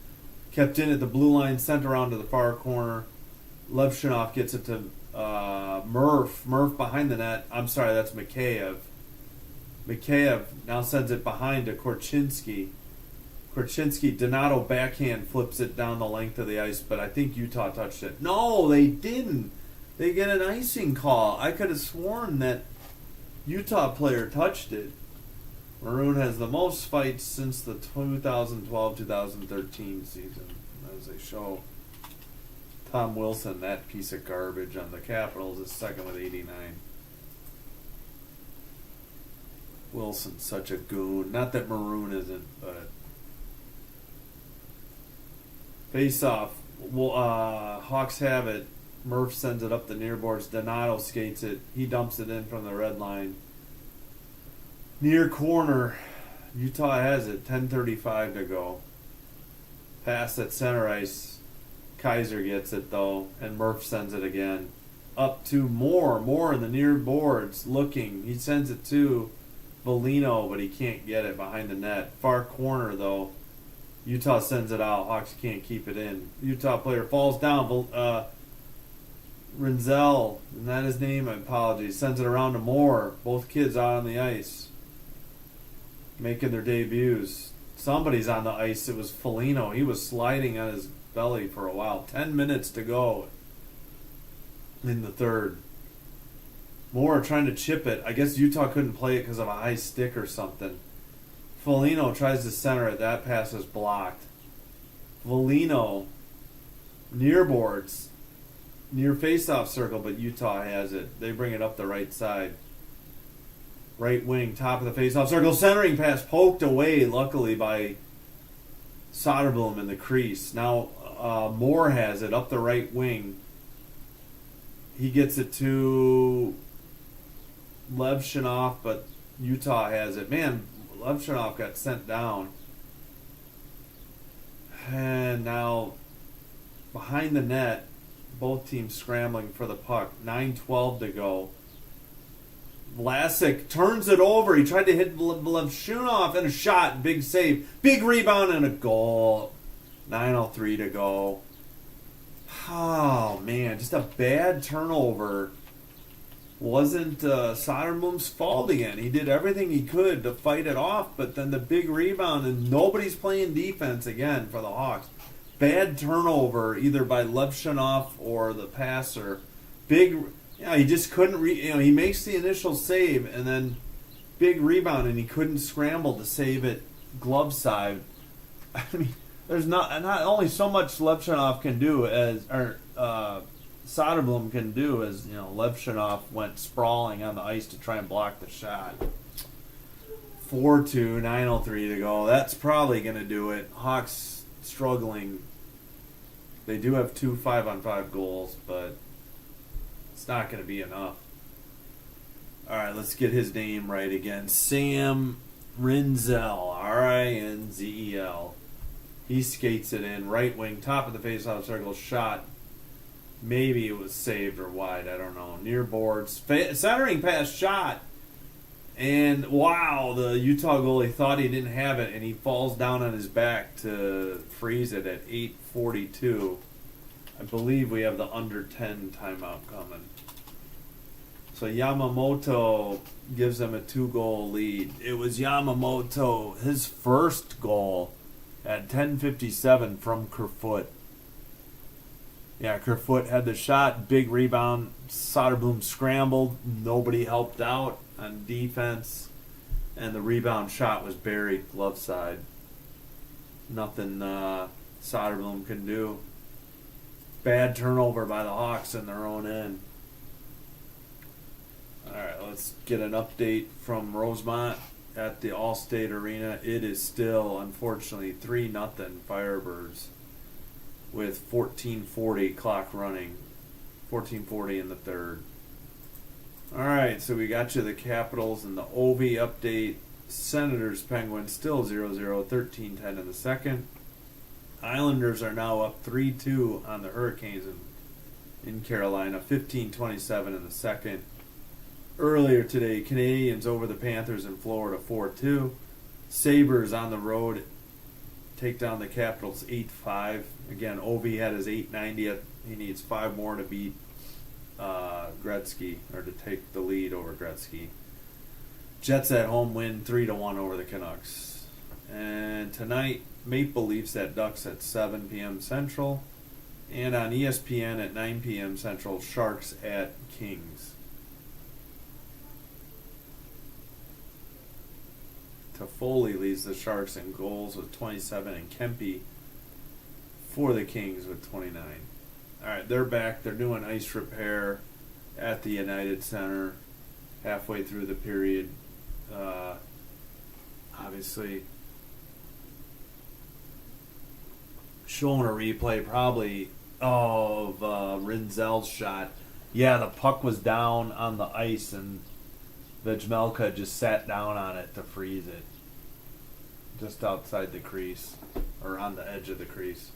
Kept in at the blue line, sent around to the far corner. Levshunov gets it to Murph. Murph behind the net. I'm sorry, that's Mikheyev. Mikheyev now sends it behind to Korchinski. Korchinski, Donato backhand flips it down the length of the ice, but I think Utah touched it. No, they didn't. They get an icing call. I could have sworn that Utah player touched it. Maroon has the most fights since the 2012-2013 season, as they show. Tom Wilson, that piece of garbage on the Capitals, is second with 89. Wilson's such a goon. Not that Maroon isn't, but... Face off. Hawks have it. Murph sends it up the near boards. Donato skates it. He dumps it in from the red line. Near corner. Utah has it. 10:35 to go. Pass at center ice. Kaiser gets it, though, and Murph sends it again. Up to Moore in the near boards. Looking. He sends it to Volino, but he can't get it behind the net. Far corner, though. Utah sends it out. Hawks can't keep it in. Utah player falls down. Rinzel, isn't that his name? Apologies. Sends it around to Moore. Both kids out on the ice, making their debuts. Somebody's on the ice. It was Foligno. He was sliding on his belly for a while. 10 minutes to go in the third. Moore trying to chip it. I guess Utah couldn't play it because of a high stick or something. Foligno tries to center it. That pass is blocked. Foligno, near boards, near faceoff circle, but Utah has it. They bring it up the right side. Right wing, top of the faceoff circle. Centering pass poked away, luckily, by Soderblom in the crease. Now Moore has it up the right wing. He gets it to Levshunov, but Utah has it. Man, Levshunov got sent down. And now, behind the net, both teams scrambling for the puck. 9:12 to go. Vlasic turns it over. He tried to hit Levshunov and a shot. Big save. Big rebound and a goal. 9:03 to go. Oh, man. Just a bad turnover. Wasn't Soderblom's fault again. He did everything he could to fight it off, but then the big rebound, and nobody's playing defense again for the Hawks. Bad turnover, either by Levshunov or the passer. He just couldn't. He makes the initial save, and then big rebound, and he couldn't scramble to save it glove side. I mean, there's not only so much Levchenov can do as Soderblom can do as Levchenov went sprawling on the ice to try and block the shot. 4-2, 9:03 to go. That's probably going to do it. Hawks struggling. They do have 2 5-on-5 goals, but it's not going to be enough. All right, let's get his name right again. Sam Rinzel, Rinzel. He skates it in, right wing, top of the faceoff circle, shot. Maybe it was saved or wide, I don't know. Near boards, centering pass, shot. And wow, the Utah goalie thought he didn't have it, and he falls down on his back to freeze it at 8:42. I believe we have the under 10 timeout coming. So Yamamoto gives them a 2-goal lead. It was Yamamoto, his first goal at 10:57 from Kerfoot. Yeah, Kerfoot had the shot, big rebound. Soderblom scrambled. Nobody helped out on defense. And the rebound shot was buried glove side. Nothing Soderblom can do. Bad turnover by the Hawks in their own end. All right, let's get an update from Rosemont at the Allstate Arena. It is still, unfortunately, 3-0 Firebirds with 14:40 clock running. 14:40 in the third. All right, so we got you the Capitals and the Ovi update. Senators Penguins still 0-0, 13-10 in the second. Islanders are now up 3-2 on the Hurricanes in Carolina, 15-27 in the second. Earlier today, Canadians over the Panthers in Florida, 4-2. Sabres on the road take down the Capitals 8-5. Again, Ovi had his 890th. He needs 5 more to beat Gretzky, or to take the lead over Gretzky. Jets at home win 3-1 over the Canucks. And tonight, Maple Leafs at Ducks at 7 p.m. Central. And on ESPN at 9 p.m. Central, Sharks at Kings. Toffoli leads the Sharks in goals with 27, and Kempe for the Kings with 29. All right, they're back. They're doing ice repair at the United Center halfway through the period. Obviously, showing a replay probably of Rinzel's shot. Yeah, the puck was down on the ice, and Vejmelka just sat down on it to freeze it. Just outside the crease, or on the edge of the crease.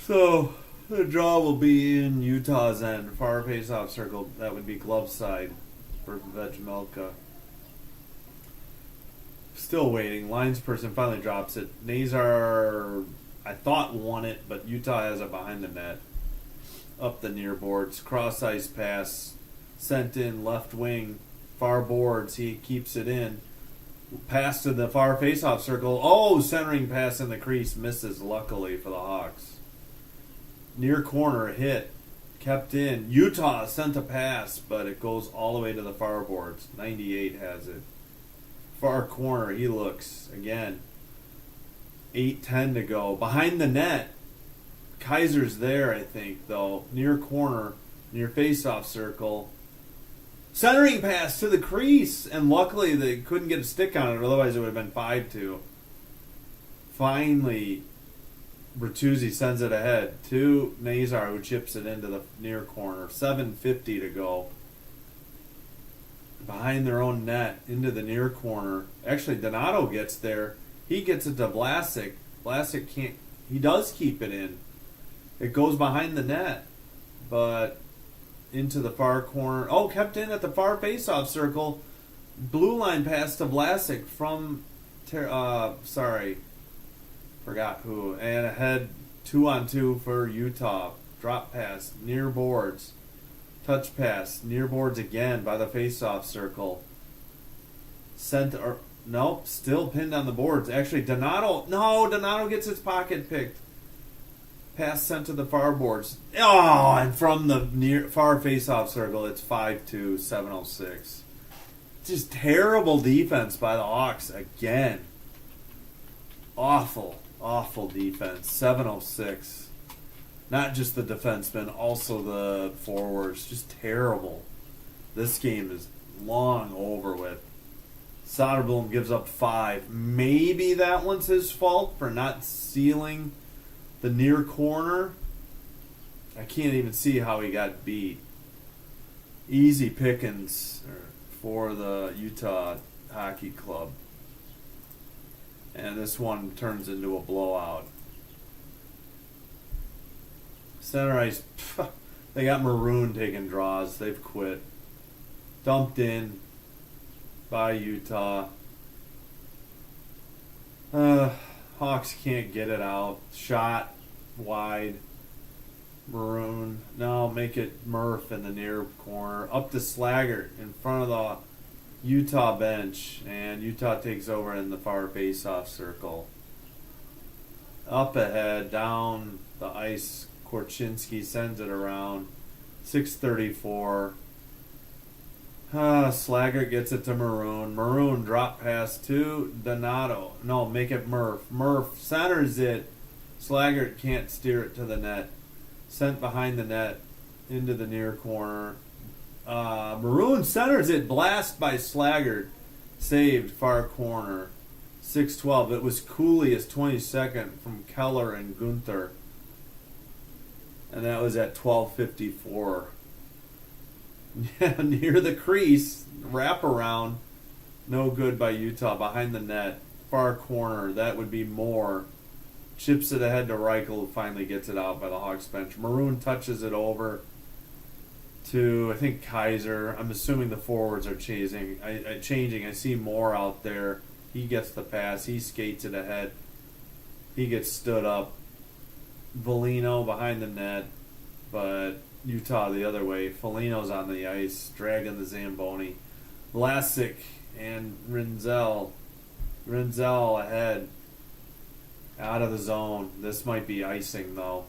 So, the draw will be in Utah's end. Far face-off circle, that would be glove side for Vejmelka. Still waiting. Linesperson finally drops it. Nazar, I thought, won it, but Utah has it behind the net. Up the near boards. Cross ice pass. Sent in left wing. Far boards. He keeps it in. Pass to the far face-off circle. Oh, centering pass in the crease. Misses, luckily, for the Hawks. Near corner hit. Kept in. Utah sent a pass, but it goes all the way to the far boards. 98 has it. Far corner, he looks again. 8:10 to go. Behind the net. Kaiser's there, I think, though. Near corner, near face-off circle. Centering pass to the crease, and luckily they couldn't get a stick on it, otherwise it would have been 5-2. Finally, Bertuzzi sends it ahead to Nazar, who chips it into the near corner. 7:50 to go. Behind their own net, into the near corner. Actually, Donato gets there. He gets it to Vlasic. Vlasic can't. He does keep it in. It goes behind the net, but into the far corner. Oh, kept in at the far face-off circle. Blue line pass to Vlasic from. Forgot who. And ahead 2-on-2 for Utah. Drop pass near boards. Touch pass, near boards again by the face-off circle. Nope, still pinned on the boards. Actually, Donato gets his pocket picked. Pass sent to the far boards. Oh, and from the far face-off circle, it's 5-2, 7:06. Just terrible defense by the Hawks again. Awful defense. 706. Not just the defensemen, also the forwards. Just terrible. This game is long over with. Soderblom gives up 5. Maybe that one's his fault for not sealing the near corner. I can't even see how he got beat. Easy pickings for the Utah Hockey Club. And this one turns into a blowout. Center ice, they got Maroon taking draws. They've quit. Dumped in by Utah. Hawks can't get it out. Shot wide. Maroon. No, make it Murph in the near corner. Up to Slaggert in front of the Utah bench. And Utah takes over in the far face-off circle. Up ahead, down the ice. Korchinski sends it around. 6:34. Slaggert gets it to Maroon. Maroon drop pass to Donato. No, make it Murph. Murph centers it. Slaggert can't steer it to the net. Sent behind the net into the near corner. Maroon centers it. Blast by Slaggert. Saved far corner. 6:12. It was Cooley's 22nd from Keller and Gunther. And that was at 12:54. Near the crease. Wraparound. No good by Utah. Behind the net. Far corner. That would be Moore. Chips it ahead to Reichel, who finally gets it out by the Hawks bench. Maroon touches it over to, I think, Kaiser. I'm assuming the forwards are changing. I see Moore out there. He gets the pass. He skates it ahead. He gets stood up. Volino behind the net, but Utah the other way. Foligno's on the ice, dragging the Zamboni. Vlasic and Rinzel. Rinzel ahead. Out of the zone. This might be icing, though.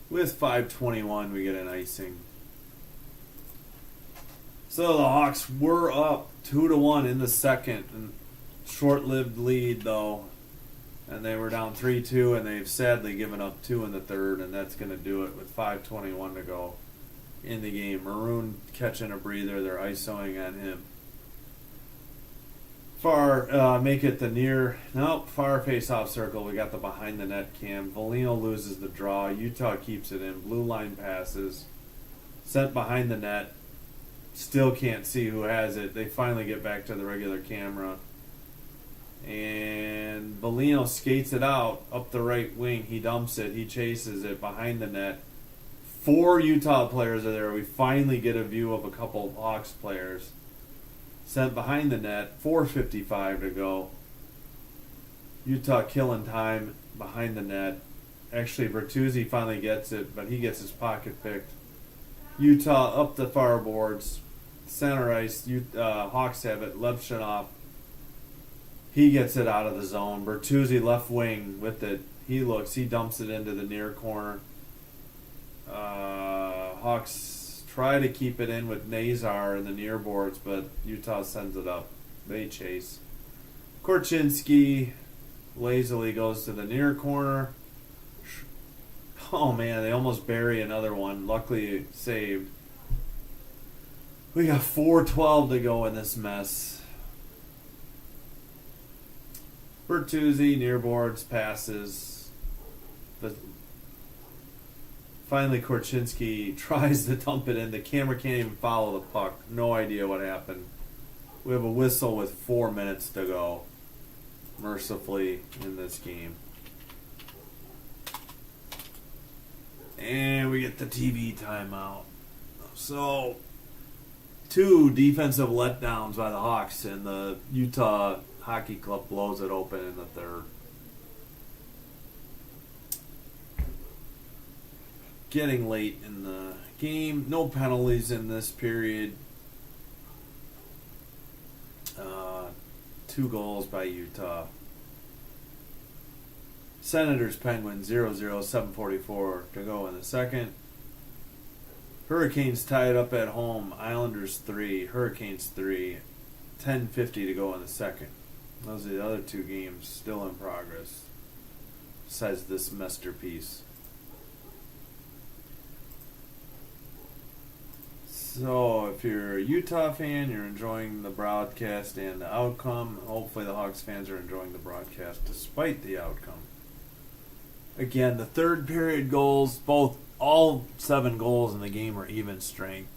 With 5:21, we get an icing. So the Hawks were up 2-1 in the second. And short-lived lead, though. And they were down 3-2, and they've sadly given up 2 in the third, and that's going to do it with 5:21 to go in the game. Maroon catching a breather. They're isoing on him. Make it the near, far face-off circle. We got the behind the net cam. Volino loses the draw. Utah keeps it in. Blue line passes. Sent behind the net. Still can't see who has it. They finally get back to the regular camera. And Volino skates it out up the right wing. He dumps it. He chases it behind the net. 4 Utah players are there. We finally get a view of a couple Hawks players. Sent behind the net, 4:55 to go. Utah killing time behind the net. Actually, Bertuzzi finally gets it, but he gets his pocket picked. Utah up the far boards. Center ice, Hawks have it. Levshunov. He gets it out of the zone. Bertuzzi left wing with it. He dumps it into the near corner. Hawks try to keep it in with Nazar in the near boards, but Utah sends it up. They chase. Korchinski lazily goes to the near corner. Oh man, they almost bury another one. Luckily saved. We got 4:12 to go in this mess. Bertuzzi, near boards, passes. But finally, Korchinski tries to dump it in. The camera can't even follow the puck. No idea what happened. We have a whistle with 4 minutes to go, mercifully, in this game. And we get the TV timeout. So, 2 defensive letdowns by the Hawks, and the Utah Hockey Club blows it open in the third. Getting late in the game. No penalties in this period. 2 goals by Utah. Senators Penguins 0-0, 7:44 to go in the second. Hurricanes tied up at home. Islanders 3, Hurricanes 3, 10:50 to go in the second. Those are the other two games still in progress. Besides this masterpiece. So, if you're a Utah fan, you're enjoying the broadcast and the outcome. Hopefully the Hawks fans are enjoying the broadcast despite the outcome. Again, the third period goals, all 7 goals in the game are even strength.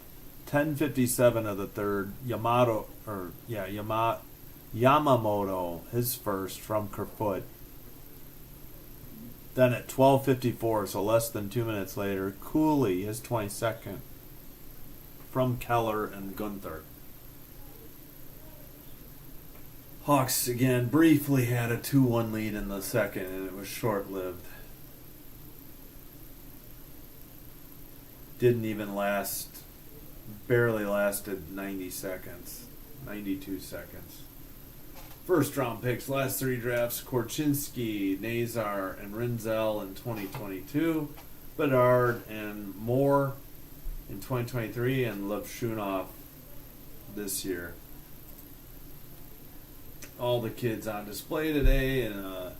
10:57 of the third, Yamamoto, his first from Kerfoot. Then at 12:54, so less than 2 minutes later, Cooley, his 22nd, from Keller and Gunther. Hawks, again, briefly had a 2-1 lead in the second, and it was short-lived. Didn't even last, barely lasted 90 seconds, 92 seconds. First round picks, last 3 drafts, Korchinski, Nazar, and Rinzel in 2022, Bedard and Moore in 2023, and Levshunov this year. All the kids on display today, and a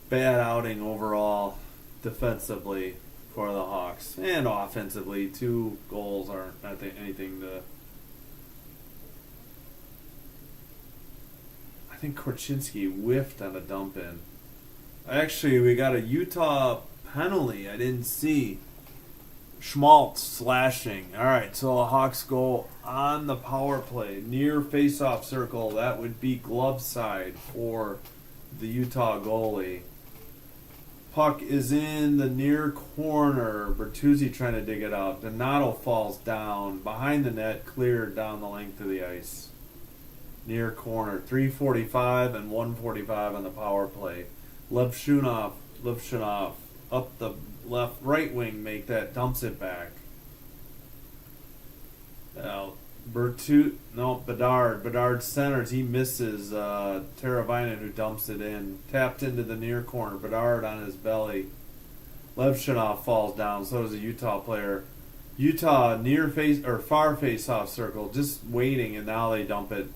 bad outing overall defensively for the Hawks. And offensively, 2 goals aren't anything to... I think Korchinski whiffed on a dump in. Actually, we got a Utah penalty I didn't see. Schmaltz slashing. Alright, so the Hawks go on the power play near face-off circle. That would be glove side for the Utah goalie. Puck is in the near corner. Bertuzzi trying to dig it out. Donato falls down. Behind the net, cleared down the length of the ice. Near corner. 3:45 and 1:45 on the power play. Levshunov up the right wing, make that, dumps it back. Bedard centers, he misses Teravainen, who dumps it in. Tapped into the near corner, Bedard on his belly. Levshunov falls down, so does a Utah player. Utah near face or far face-off circle, just waiting, and now they dump it.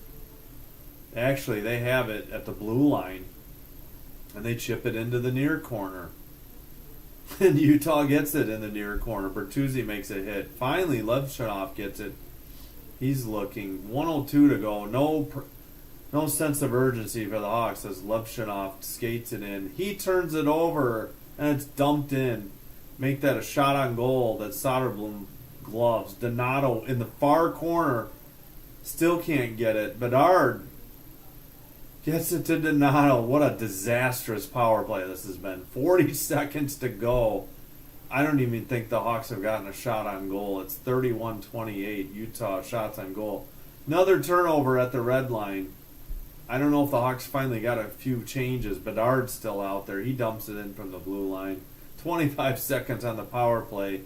Actually, they have it at the blue line, and they chip it into the near corner. And Utah gets it in the near corner. Bertuzzi makes a hit. Finally, Levshunov gets it. He's looking. 1:02 to go. No sense of urgency for the Hawks as Levshunov skates it in. He turns it over, and it's dumped in. Make that a shot on goal that Soderblom gloves. Donato in the far corner still can't get it. Bedard gets it to Donato. What a disastrous power play this has been. 40 seconds to go. I don't even think the Hawks have gotten a shot on goal. It's 31-28 Utah shots on goal. Another turnover at the red line. I don't know if the Hawks finally got a few changes. Bedard's still out there. He dumps it in from the blue line. 25 seconds on the power play.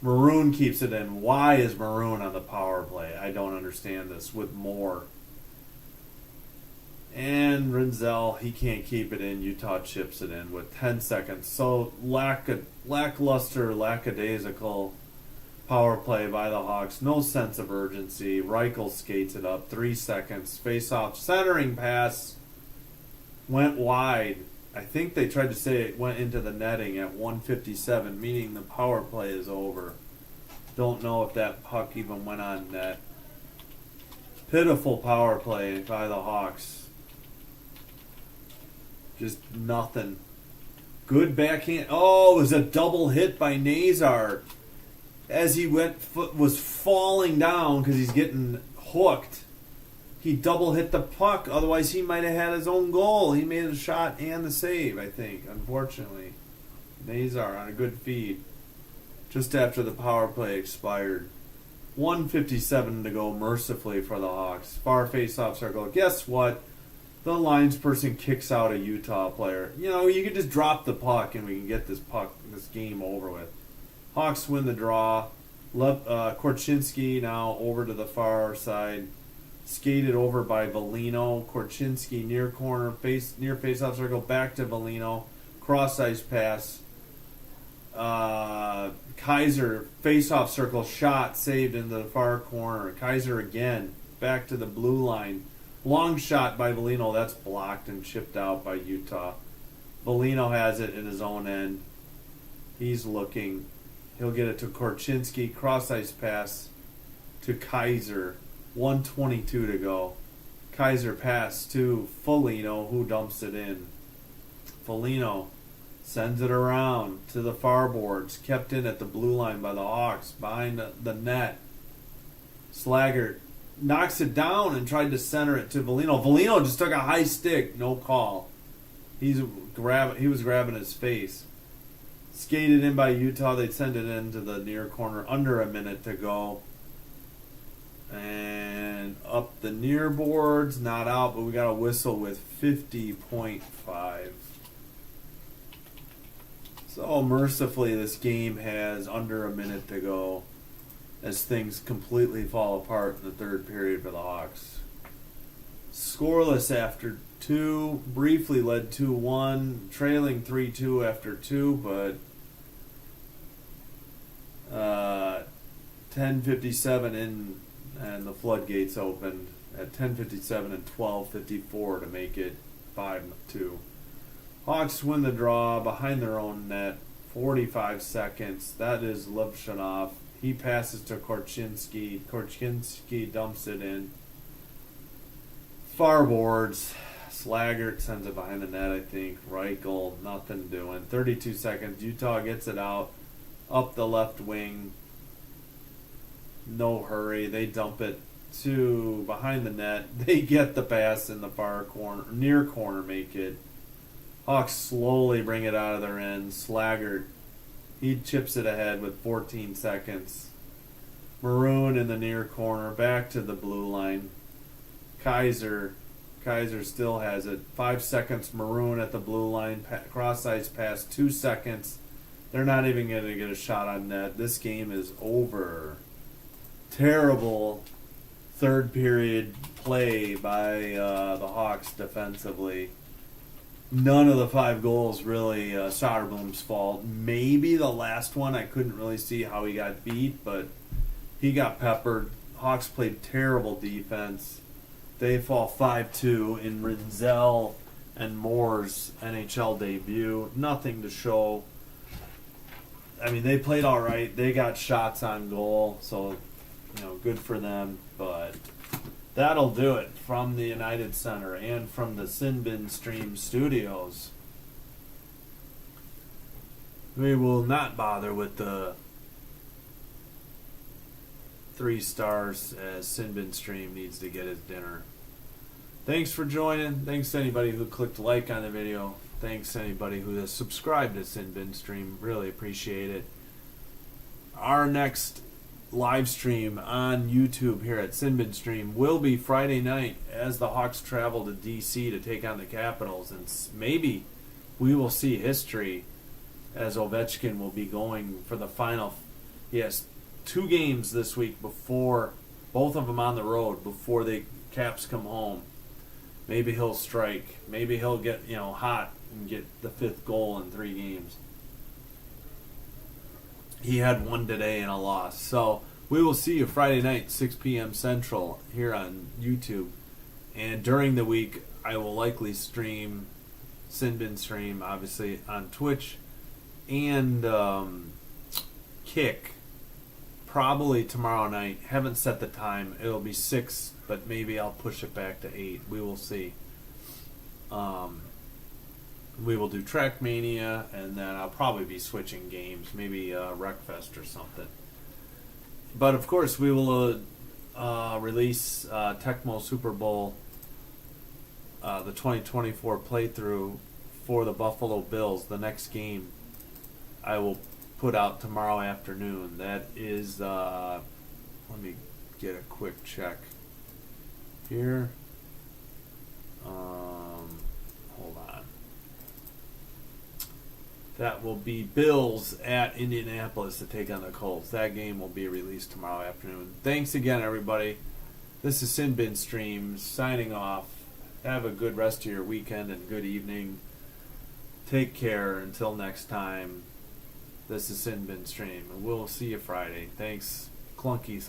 Maroon keeps it in. Why is Maroon on the power play? I don't understand this with Moore. And Rinzel, he can't keep it in. Utah chips it in with 10 seconds. So lackluster, lackadaisical power play by the Hawks. No sense of urgency. Reichel skates it up. 3 seconds. Face-off centering pass went wide. I think they tried to say it went into the netting at 1:57, meaning the power play is over. Don't know if that puck even went on net. Pitiful power play by the Hawks. Just nothing. Good backhand. Oh, it was a double hit by Nazar. As he was falling down because he's getting hooked. He double hit the puck. Otherwise, he might have had his own goal. He made a shot and the save, I think, unfortunately. Nazar on a good feed. Just after the power play expired. 1:57 to go mercifully for the Hawks. Far face-off circle. Guess what? The linesperson kicks out a Utah player. You know, you can just drop the puck and we can get this game over with. Hawks win the draw. Korchinski now over to the far side. Skated over by Velino. Korchinski near corner, near face-off circle, back to Velino. Cross-ice pass. Kaiser, face-off circle, shot, saved into the far corner. Kaiser again, back to the blue line. Long shot by Volino. That's blocked and chipped out by Utah. Volino has it in his own end. He's looking. He'll get it to Korchinski. Cross-ice pass to Kaiser. 1:22 to go. Kaiser pass to Foligno, who dumps it in. Foligno sends it around to the far boards. Kept in at the blue line by the Hawks. Behind the net. Slaggert knocks it down and tried to center it to Foligno. Foligno just took a high stick. No call. He was grabbing his face. Skated in by Utah. They'd send it into the near corner. Under a minute to go. And up the near boards. Not out, but we got a whistle with 50.5. So mercifully, this game has under a minute to go as things completely fall apart in the third period for the Hawks. Scoreless after 2, briefly led 2-1, trailing 3-2 after 2, but 10:57 in, and the floodgates opened at 10:57 and 12:54 to make it 5-2. Hawks win the draw behind their own net, 45 seconds. That is Levshunov. He passes to Korchinski. Korchinski dumps it in. Far boards. Slaggert sends it behind the net, I think. Reichel, nothing doing. 32 seconds. Utah gets it out. Up the left wing. No hurry. They dump it to behind the net. They get the pass in the far corner, near corner, make it. Hawks slowly bring it out of their end. Slaggert, he chips it ahead with 14 seconds. Maroon in the near corner, back to the blue line. Kaiser still has it. 5 seconds. Maroon at the blue line. Cross-ice pass. 2 seconds. They're not even going to get a shot on net. This game is over. Terrible third period play by the Hawks defensively. None of the 5 goals really Soderblom's fault. Maybe the last one, I couldn't really see how he got beat, but he got peppered. Hawks played terrible defense. They fall 5-2 in Rinzel and Moore's NHL debut. Nothing to show. I mean, they played all right. They got shots on goal, so good for them. But that'll do it from the United Center and from the Sinbin Stream Studios. We will not bother with the 3 stars as Sinbin Stream needs to get his dinner. Thanks for joining. Thanks to anybody who clicked like on the video. Thanks to anybody who has subscribed to Sinbin Stream. Really appreciate it. Our next live stream on YouTube here at Sinbin Stream will be Friday night as the Hawks travel to DC to take on the Capitals, and maybe we will see history as Ovechkin will be going for the final. He has 2 games this week before, both of them on the road, before the Caps come home. Maybe he'll strike. Maybe he'll get hot and get the 5th goal in 3 games. He had 1 today and a loss. So we will see you Friday night, 6 p.m. Central, here on YouTube. And during the week, I will likely stream Sinbin Stream, obviously, on Twitch and Kick. Probably tomorrow night. Haven't set the time. It'll be 6, but maybe I'll push it back to 8. We will see. We will do Trackmania, and then I'll probably be switching games, maybe Wreckfest or something. But of course, we will release Tecmo Super Bowl, the 2024 playthrough for the Buffalo Bills. The next game I will put out tomorrow afternoon. That is, let me get a quick check here. Hold on. That will be Bills at Indianapolis to take on the Colts. That game will be released tomorrow afternoon. Thanks again, everybody. This is Sinbin Stream signing off. Have a good rest of your weekend and good evening. Take care until next time. This is Sinbin Stream, and we'll see you Friday. Thanks, Clunky.